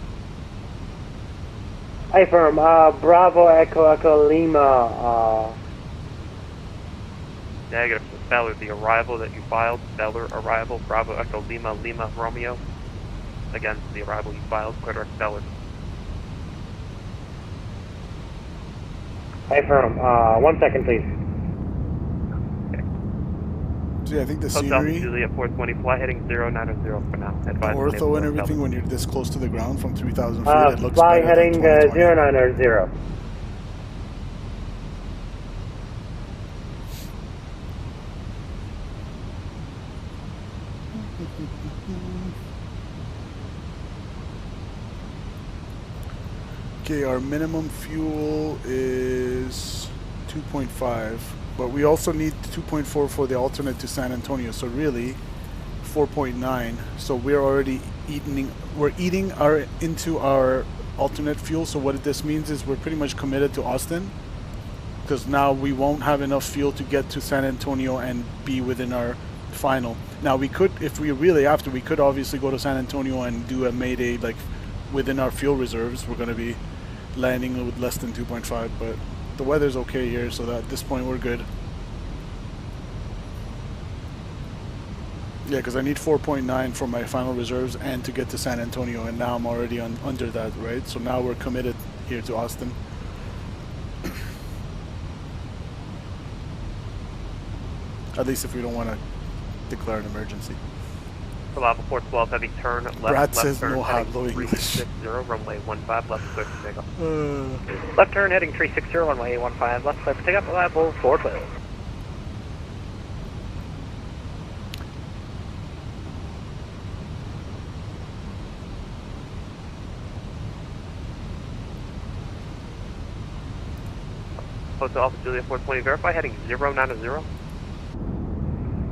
Hey firm, Bravo, Echo, Lima, Negative, Beller, the arrival that you filed, Beller, arrival, Bravo, Echo, Lima, Lima, Romeo. Again, the arrival you filed, clear direct Beller. Hey firm, 1 second please. See, I think the Hotel scenery, Juliet 420, fly heading 090 for now. the Advise ortho and everything Beller. when you're this close to the ground from 3,000 feet, it looks Fly better heading than 2020. 090. Okay, our minimum fuel is 2.5, but we also need 2.4 for the alternate to San Antonio, so really 4.9. So we're already eating into our alternate fuel. So what this means is we're pretty much committed to Austin, because now we won't have enough fuel to get to San Antonio and be within our final. Now we could, if we really have to, we could obviously go to San Antonio and do a Mayday, like within our fuel reserves. We're going to be landing with less than 2.5, but the weather's okay here, so that at this point we're good. Yeah, because I need 4.9 for my final reserves and to get to San Antonio, and now I'm already under that, right? So now we're committed here to Austin. At least if we don't want to declare an emergency. Lava 412, heavy turn, left, Brad left says turn, no heading hot English. 360, runway 15, left clear for takeoff. Left turn heading 360, runway 15, left clear for takeoff, reliable 412. Hotel Alpha Juliet 420, verify heading 090.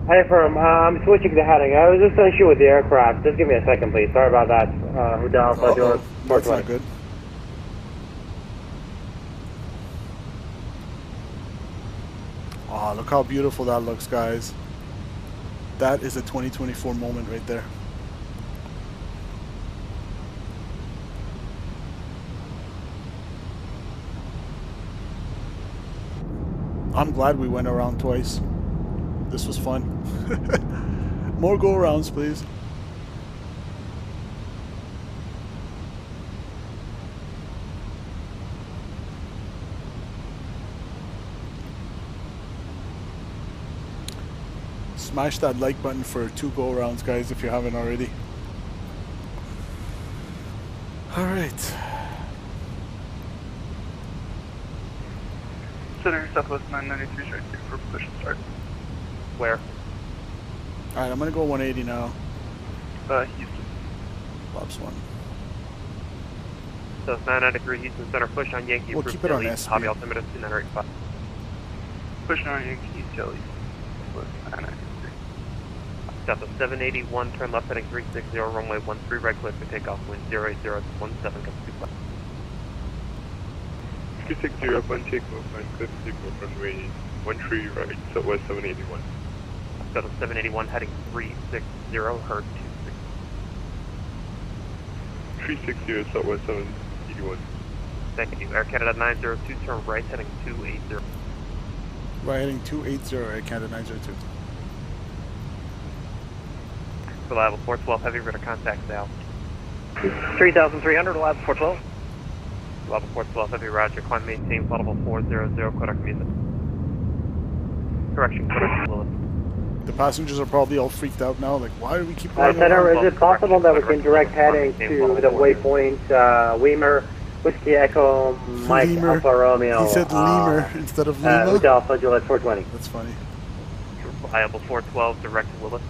Hey firm, I'm switching the heading. I was just unsure with the aircraft. Just give me a second please. Sorry about that. Hotel Alpha Juliet 420. That's not good. Oh, look how beautiful that looks, guys. That is a 2024 moment right there. I'm glad we went around twice. This was fun. More go-arounds, please. Smash that like button for 2 go-arounds, guys, if you haven't already. All right. Consider Southwest 993 right here for position start. Where? All right, I'm gonna go 180 now. Houston. Bob's 1. So 993 Houston Center, push on Yankee. We'll keep it on Delhi, SP. Hobby altimeter 2985. Pushing on Yankee, Delhi. Southwest 993. Delta 781, turn left heading 360, runway 13, right clear for takeoff, wind 080 to 17, comes 2 flight. 360 up on takeoff, and clear for takeoff, runway 13 right, Southwest 781. Delta 781 heading 360, heard 26. 360 Southwest 781. Thank you. Air Canada 902, turn right heading 280. Right heading 280, Air Canada 902. Reliable 412, heavy radar contact now. 3,300, reliable 412. Level 412, heavy roger, climb maintain, flight level 400, Kodak music. Correction, Willis. The passengers are probably all freaked out now, like, why do we keep going Center, around? is it possible that we can direct heading to the waypoint, Weimer, Whiskey Echo, Mike Lemur. Alpha Romeo? He said lemur instead of Lima. Hotel Alpha Juliet 420. That's funny. Reliable 412, direct to Willis.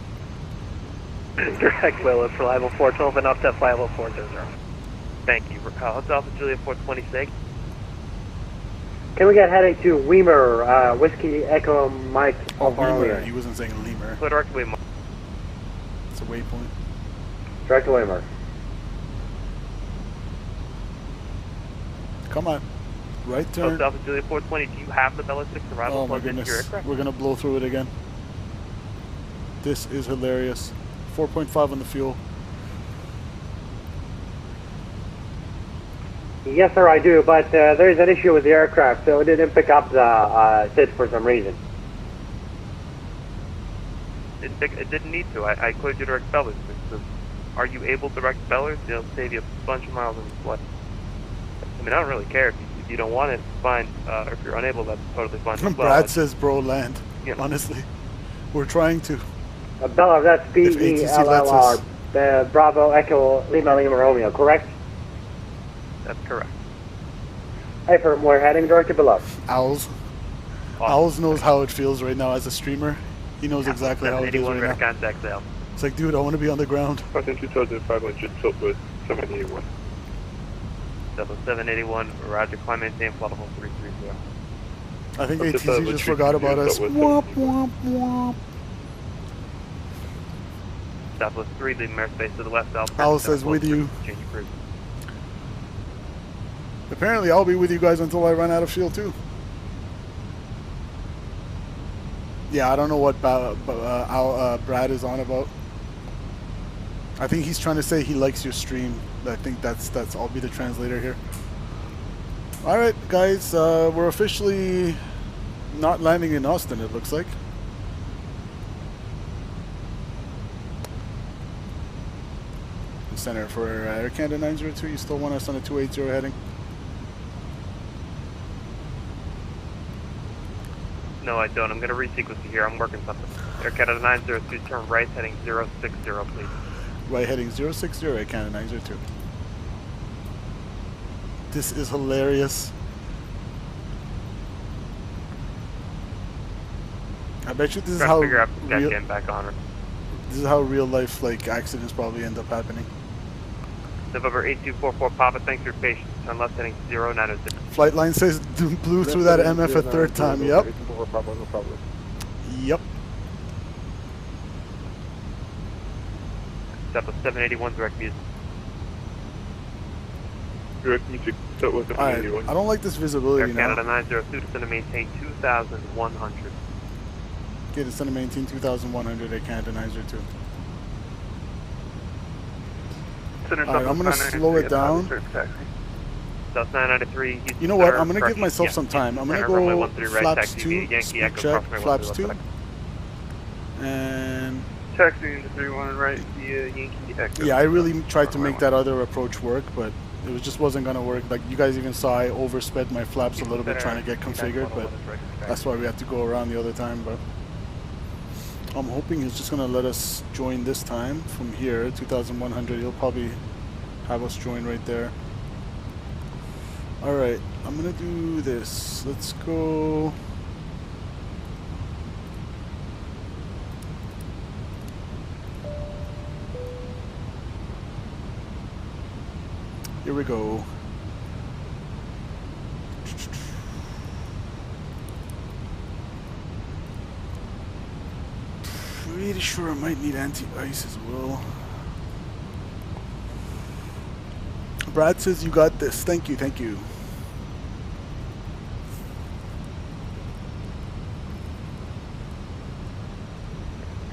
Direct Willis, reliable 412 and offset flyable 400. Thank you. Hotel Alpha Julia 426. Can we get heading to Weimer, Whiskey Echo Mike Alpha Weimer. Romeo? He wasn't saying lemur. Go direct to Weimer. It's a waypoint. Direct to Weimer. Come on. Right turn. Hotel Alpha Julia 420. Do you have the Bella 6 arrival Oh my plugged into your goodness. aircraft? We're going to blow through it again. This is hilarious. 4.5 on the fuel. Yes, sir, I do, but there is an issue with the aircraft, so it didn't pick up the SID for some reason. It didn't need to. I cleared you direct Bellers. Are you able to direct Bellers? It'll save you a bunch of miles in flight. I mean, I don't really care. If you don't want it, it's fine. Or if you're unable, that's totally fine as well. Brad says, bro, land. Yeah. Honestly. We're trying to. Bella, that's BELLR, Bravo Echo Lima Lima Romeo, correct? That's correct. Hey, we're heading directly below. Owls. Awesome. Owls knows how it feels right now as a streamer. He knows exactly how it is right now. Contact sale. It's like, dude, I want to be on the ground. Austin 2500 tilt with 781. Double 781, roger, climb maintain, flight level 330. I think ATC just forgot about us. Womp, womp, womp. Southwest 3, leaving airspace to the west, Alpha. Owl says with you. Change your cruise. Apparently, I'll be with you guys until I run out of fuel, too. Yeah, I don't know what Brad is on about. I think he's trying to say he likes your stream. I think that's I'll be the translator here. All right, guys, we're officially not landing in Austin, it looks like. Center for Air Canada 902. You still want us on a 280 heading? No, I don't. I'm going to resequence you here. I'm working something. Air Canada 902, turn right, heading 060, please. Right, heading 060, Air Canada 902. This is hilarious. I bet you this is how getting back on her. This is how real life like accidents probably end up happening. November 8244 Papa, thanks for your patience. Turn left heading 090. Flight line says blew through that MF a third time. Yep. Yep. Step of 781 direct music. Direct music. Alright, I don't like this visibility now. Canada 902 to center maintain 2,100. Okay, to center maintain 2,100 at Canada 902. Alright, I'm going to slow it down. South 993. You know what? I'm going to give myself some time. I'm going to go flaps 2, speed check, flaps 2. And... Taxiing to 31 right via Yankee Echo. Yeah, I really tried to make that other approach work, but it just wasn't going to work. Like, you guys even saw I oversped my flaps a little bit trying to get configured, but that's why we had to go around the other time. But I'm hoping he's just going to let us join this time from here, 2,100. He'll probably have us join right there. Alright, I'm going to do this. Let's go... Here we go. Pretty sure I might need anti-ice as well. Brad says you got this. Thank you, thank you.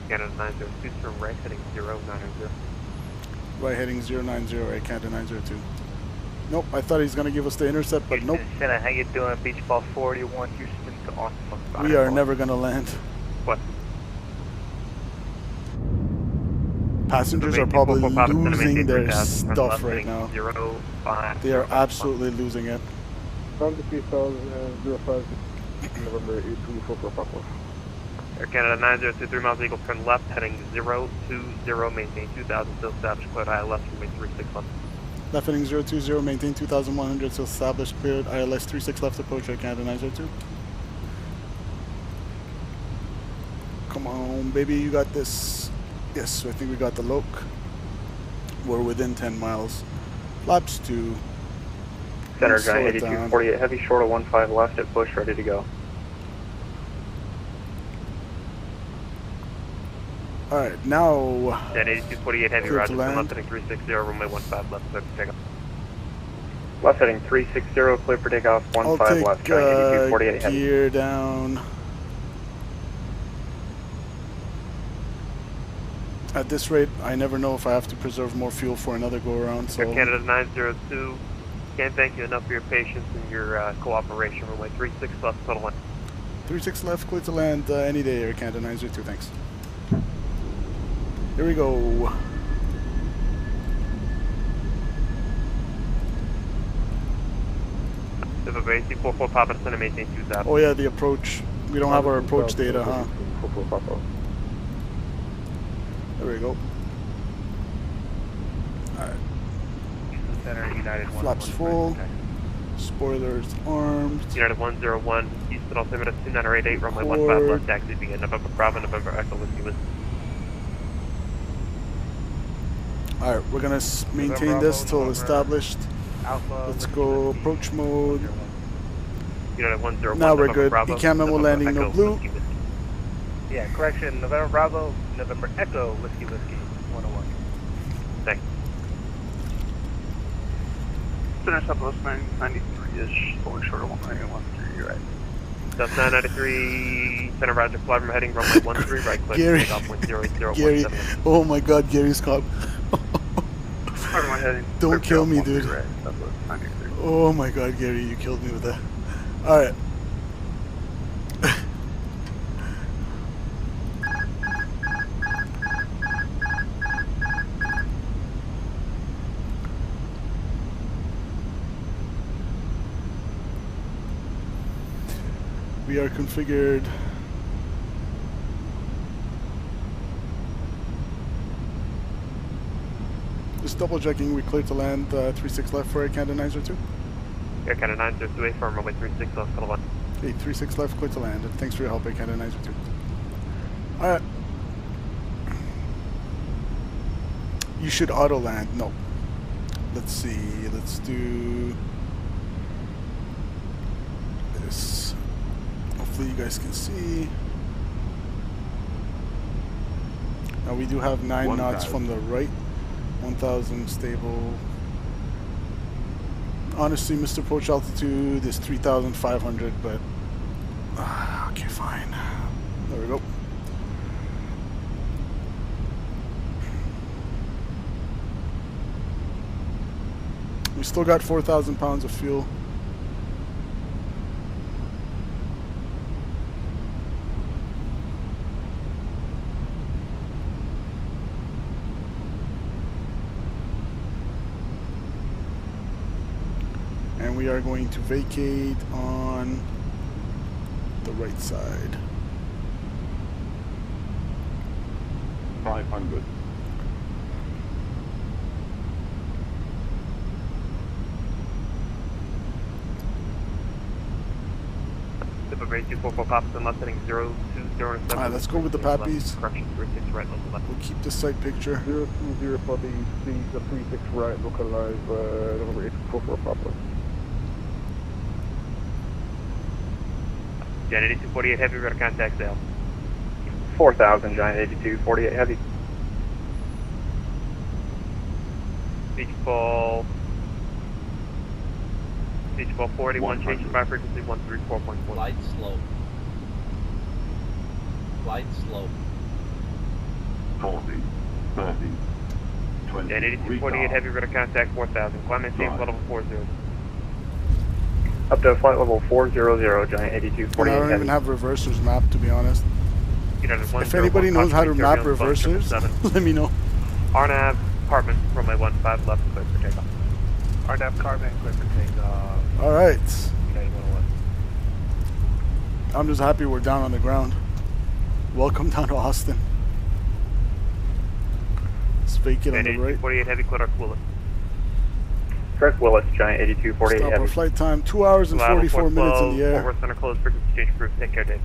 Canada 902, turn right heading 090. Right heading 090 at Canada 902. Nope, I thought he was going to give us the intercept, but nope. Senna, how you doing? Beach ball 41, Houston to Austin. We are never going to land. What? Passengers are probably losing their stuff right now. They are absolutely losing it. From the 3005, November 8244 Papa. Air Canada 902, 3 miles equal, turn left heading 020, maintain 2,000, still established, cleared ILS, runway 36 left. Left heading 020, maintain 2,100, still established, cleared ILS 36 left approach Air Canada 902. Come on, baby, you got this. Yes, so I think we got the loc. We're within 10 miles. Flaps 2. Center Slow Giant it down. 8248 heavy, short of 15 left at push, ready to go. Alright, now. Giant 8248 heavy, clear to roger. land. Left heading 360, runway 15 left, clear for takeoff. Left heading 360, clear for takeoff, 15 I'll take left, Giant 8248 heavy. gear down. At this rate, I never know if I have to preserve more fuel for another go-around, so... Air Canada 902, can't thank you enough for your patience and your cooperation. Runway 36 left, total land. 36 left, clear to land any day, Air Canada 902, thanks. Here we go. Civil base, 44 Papa, center maintain 2000. Oh yeah, the approach. We don't have our approach data, huh? There we go. Alright. Center, United Flaps full. Spoilers armed. United 101, Houston altimeter 2988, runway Cord. 15 left, taxi begin November Bravo, November Echo Whiskey Whiskey. Alright, we're gonna maintain this till established. Alpha, Let's go approach mode. United 101, Now we're November good. Bravo, ECAM memo November landing, Echo no blue. Whiskey Whiskey. Yeah, correction, November Bravo, November Echo, Whiskey Whiskey, 101. Thanks. Center Southwest 93-ish, going short of 113, you're right. South 993, center roger, fly from heading runway 13, right click, Gary. takeoff 108017. Gary, oh my god, Gary's caught. Don't kill me, dude. Oh my god, Gary, you killed me with that. Alright. We are configured. Just double checking, we cleared to land 36 left for Air Canada 902. Air Canada 902, firm runway 36 left, call 1. Okay, 36 left, clear to land. Thanks for your help, Air Canada 902. Alright. You should auto land. No. Let's see. Let's do this. Hopefully you guys can see. Now we do have 9 knots from the right. 1000 stable. Honestly, Mr. Approach altitude is 3,500, but okay, fine. There we go. We still got 4,000 pounds of fuel. And we are going to vacate on the right side. 500. Super Base 244 Pops and left heading 02007. Alright, let's go with the Pappies. Correction, 36 right, left. We'll keep the site picture. 020 for the 36 right, local live, November 844 Papa. Giant 8248 heavy, radar contact sale. 4000, Giant 8248 heavy. Beach ball 41, change fire frequency 134.4. Light slope. Light slope. 40, 30, 20. Giant 8248 heavy, radar contact 4000. Climb and change level 40. Up to flight level 400, Giant I 8248 don't heavy. even have reversers mapped, to be honest. If anybody knows how to map reversers, let me know. RNAV, Hartman, runway 15 left, clear for takeoff. RNAV Carbon, clear for takeoff. Alright. United 101. I'm just happy we're down on the ground. Welcome down to Austin. Let's vacate on the right. 48 heavy, clear Dark Willis. Kirk Willis, Giant 8248 Stop heavy. our flight time, 2 hours and 44 minutes in the air. Fort Worth Center closed, frequency change approved. Take care, Dave.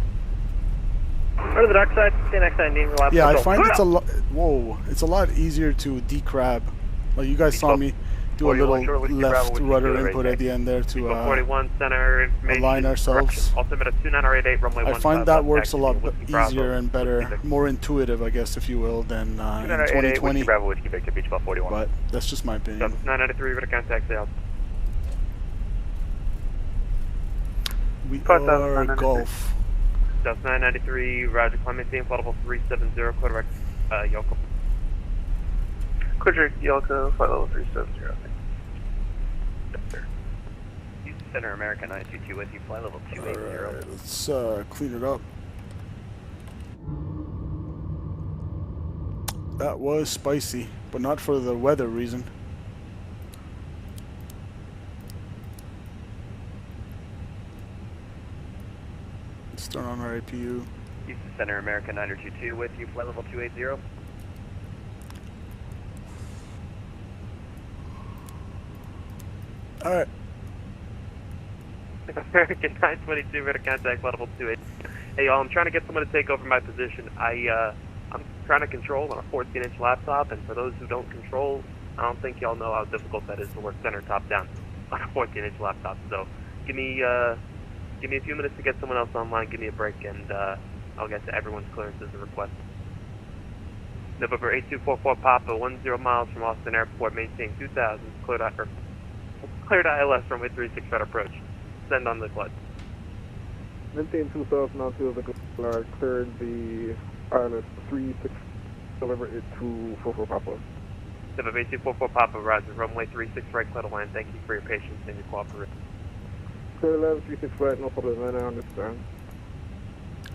Go to the dark side, stay next 90, relax. Yeah, I find it's a lot. Whoa, it's a lot easier to decrab. Like you guys saw me do a little left rudder input at the end there to 41 center information. align ourselves. Altimeter 2988, runway 15. I find that works a lot easier and better, more intuitive, I guess, if you will, than in 2020. Bravo, Whiskey Victor, Beach Ball 41. But that's just my opinion. 993, ready to contact sales. We are Gulf. Delta 993, Roger, climate team, flight level 370, clear direct, Yoko. Clear direct, Yoko, flight level 370. Houston Center, America 922 with you, flight level 280. Alright, let's clean it up. That was spicy, but not for the weather reason. Let's turn on our APU. Houston Center, America 922 with you, flight level 280. Alright. American 922, ready to contact, flight level 280. Hey y'all, I'm trying to get someone to take over my position. I'm trying to control on a 14-inch laptop, and for those who don't control, I don't think y'all know how difficult that is to work center top down on a 14-inch laptop. So give me a few minutes to get someone else online, give me a break, and I'll get to everyone's clearances and requests. November 8244 Papa, 10 miles from Austin Airport, maintain 2000, cleared ILS runway 36 right approach. Send on the clutch. Maintain 2000 out to the cleared the ILS 36, deliver it to 44 Papa. November 8244 Papa, roger, runway 36 right, clear to land. Thank you for your patience and your cooperation. Clear 11, 36 right, no problem, I understand.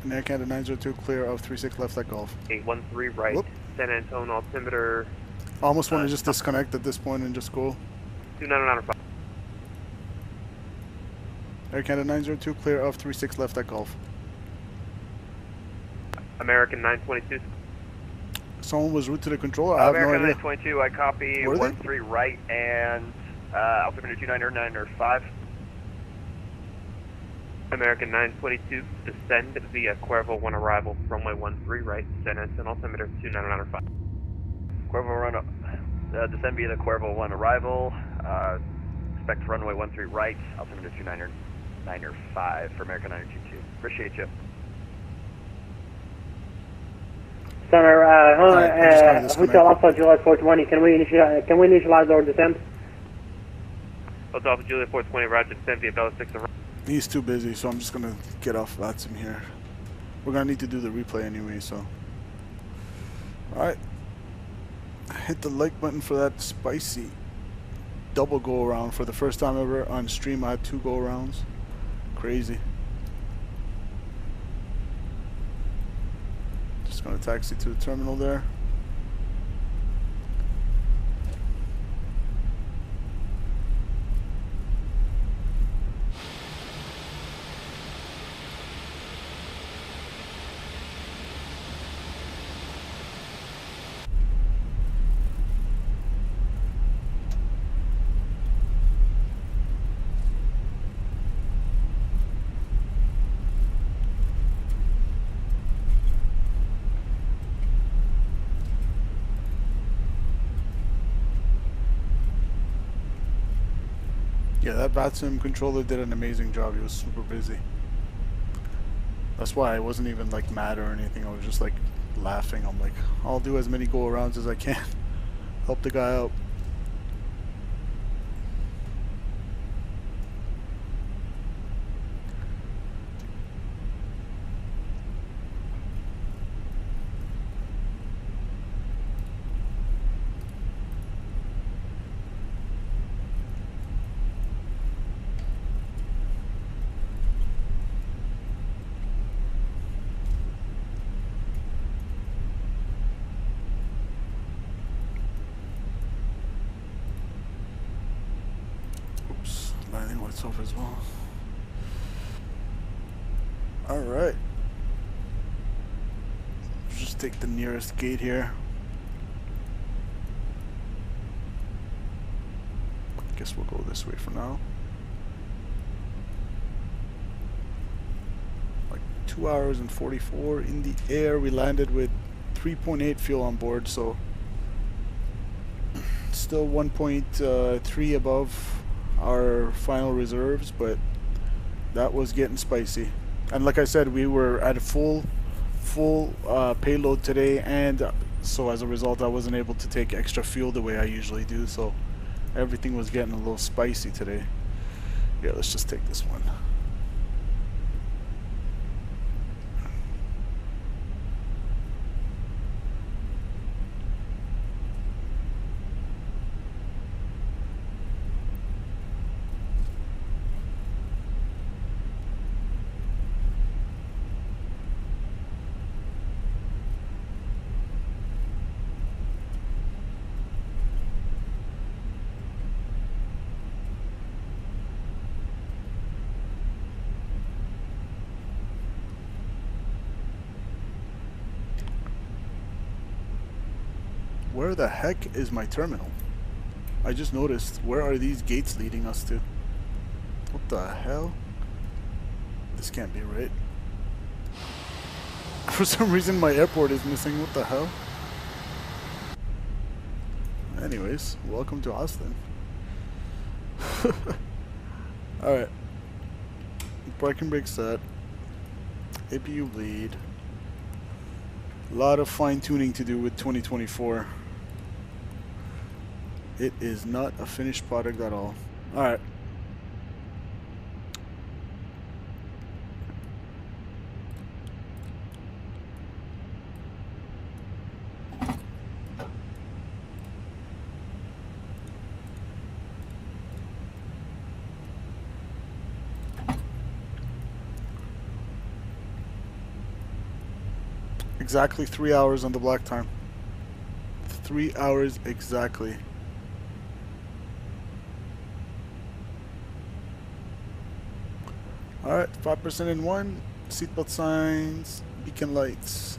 And Air Canada 902, clear of 36 left at Gulf. 813 right, whoop. San Antonio altimeter. Almost want to just disconnect at this point and just go. 2995. Air Canada 902, clear of 36 left at Gulf. American 922. Someone was route to the controller? I have American no idea. 922, I copy 13 right and altimeter 299.5. American 922, descend via Cuervo 1 arrival, runway 13 right, San Antonio altimeter 299.5. Cuervo descend via the Cuervo 1 arrival, expect runway 13 right, altimeter 299.5 for American 922. Appreciate you. Center, Hotel Alpha Juliet 420, can we initialize our descent? Hotel Alpha Juliet 420, roger, descend via Bella 6 arrival. He's too busy, so I'm just gonna get off VATSIM here. We're gonna need to do the replay anyway, so. Alright. Hit the like button for that spicy double go around. For the first time ever on stream, I had 2 go arounds. Crazy. Just gonna taxi to the terminal there. Yeah, that VATSIM controller did an amazing job. He was super busy. That's why I wasn't even like mad or anything. I was just like laughing. I'm like, I'll do as many go arounds as I can. Help the guy out. Landing lights off as well. Alright. Just take the nearest gate here. Guess we'll go this way for now. Like 2 hours and 44 in the air. We landed with 3.8 fuel on board, so still 1.3 above our final reserves, but that was getting spicy. And like I said, we were at a full payload today, and so as a result I wasn't able to take extra fuel the way I usually do, so everything was getting a little spicy today. Yeah, let's just take this one. Where the heck is my terminal? I just noticed. Where are these gates leading us to? What the hell? This can't be right. For some reason my airport is missing. What the hell? Anyways, welcome to Austin. Alright. Parking brake set. APU bleed. A lot of fine tuning to do with 2024. It is not a finished product at all. Alright. Exactly 3 hours on the black time. 3 hours exactly. Alright, 5% in one. Seatbelt signs, beacon lights.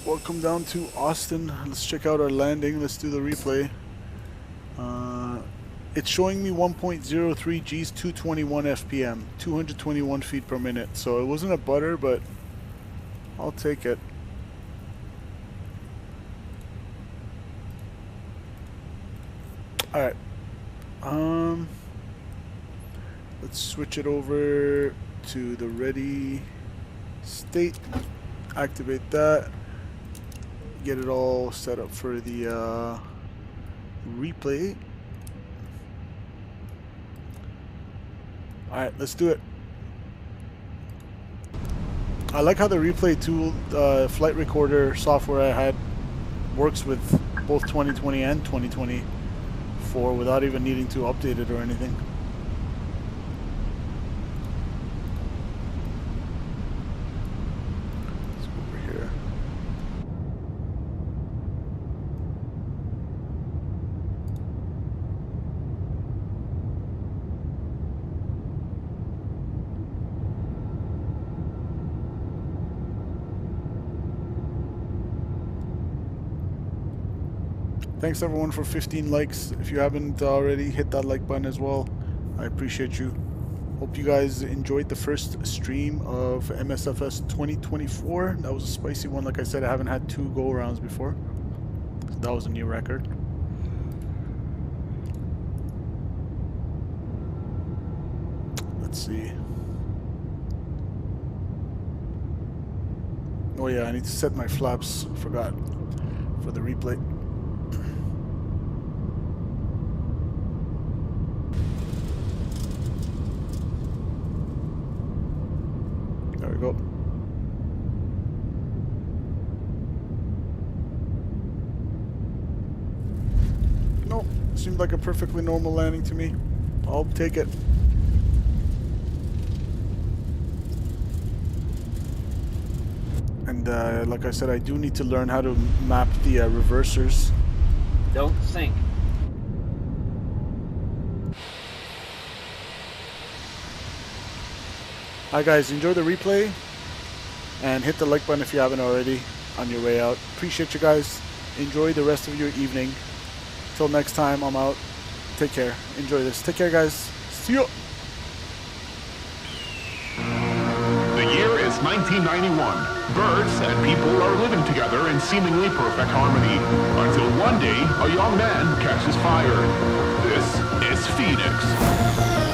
Welcome down to Austin. Let's check out our landing. Let's do the replay. It's showing me 1.03 G's, 221 FPM, 221 feet per minute. So it wasn't a butter, but I'll take it. Alright. Let's switch it over to the ready state. Activate that. Get it all set up for the replay. Alright, let's do it. I like how the replay tool, flight recorder software I had works with both 2020 and 2024 without even needing to update it or anything. Let's go over here. Thanks everyone for 15 likes. If you haven't already, hit that like button as well. I appreciate you. Hope you guys enjoyed the first stream of MSFS 2024. That was a spicy one. Like I said, I haven't had 2 go-arounds before. So that was a new record. Let's see. Oh yeah, I need to set my flaps. Forgot. For the replay. There we go. No, seemed like a perfectly normal landing to me. I'll take it. And like I said, I do need to learn how to map the reversers. Don't sink. Hi guys, enjoy the replay and hit the like button if you haven't already on your way out. Appreciate you guys. Enjoy the rest of your evening. Till next time, I'm out. take care. Enjoy this. Take care, guys. See you. The year is 1991. Birds and people are living together in seemingly perfect harmony until one day a young man catches fire. This is Fenix.